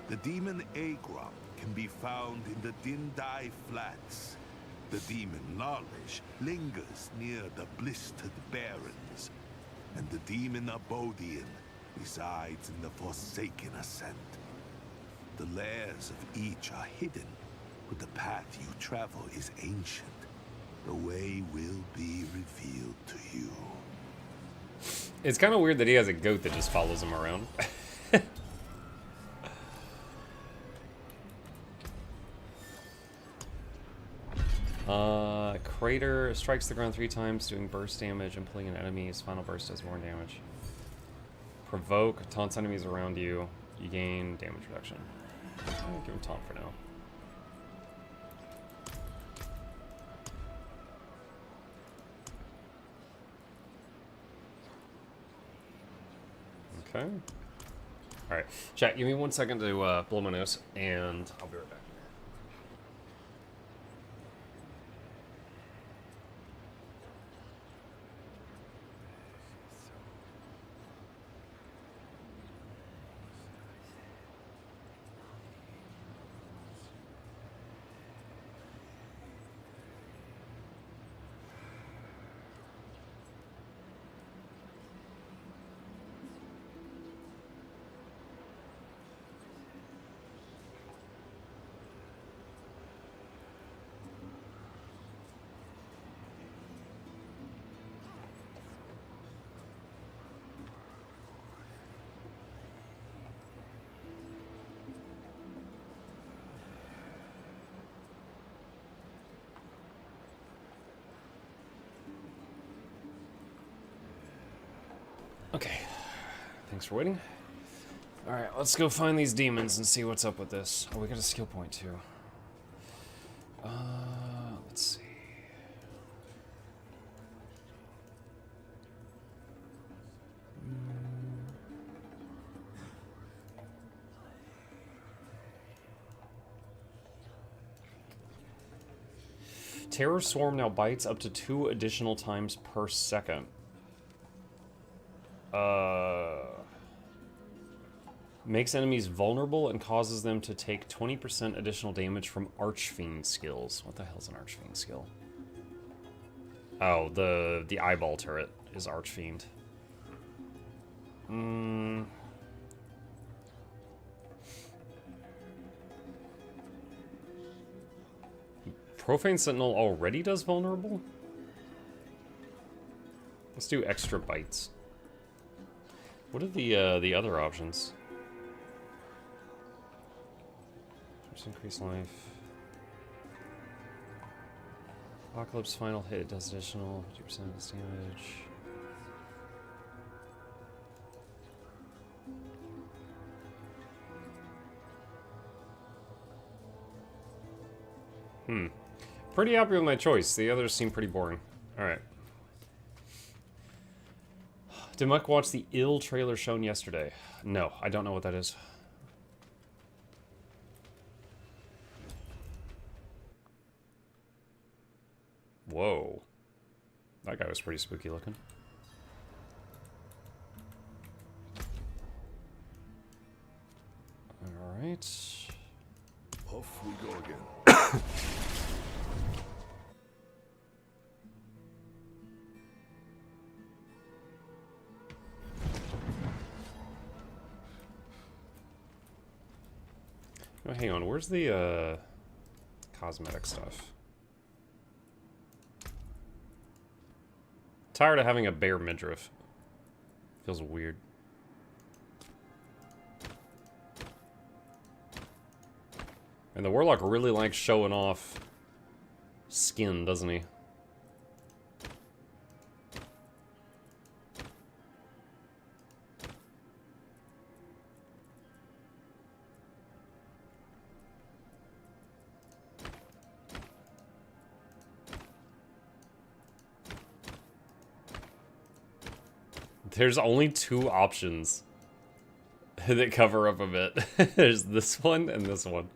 The demon Agron can be found in the Dindai Flats. The demon Lalish lingers near the Blistered Barrens, and the demon Abodian resides in the Forsaken Ascent. The lairs of each are hidden, but the path you travel is ancient. The way will be revealed to you. It's kind of weird that he has a goat that just follows him around. Crater strikes the ground 3 times, doing burst damage and pulling an enemy's final burst does more damage. Provoke taunts enemies around you. You gain damage reduction. I'll give him taunt for now. Okay. Alright. Chat, give me 1 second to blow my nose, and I'll be right back. Okay, thanks for waiting. Alright, let's go find these demons and see what's up with this. Oh, we got a skill point too. Let's see. Terror Swarm now bites up to 2 additional times per second. Makes enemies vulnerable and causes them to take 20% additional damage from Archfiend skills. What the hell's an Archfiend skill? Oh, the eyeball turret is Archfiend. Profane Sentinel already does vulnerable? Let's do extra bites. What are the other options? Just increase life. Apocalypse final hit does additional 50% of its damage. Pretty happy with my choice. The others seem pretty boring. Alright. Did Muck watch the Ill trailer shown yesterday? No, I don't know what that is. Whoa. That guy was pretty spooky looking. Alright. Off we go again. Oh, hang on, where's the cosmetic stuff? Tired of having a bare midriff. Feels weird. And the Warlock really likes showing off skin, doesn't he? There's only 2 options that cover up a bit. There's this one and this one.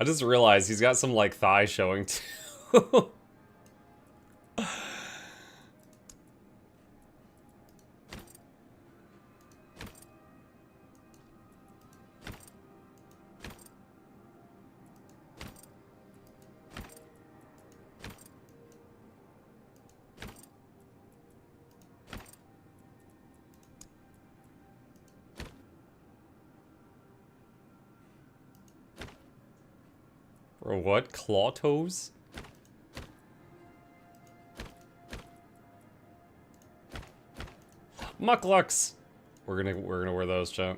I just realized he's got some, like, thigh showing, too. Or what? Claw toes? Mucklucks! We're gonna wear those, chat.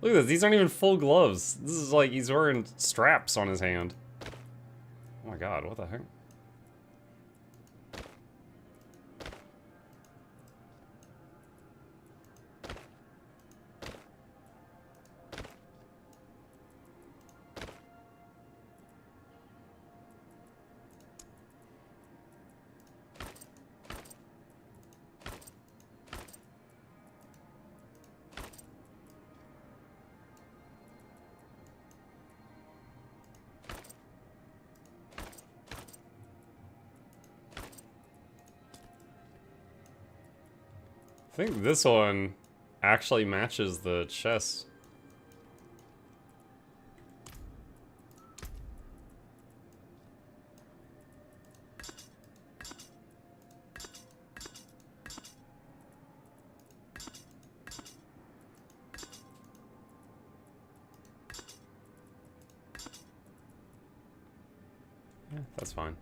Look at this. These aren't even full gloves. This is like he's wearing straps on his hand. Oh my god, what the heck? I think this one actually matches the chest. Yeah, that's fine.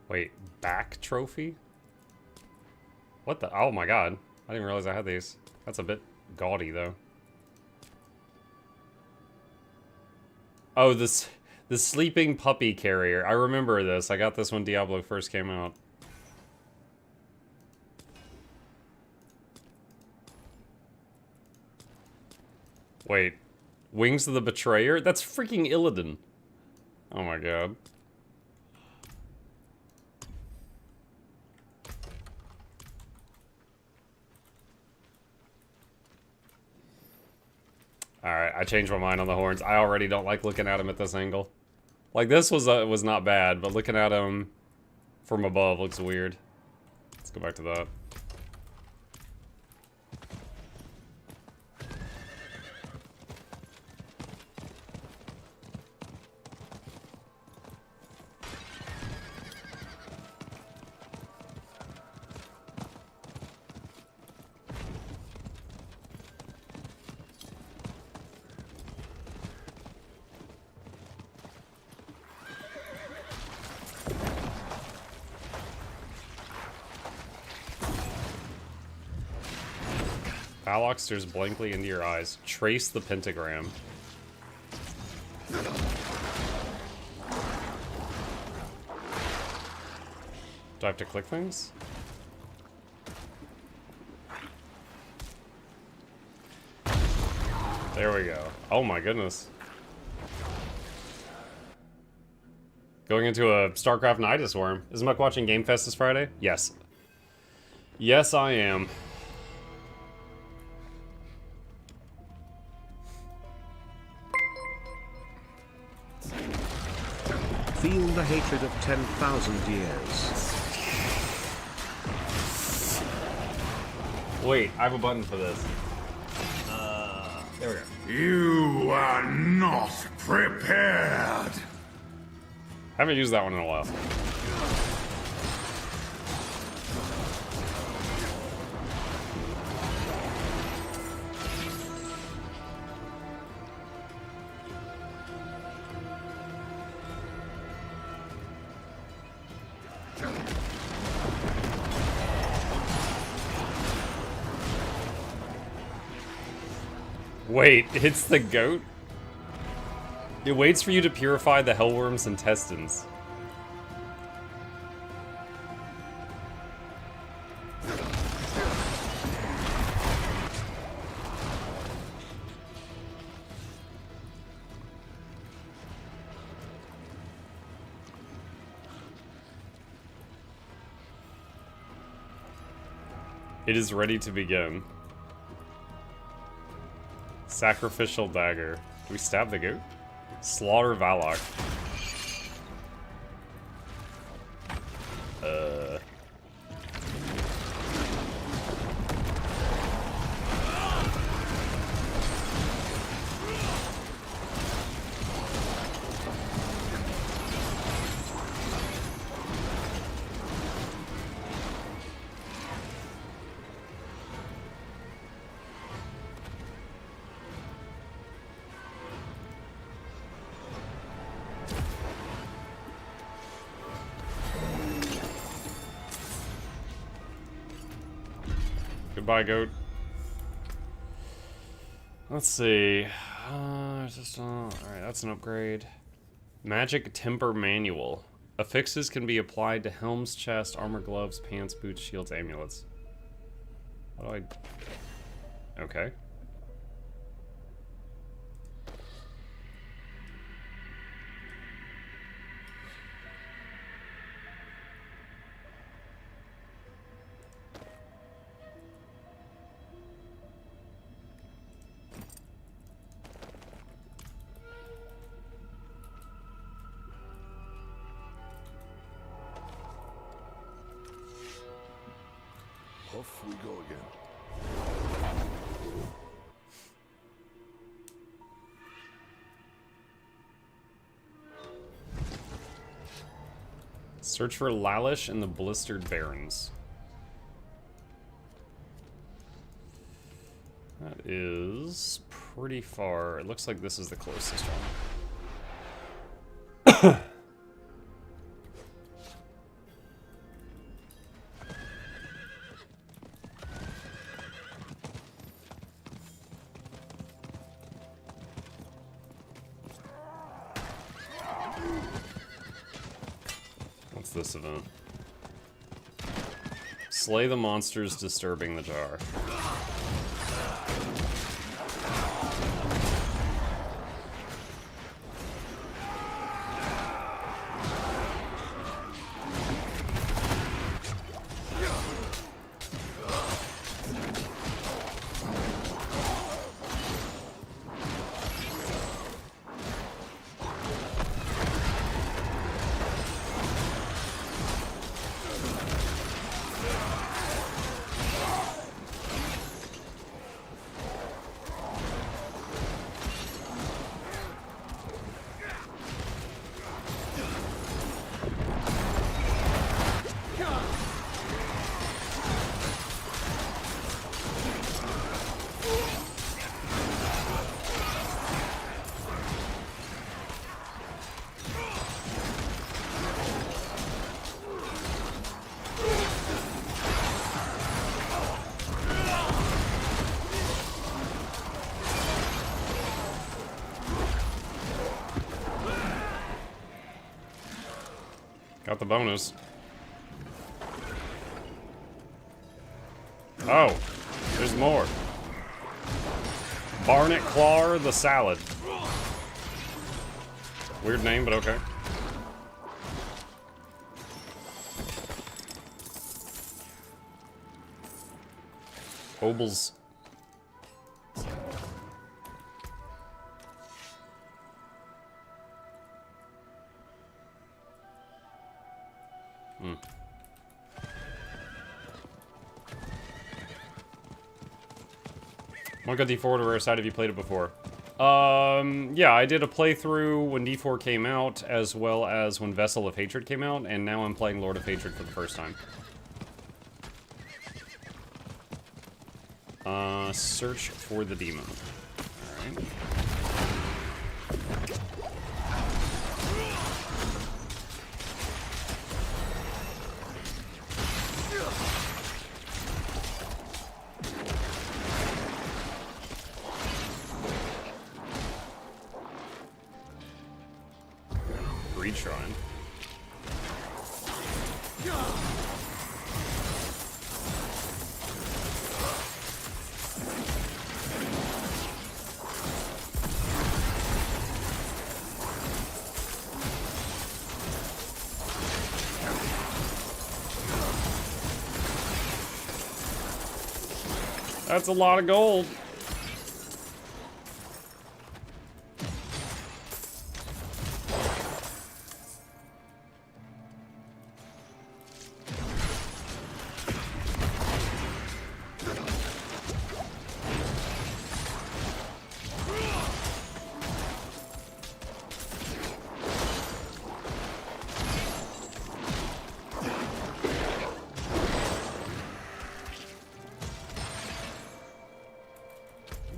Wait, back trophy? What the? Oh my god. I didn't realize I had these. That's a bit gaudy, though. Oh, the sleeping puppy carrier. I remember this. I got this when Diablo first came out. Wait. Wings of the Betrayer? That's freaking Illidan. Oh my god. Alright, I changed my mind on the horns. I already don't like looking at him at this angle. Like, this was not bad, but looking at him from above looks weird. Let's go back to that. Balok stares blankly into your eyes. Trace the pentagram. Do I have to click things? There we go. Oh my goodness. Going into a StarCraft Nidus worm. Is Muck watching Game Fest this Friday? Yes. Yes, I am. Feel the hatred of 10,000 years. Wait, I have a button for this. There we go. You are not prepared. Haven't used that one in a while. Wait, it's the goat? It waits for you to purify the hellworm's intestines. It is ready to begin. Sacrificial dagger. Do we stab the goat? Slaughter Valak. Goodbye, goat. Let's see. Alright, that's an upgrade. Magic Temper Manual. Affixes can be applied to helms, chest, armor, gloves, pants, boots, shields, amulets. What do I... Okay. Off we go again. Search for Lalish in the Blistered Barrens. That is pretty far. It looks like this is the closest one. What's this event? Slay the monsters disturbing the jar. Got the bonus. Oh, there's more. Barnet Claw the Salad. Weird name, but okay. Obel's. Monk on D4 to rare side, have you played it before? Yeah, I did a playthrough when D4 came out, as well as when Vessel of Hatred came out, and now I'm playing Lord of Hatred for the first time. Search for the demon. Alright. Shrine. That's a lot of gold.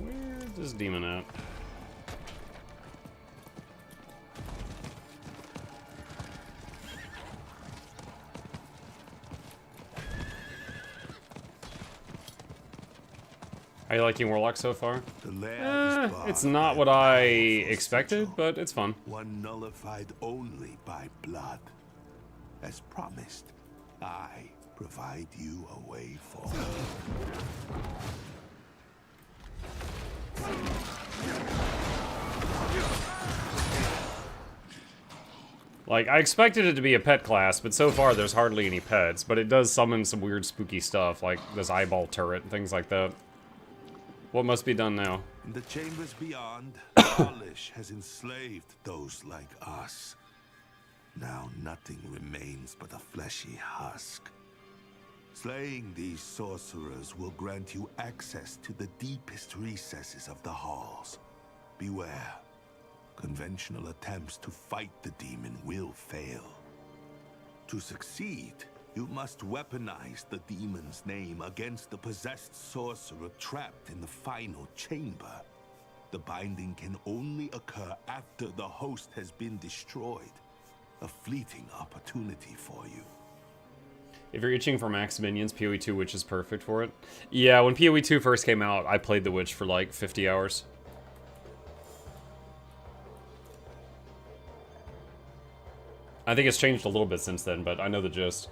Where's this demon at? Are you liking Warlock so far? It's not what I expected, but it's fun. One nullified only by blood. As promised, I provide you a way forward. Like, I expected it to be a pet class, but so far there's hardly any pets, but it does summon some weird spooky stuff, like this eyeball turret and things like that. What must be done now? In the chambers beyond, knowledge has enslaved those like us. Now nothing remains but a fleshy husk. Slaying these sorcerers will grant you access to the deepest recesses of the halls. Beware. Conventional attempts to fight the demon will fail. To succeed, you must weaponize the demon's name against the possessed sorcerer trapped in the final chamber. The binding can only occur after the host has been destroyed. A fleeting opportunity for you. If you're itching for max minions, PoE 2 Witch is perfect for it. Yeah, when PoE 2 first came out, I played the Witch for like 50 hours. I think it's changed a little bit since then, but I know the gist.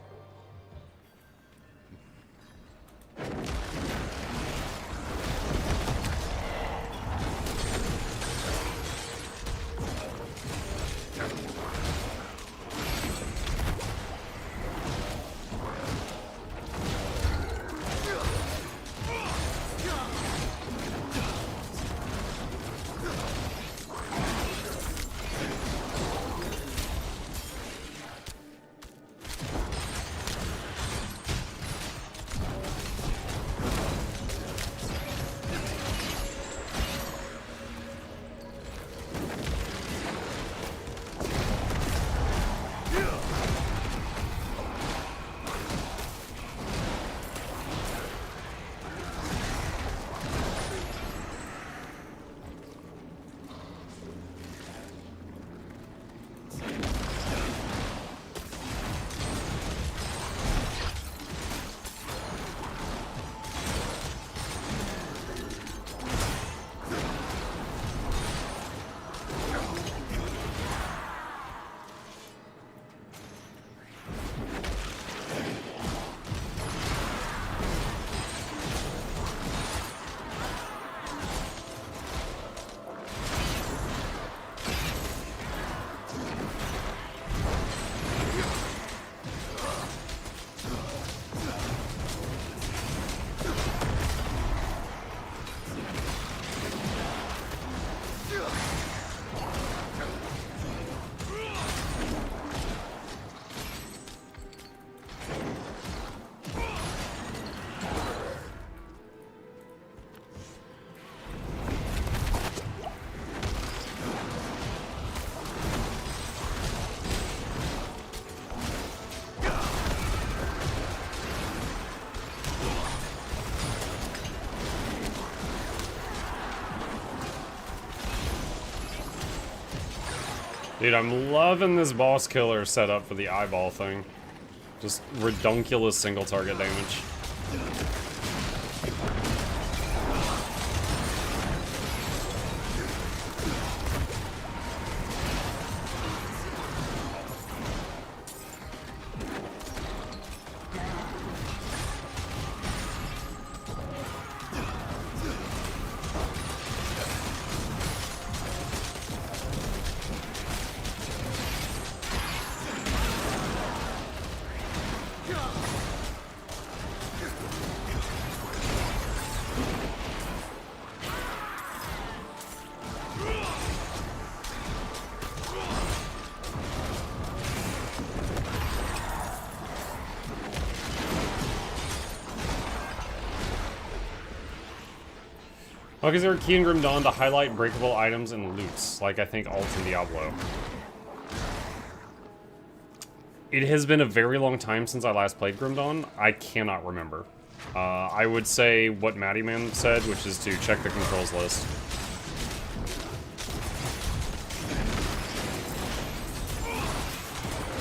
Dude, I'm loving this boss killer setup for the eyeball thing. Just redunculous single target damage. Like, is there a key in Grim Dawn to highlight breakable items and loots, like I think alt in Diablo? It has been a very long time since I last played Grim Dawn. I cannot remember. I would say what Matty Man said, which is to check the controls list.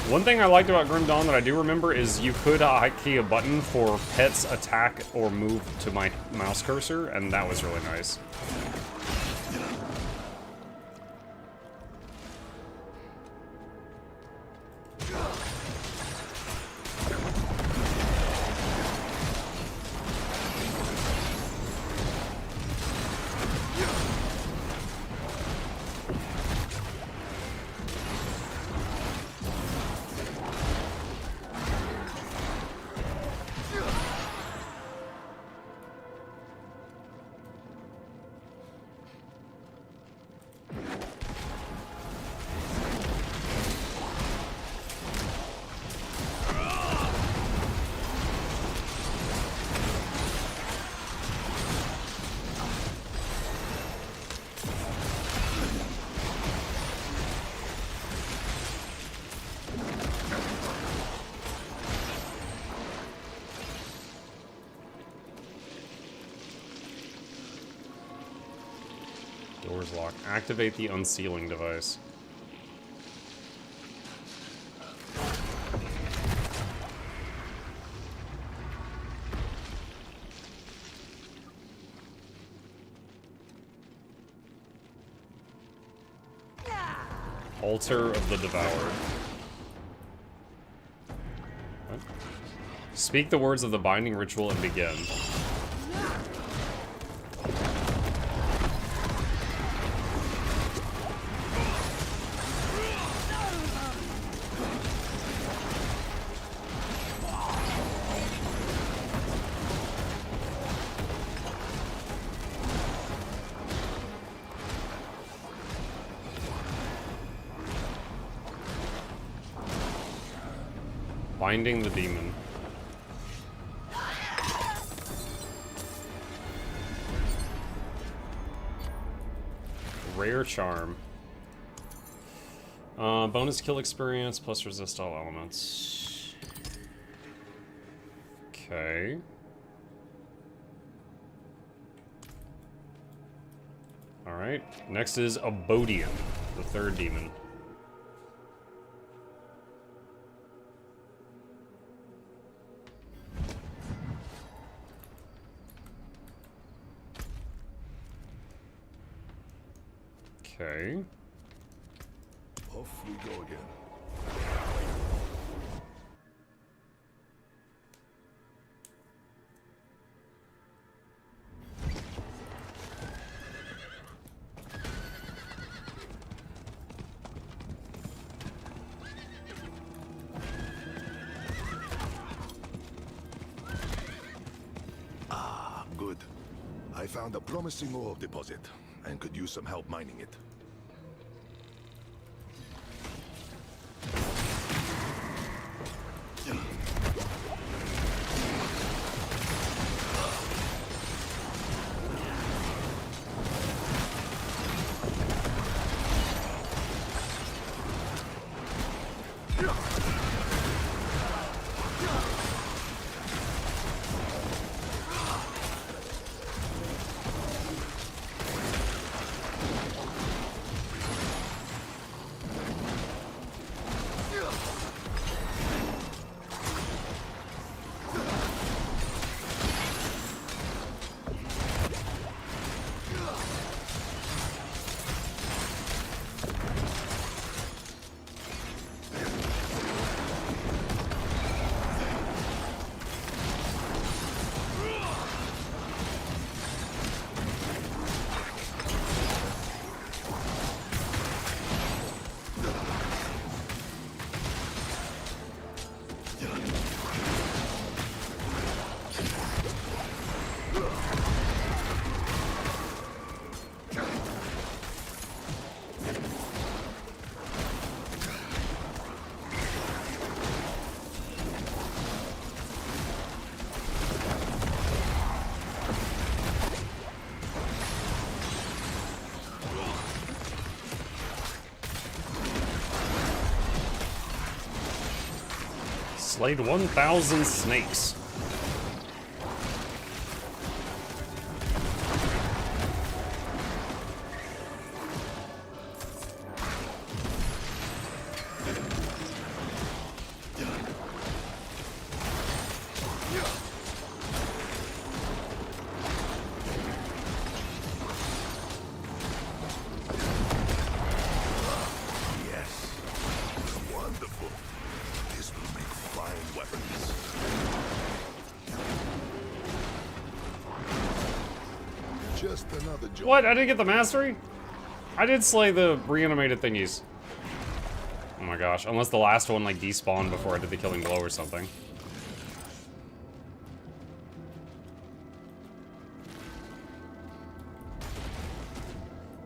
One thing I liked about Grim Dawn that I do remember is you could hotkey a button for pets attack or move to my mouse cursor, and that was really nice. Doors locked. Activate the unsealing device. Altar of the Devoured. What? Speak the words of the binding ritual and begin. Binding the demon. Rare charm. Bonus kill experience plus resist all elements. Okay. Alright. Next is Abodian, the third demon. Okay. Off we go again. Ah, good. I found a promising ore deposit and could use some help mining it. Slayed 1,000 snakes. another job. What? I didn't get the mastery? I did slay the reanimated thingies. Oh my gosh. Unless the last one like despawned before I did the killing blow or something.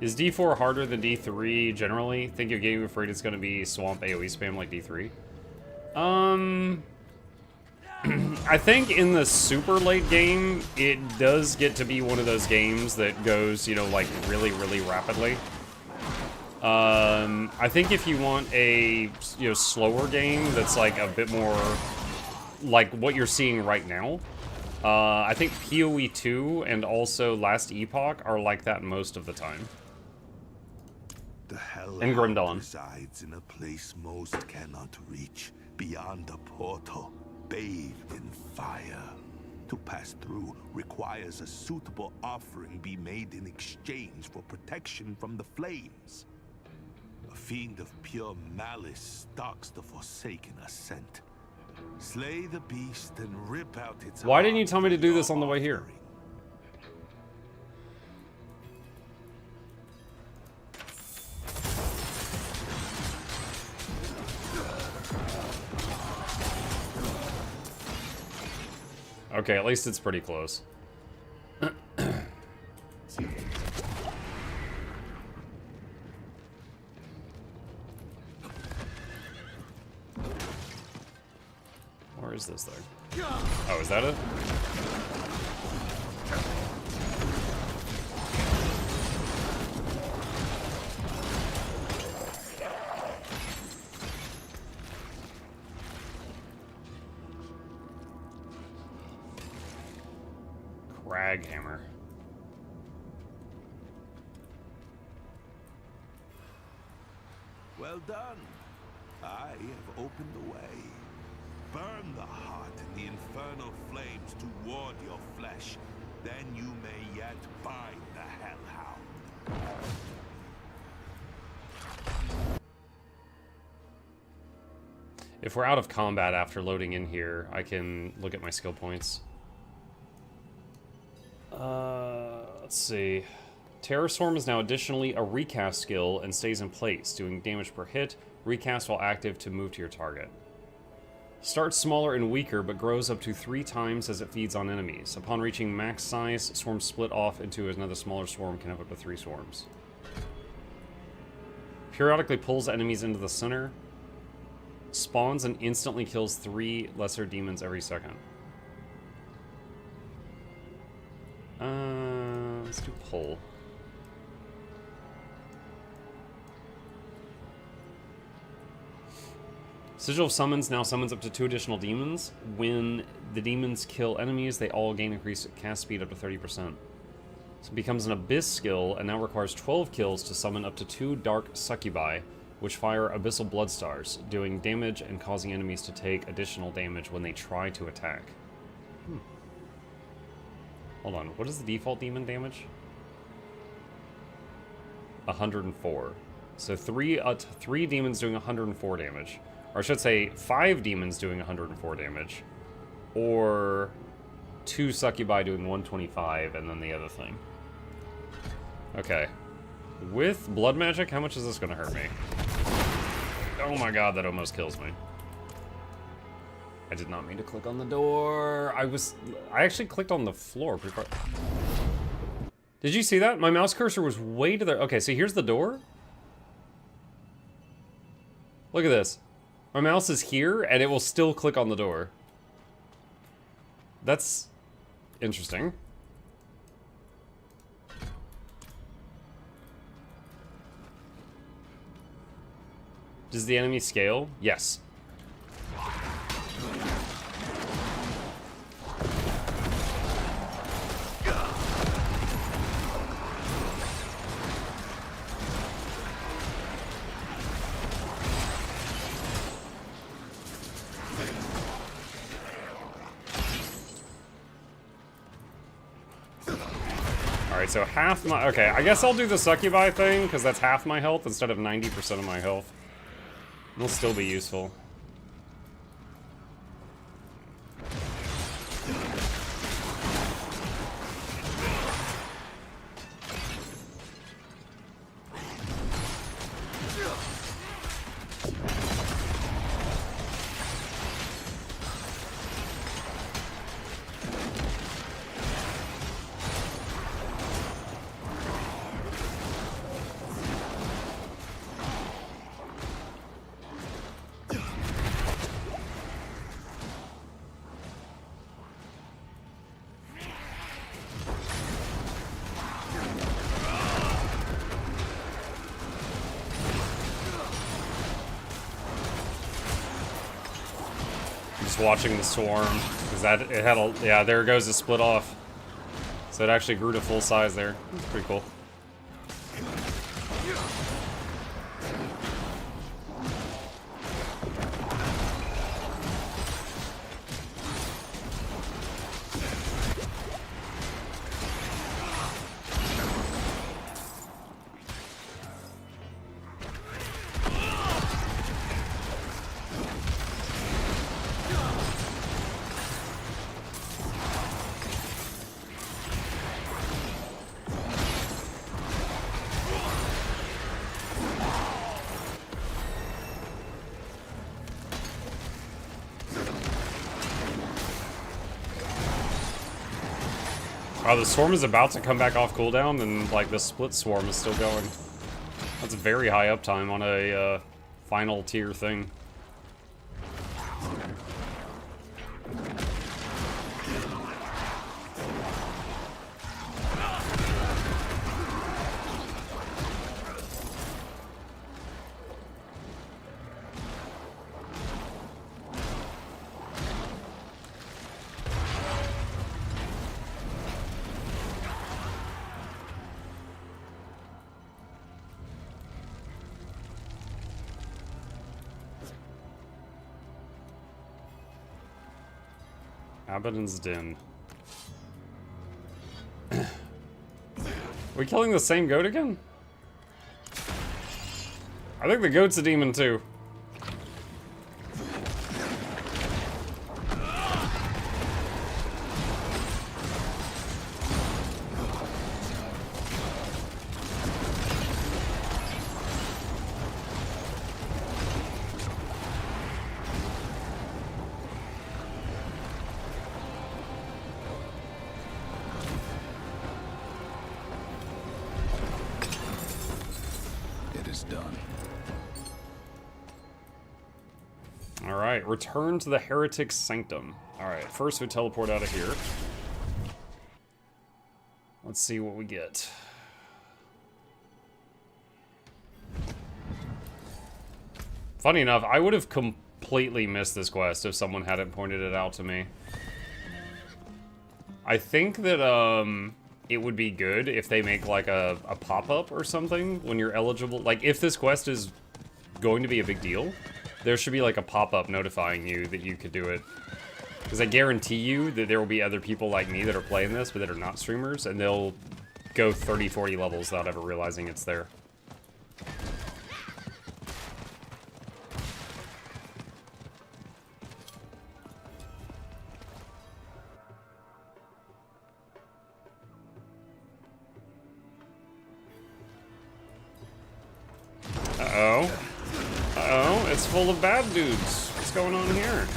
Is D4 harder than D3 generally? Think you're getting afraid it's going to be swamp AoE spam like D3? I think in the super late game, it does get to be one of those games that goes, you know, like really, really rapidly. I think if you want a, you know, slower game that's like a bit more like what you're seeing right now, I think PoE 2 and also Last Epoch are like that most of the time. The hell And Grim Dawn resides in a place most cannot reach, beyond a portal, bathed in fire. To pass through requires a suitable offering be made in exchange for protection from the flames. A fiend of pure malice stalks the Forsaken Ascent. Slay the beast and rip out its Why didn't you tell me to do this on the way here? Okay, at least it's pretty close. Where is this thing? Oh, is that it? Crag hammer. Well done. I have opened the way. Burn the heart in the infernal flames to ward your flesh. Then you may yet bind the hellhound. If we're out of combat after loading in here, I can look at my skill points. Let's see. Terror Storm is now additionally a recast skill and stays in place, doing damage per hit, recast while active to move to your target. Starts smaller and weaker, but grows up to 3 times as it feeds on enemies. Upon reaching max size, swarms split off into another smaller swarm can have up to 3 swarms. Periodically pulls enemies into the center. Spawns and instantly kills 3 lesser demons every second. Let's do pull. Sigil of Summons now summons up to 2 additional demons. When the demons kill enemies, they all gain increased cast speed up to 30%. So it becomes an Abyss skill and now requires 12 kills to summon up to 2 Dark Succubi, which fire Abyssal Bloodstars, doing damage and causing enemies to take additional damage when they try to attack. Hold on, what is the default demon damage? 104. So 3 demons doing 104 damage. Or I should say 5 demons doing 104 damage. Or 2 Succubi doing 125 and then the other thing. Okay. With blood magic, how much is this going to hurt me? Oh my god, that almost kills me. I did not mean to click on the door. I actually clicked on the floor. Did you see that? My mouse cursor was way to the... Okay, so here's the door. Look at this. My mouse is here, and it will still click on the door. That's interesting. Does the enemy scale? Yes. Alright, so half my... Okay, I guess I'll do the Succubi thing, because that's half my health instead of 90% of my health. It'll still be useful. just watching the swarm, because that it had a yeah. There it goes, it split off. So it actually grew to full size there. It's pretty cool. Oh, the swarm is about to come back off cooldown, and like the split swarm is still going. That's a very high uptime on a final tier thing. Abaddon's Den. We killing the same goat again? I think the goat's a demon too. Alright, return to the Heretic's Sanctum. Alright, first we teleport out of here. Let's see what we get. Funny enough, I would have completely missed this quest if someone hadn't pointed it out to me. I think that, it would be good if they make, like, a pop-up or something when you're eligible. Like, if this quest is going to be a big deal, there should be, like, a pop-up notifying you that you could do it. Because I guarantee you that there will be other people like me that are playing this, but that are not streamers, and they'll go 30, 40 levels without ever realizing it's there. Uh-oh. Uh-oh, it's full of bad dudes. What's going on here?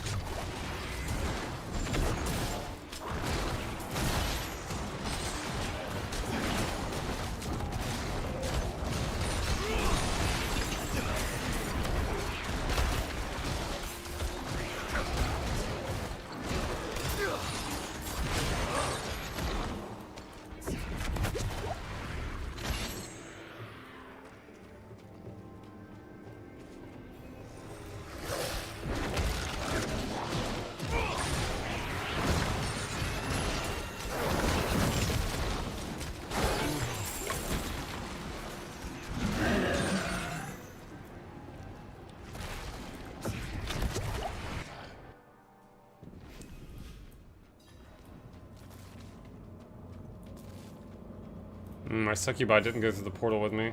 My succubi didn't go through the portal with me.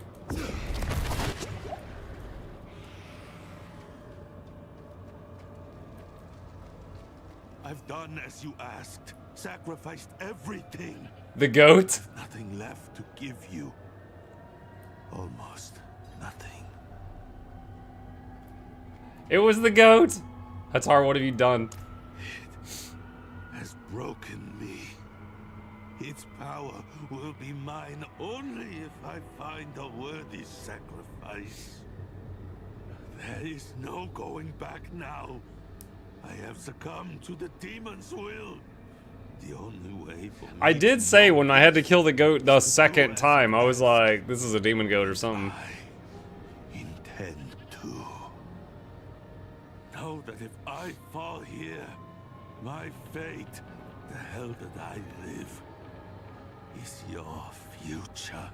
I've done as you asked. Sacrificed everything. The goat? Nothing left to give you. Almost nothing. It was the goat! Hatar, what have you done? It has broken me. Its power will be mine only if I find a worthy sacrifice. There is no going back now. I have succumbed to the demon's will. The only way for me. I did say when I had to kill the goat the second time, I was like, this is a demon goat or something. I intend to. Know that if I fall here, my fate, the hell that I live, is your future.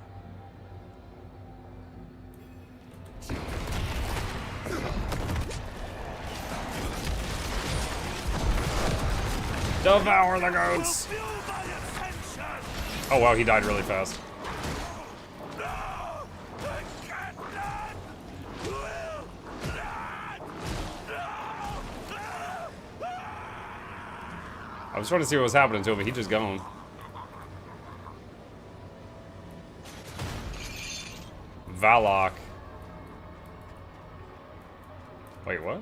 Devour the goats! Oh wow, he died really fast. I was trying to see what was happening to him, but he just gone. Valak. Wait, what?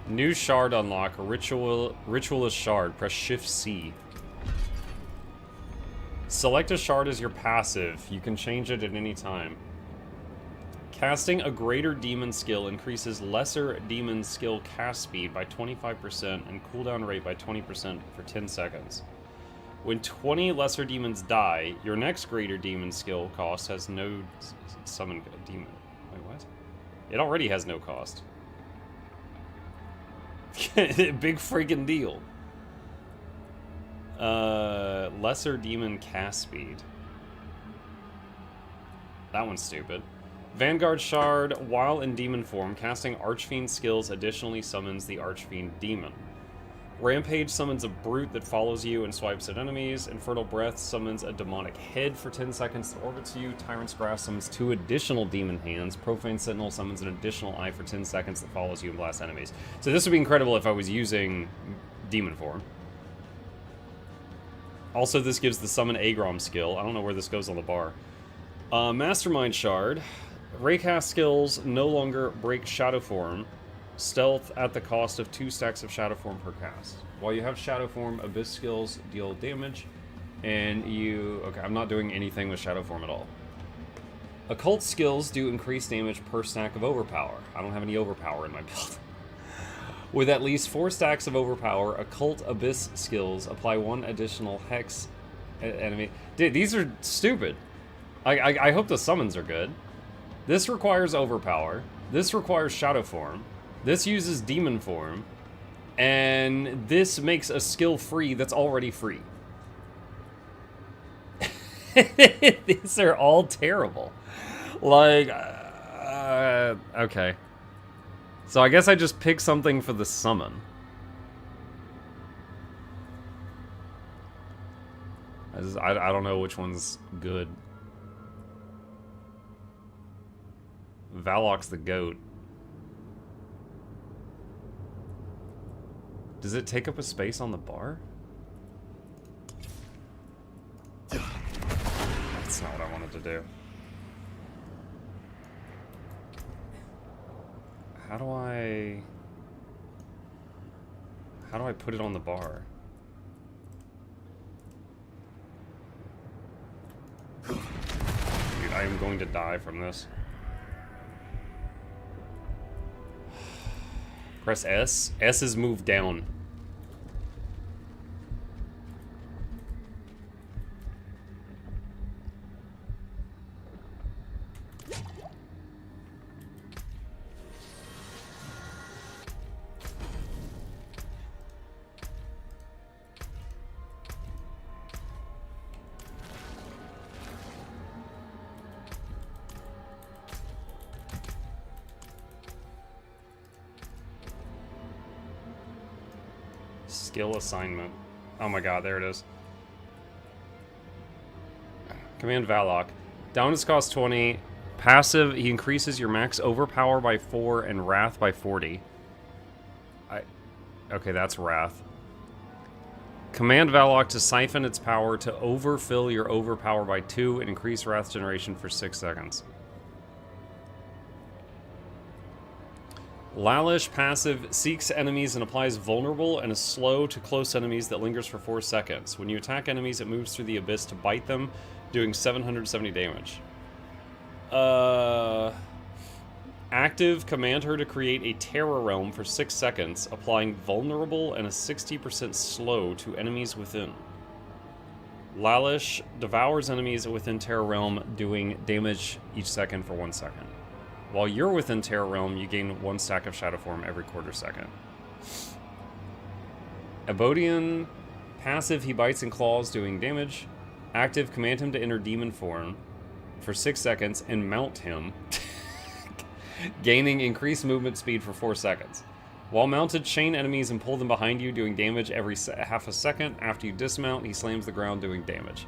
New shard unlock, ritualist shard, press Shift C. Select a shard as your passive, you can change it at any time. Casting a greater demon skill increases lesser demon skill cast speed by 25% and cooldown rate by 20% for 10 seconds. When 20 lesser demons die, your next greater demon skill cost has no summon demon. Wait, what? It already has no cost. Big freaking deal. Lesser demon cast speed. That one's stupid. Vanguard shard, while in demon form, casting Archfiend skills additionally summons the Archfiend demon. Rampage summons a brute that follows you and swipes at enemies. Infernal Breath summons a demonic head for 10 seconds that orbits you. Tyrant's Grasp summons 2 additional demon hands. Profane Sentinel summons an additional eye for 10 seconds that follows you and blasts enemies. So this would be incredible if I was using demon form. Also, this gives the Summon Agrom skill. I don't know where this goes on the bar. Mastermind Shard. Raycast skills no longer break Shadow Form. Stealth at the cost of 2 stacks of Shadow Form per cast. While you have Shadow Form, Abyss skills deal damage, and you... Okay, I'm not doing anything with Shadow Form at all. Occult skills do increased damage per stack of Overpower. I don't have any Overpower in my build. With at least 4 stacks of Overpower, Occult Abyss skills apply 1 additional Hex enemy... Dude, these are stupid. I hope the summons are good. This requires Overpower. This requires Shadow Form. This uses Demon Form, and this makes a skill free that's already free. These are all terrible. Like, okay. So I guess I just pick something for the summon. I don't know which one's good. Valok's the goat. Does it take up a space on the bar? That's not what I wanted to do. How do I put it on the bar? Dude, I am going to die from this. Press S. S is moved down. Skill assignment. Oh my god, there it is. Command Valok. Downness cost 20. Passive, he increases your max overpower by 4 and wrath by 40. Okay, that's wrath. Command Valok to siphon its power to overfill your overpower by 2 and increase wrath generation for 6 seconds. Lalish passive seeks enemies and applies vulnerable and is slow to close enemies that lingers for 4 seconds. When you attack enemies, it moves through the abyss to bite them, doing 770 damage. Active, command her to create a terror realm for 6 seconds, applying vulnerable and a 60% slow to enemies within. Lalish devours enemies within terror realm, doing damage each second for 1 second. While you're within terror realm, you gain 1 stack of shadow form every quarter second. Abodian, passive, he bites and claws, doing damage. Active, command him to enter demon form for 6 seconds and mount him, gaining increased movement speed for 4 seconds. While mounted, chain enemies and pull them behind you, doing damage every half a second. After you dismount, he slams the ground, doing damage.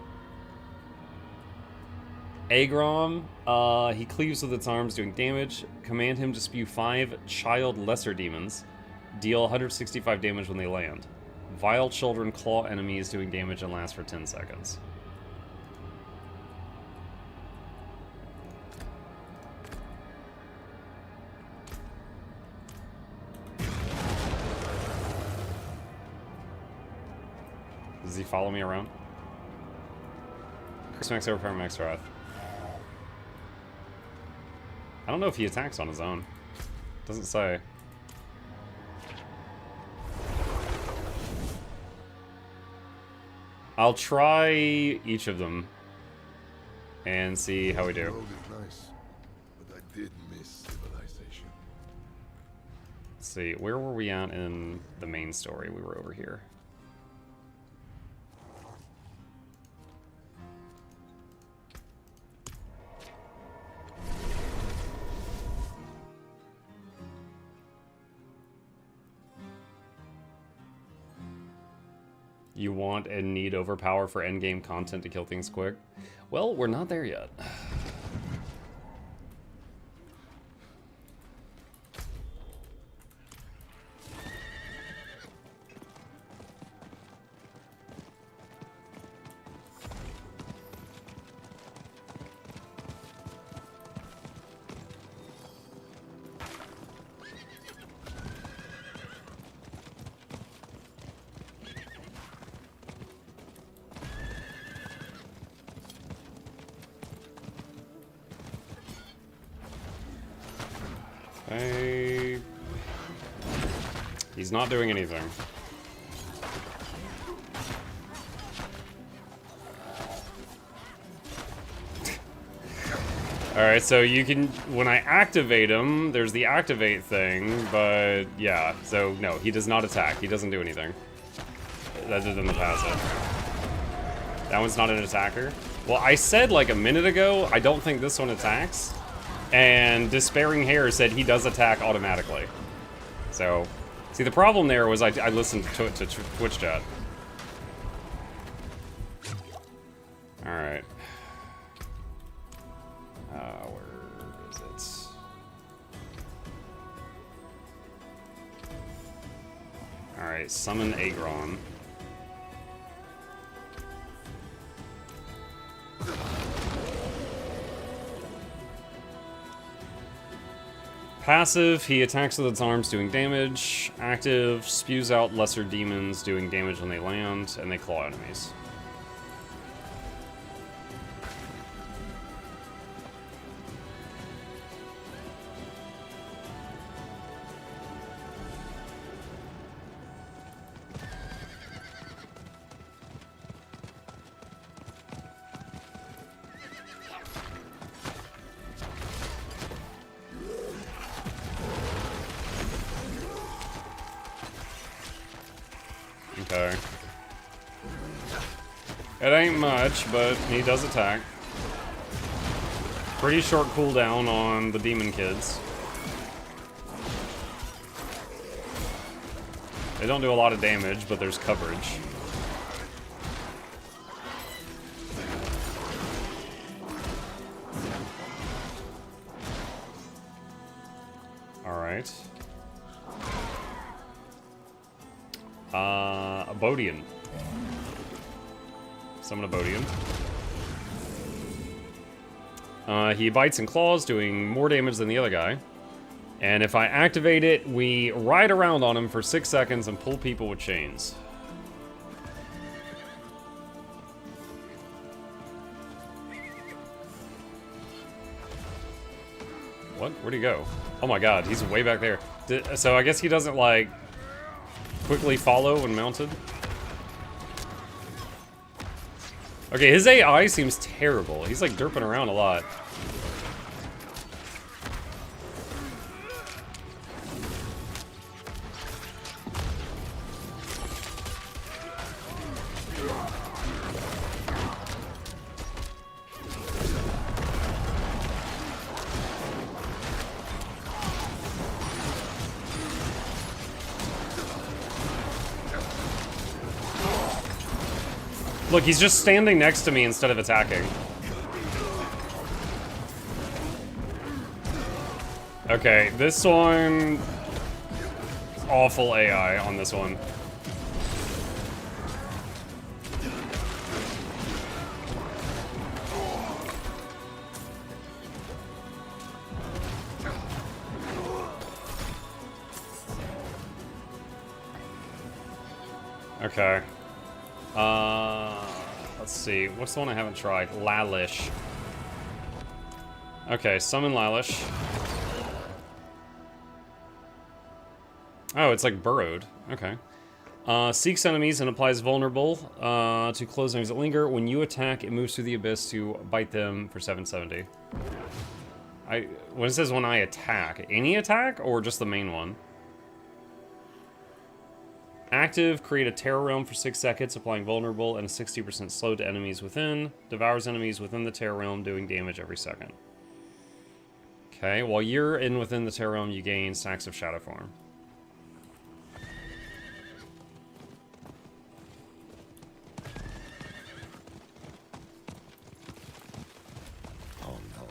Agrom, he cleaves with its arms, doing damage. Command him to spew 5 child lesser demons. Deal 165 damage when they land. Vile children claw enemies, doing damage, and last for 10 seconds. Does he follow me around? Chris Max Overpower Max Wrath. I don't know if he attacks on his own. Doesn't say. I'll try each of them and see how we do. The world is nice, but I did miss civilization. Let's see, where were we at in the main story? We were over here. You want and need overpower for endgame content to kill things quick? Well, we're not there yet. He's not doing anything. Alright, so you can, when I activate him, there's the activate thing, but yeah, so no, he does not attack. He doesn't do anything. Other than the passive. That one's not an attacker? Well, I said like a minute ago, I don't think this one attacks. And Despairing Hair said he does attack automatically. So, see, the problem there was I listened to Twitch chat. Alright. Where is it? Alright, summon Agron. Passive, he attacks with its arms, doing damage. Active, spews out lesser demons, doing damage when they land, and they claw enemies. Okay. It ain't much, but he does attack. Pretty short cooldown on the demon kids. They don't do a lot of damage, but there's coverage. Alright. Abodian. Summon Abodian. He bites and claws, doing more damage than the other guy. And if I activate it, we ride around on him for 6 seconds and pull people with chains. What? Where'd he go? Oh my god, he's way back there. So I guess he doesn't, like, quickly follow when mounted? Okay, his AI seems terrible. He's, like, derping around a lot. Look, he's just standing next to me instead of attacking. Okay, this one... awful AI on this one. Okay. Let's see. What's the one I haven't tried? Lalish. Okay, summon Lalish. Oh, it's like burrowed. Okay. Seeks enemies and applies vulnerable to close enemies that linger. When you attack, it moves through the abyss to bite them for 770. When it says when I attack, any attack or just the main one? Active, create a terror realm for 6 seconds, applying vulnerable and a 60% slow to enemies within. Devours enemies within the terror realm, doing damage every second. Okay, while you're within the terror realm, you gain stacks of shadow form. Oh no.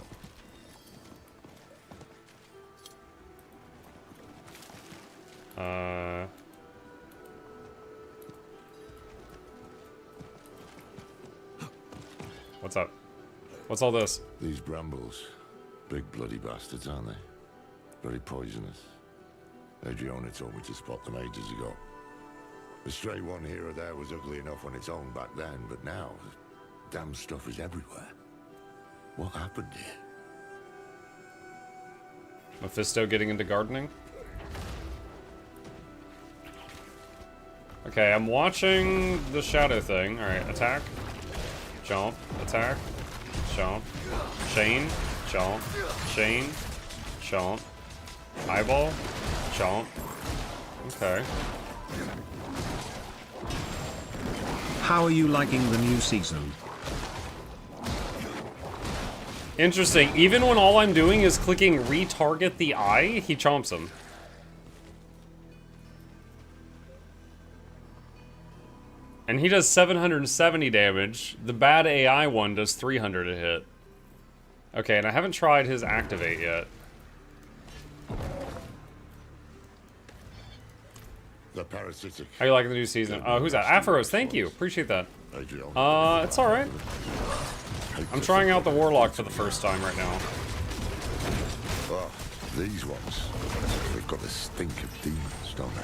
What's up? What's all this? These brambles. Big bloody bastards, aren't they? Very poisonous. Adriana told me to spot them ages ago. The stray one here or there was ugly enough on its own back then, but now, the damn stuff is everywhere. What happened here? Mephisto getting into gardening? Okay, I'm watching the shadow thing. Alright, attack. Jump, attack, jump, chain, jump, chain, jump, eyeball, jump. Okay. How are you liking the new season? Interesting. Even when all I'm doing is clicking retarget the eye, he chomps him. And he does 770 damage. The bad AI one does 300 a hit. Okay, and I haven't tried his activate yet. The parasitic. How you liking the new season? Who's that? Afros, thank you. Appreciate that. It's alright. I'm trying out the Warlock for the first time right now. Oh, these ones. They've got the stink of demons, don't they?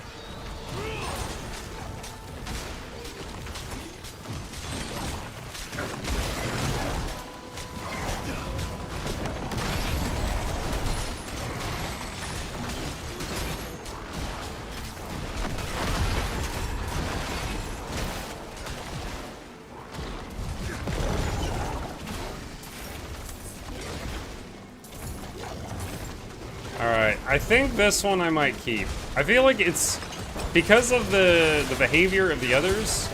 Alright, I think this one I might keep. I feel like it's... because of the behavior of the others,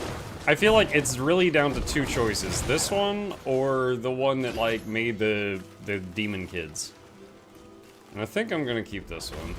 I feel like it's really down to two choices. This one, or the one that, like, made the demon kids. And I think I'm gonna keep this one.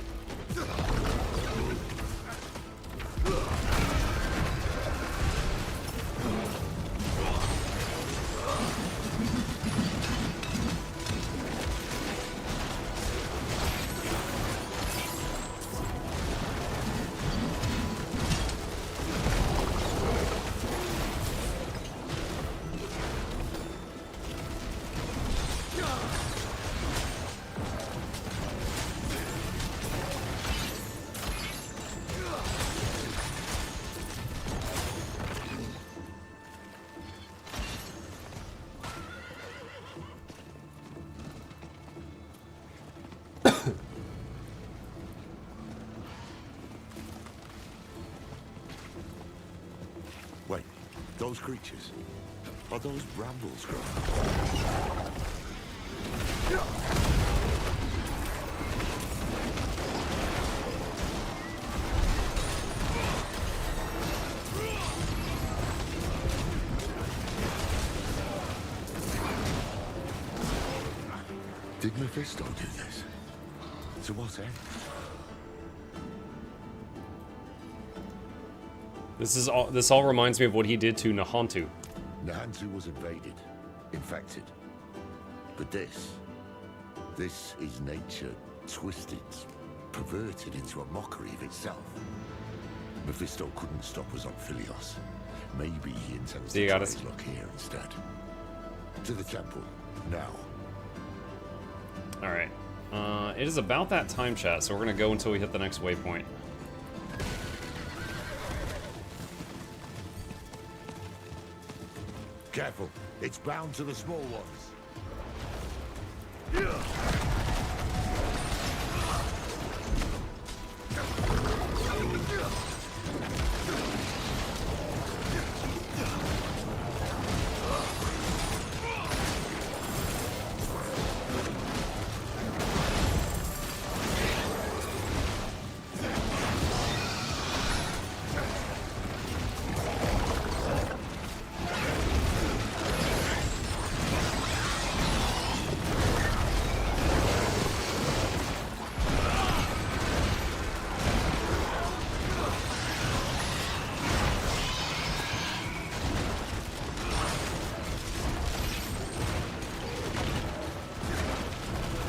Those creatures, are those brambles growing? Did Mephisto do this? To what end? This all reminds me of what he did to Nahantu. Nahantu was invaded, infected. But this is nature twisted, perverted into a mockery of itself. Mephisto couldn't stop us on Philios. Maybe he intends to try his luck here instead. To the temple, now. Alright. It is about that time, chat, so we're gonna go until we hit the next waypoint. Careful, it's bound to the small ones.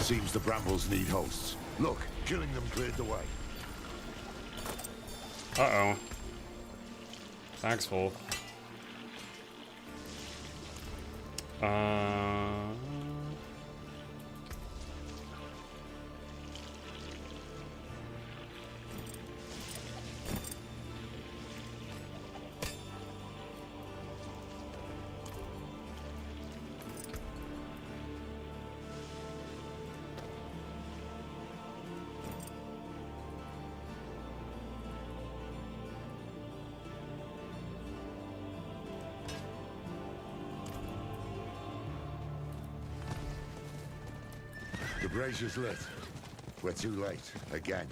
Seems the brambles need hosts. Look, killing them cleared the way. Uh-oh. Bag's full. The brazier's lit. We're too late, again.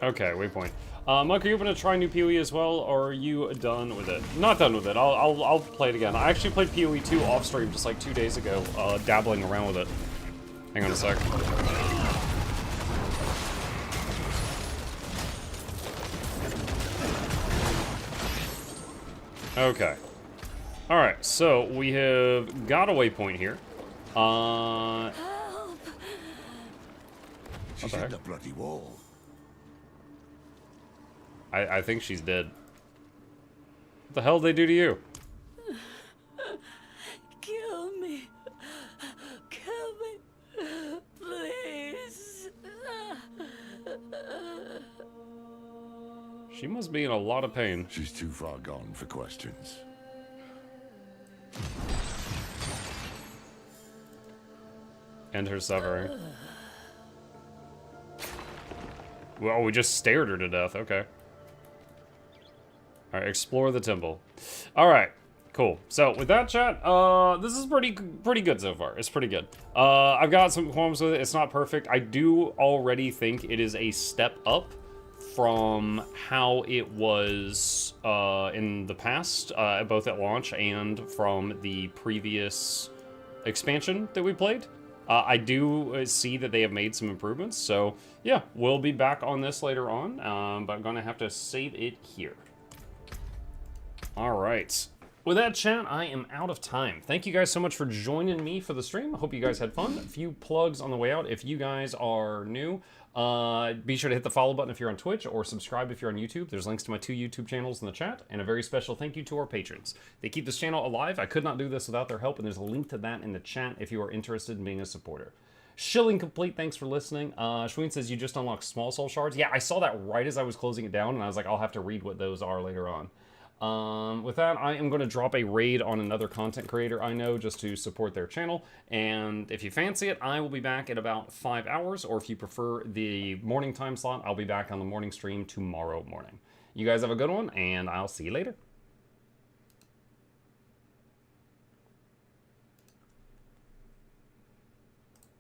Okay, waypoint. Mike, are you gonna try new PoE as well, or are you done with it? Not done with it. I'll play it again. I actually played PoE 2 off stream just like 2 days ago, dabbling around with it. Hang on a sec. Okay. Alright, so we have got a waypoint here. Help! She's in the bloody wall. I think she's dead. What the hell did they do to you? Kill me. Kill me. Please. She must be in a lot of pain. She's too far gone for questions. End her suffering. Well, we just stared her to death. Okay. Alright, explore the temple. Alright, cool. So, with that, chat, this is pretty good so far. It's pretty good. I've got some qualms with it. It's not perfect. I do already think it is a step up from how it was in the past, both at launch and from the previous expansion that we played. I do see that they have made some improvements, so yeah, we'll be back on this later on, but I'm gonna have to save it here. All right. With that, chat, I am out of time. Thank you guys so much for joining me for the stream. I hope you guys had fun. A few plugs on the way out. If you guys are new, be sure to hit the follow button if you're on Twitch, or subscribe if you're on YouTube. There's links to my 2 YouTube channels in the chat, and a very special thank you to our patrons. They keep this channel alive. I could not do this without their help, and there's a link to that in the chat if you are interested in being a supporter. Shilling complete, thanks for listening. Shween says you just unlocked small soul shards. Yeah, I saw that right as I was closing it down, and I was like, I'll have to read what those are later on. With that, I am going to drop a raid on another content creator I know just to support their channel, and if you fancy it, I will be back in about 5 hours, or if you prefer the morning time slot, I'll be back on the morning stream tomorrow morning. You guys have a good one, and I'll see you later.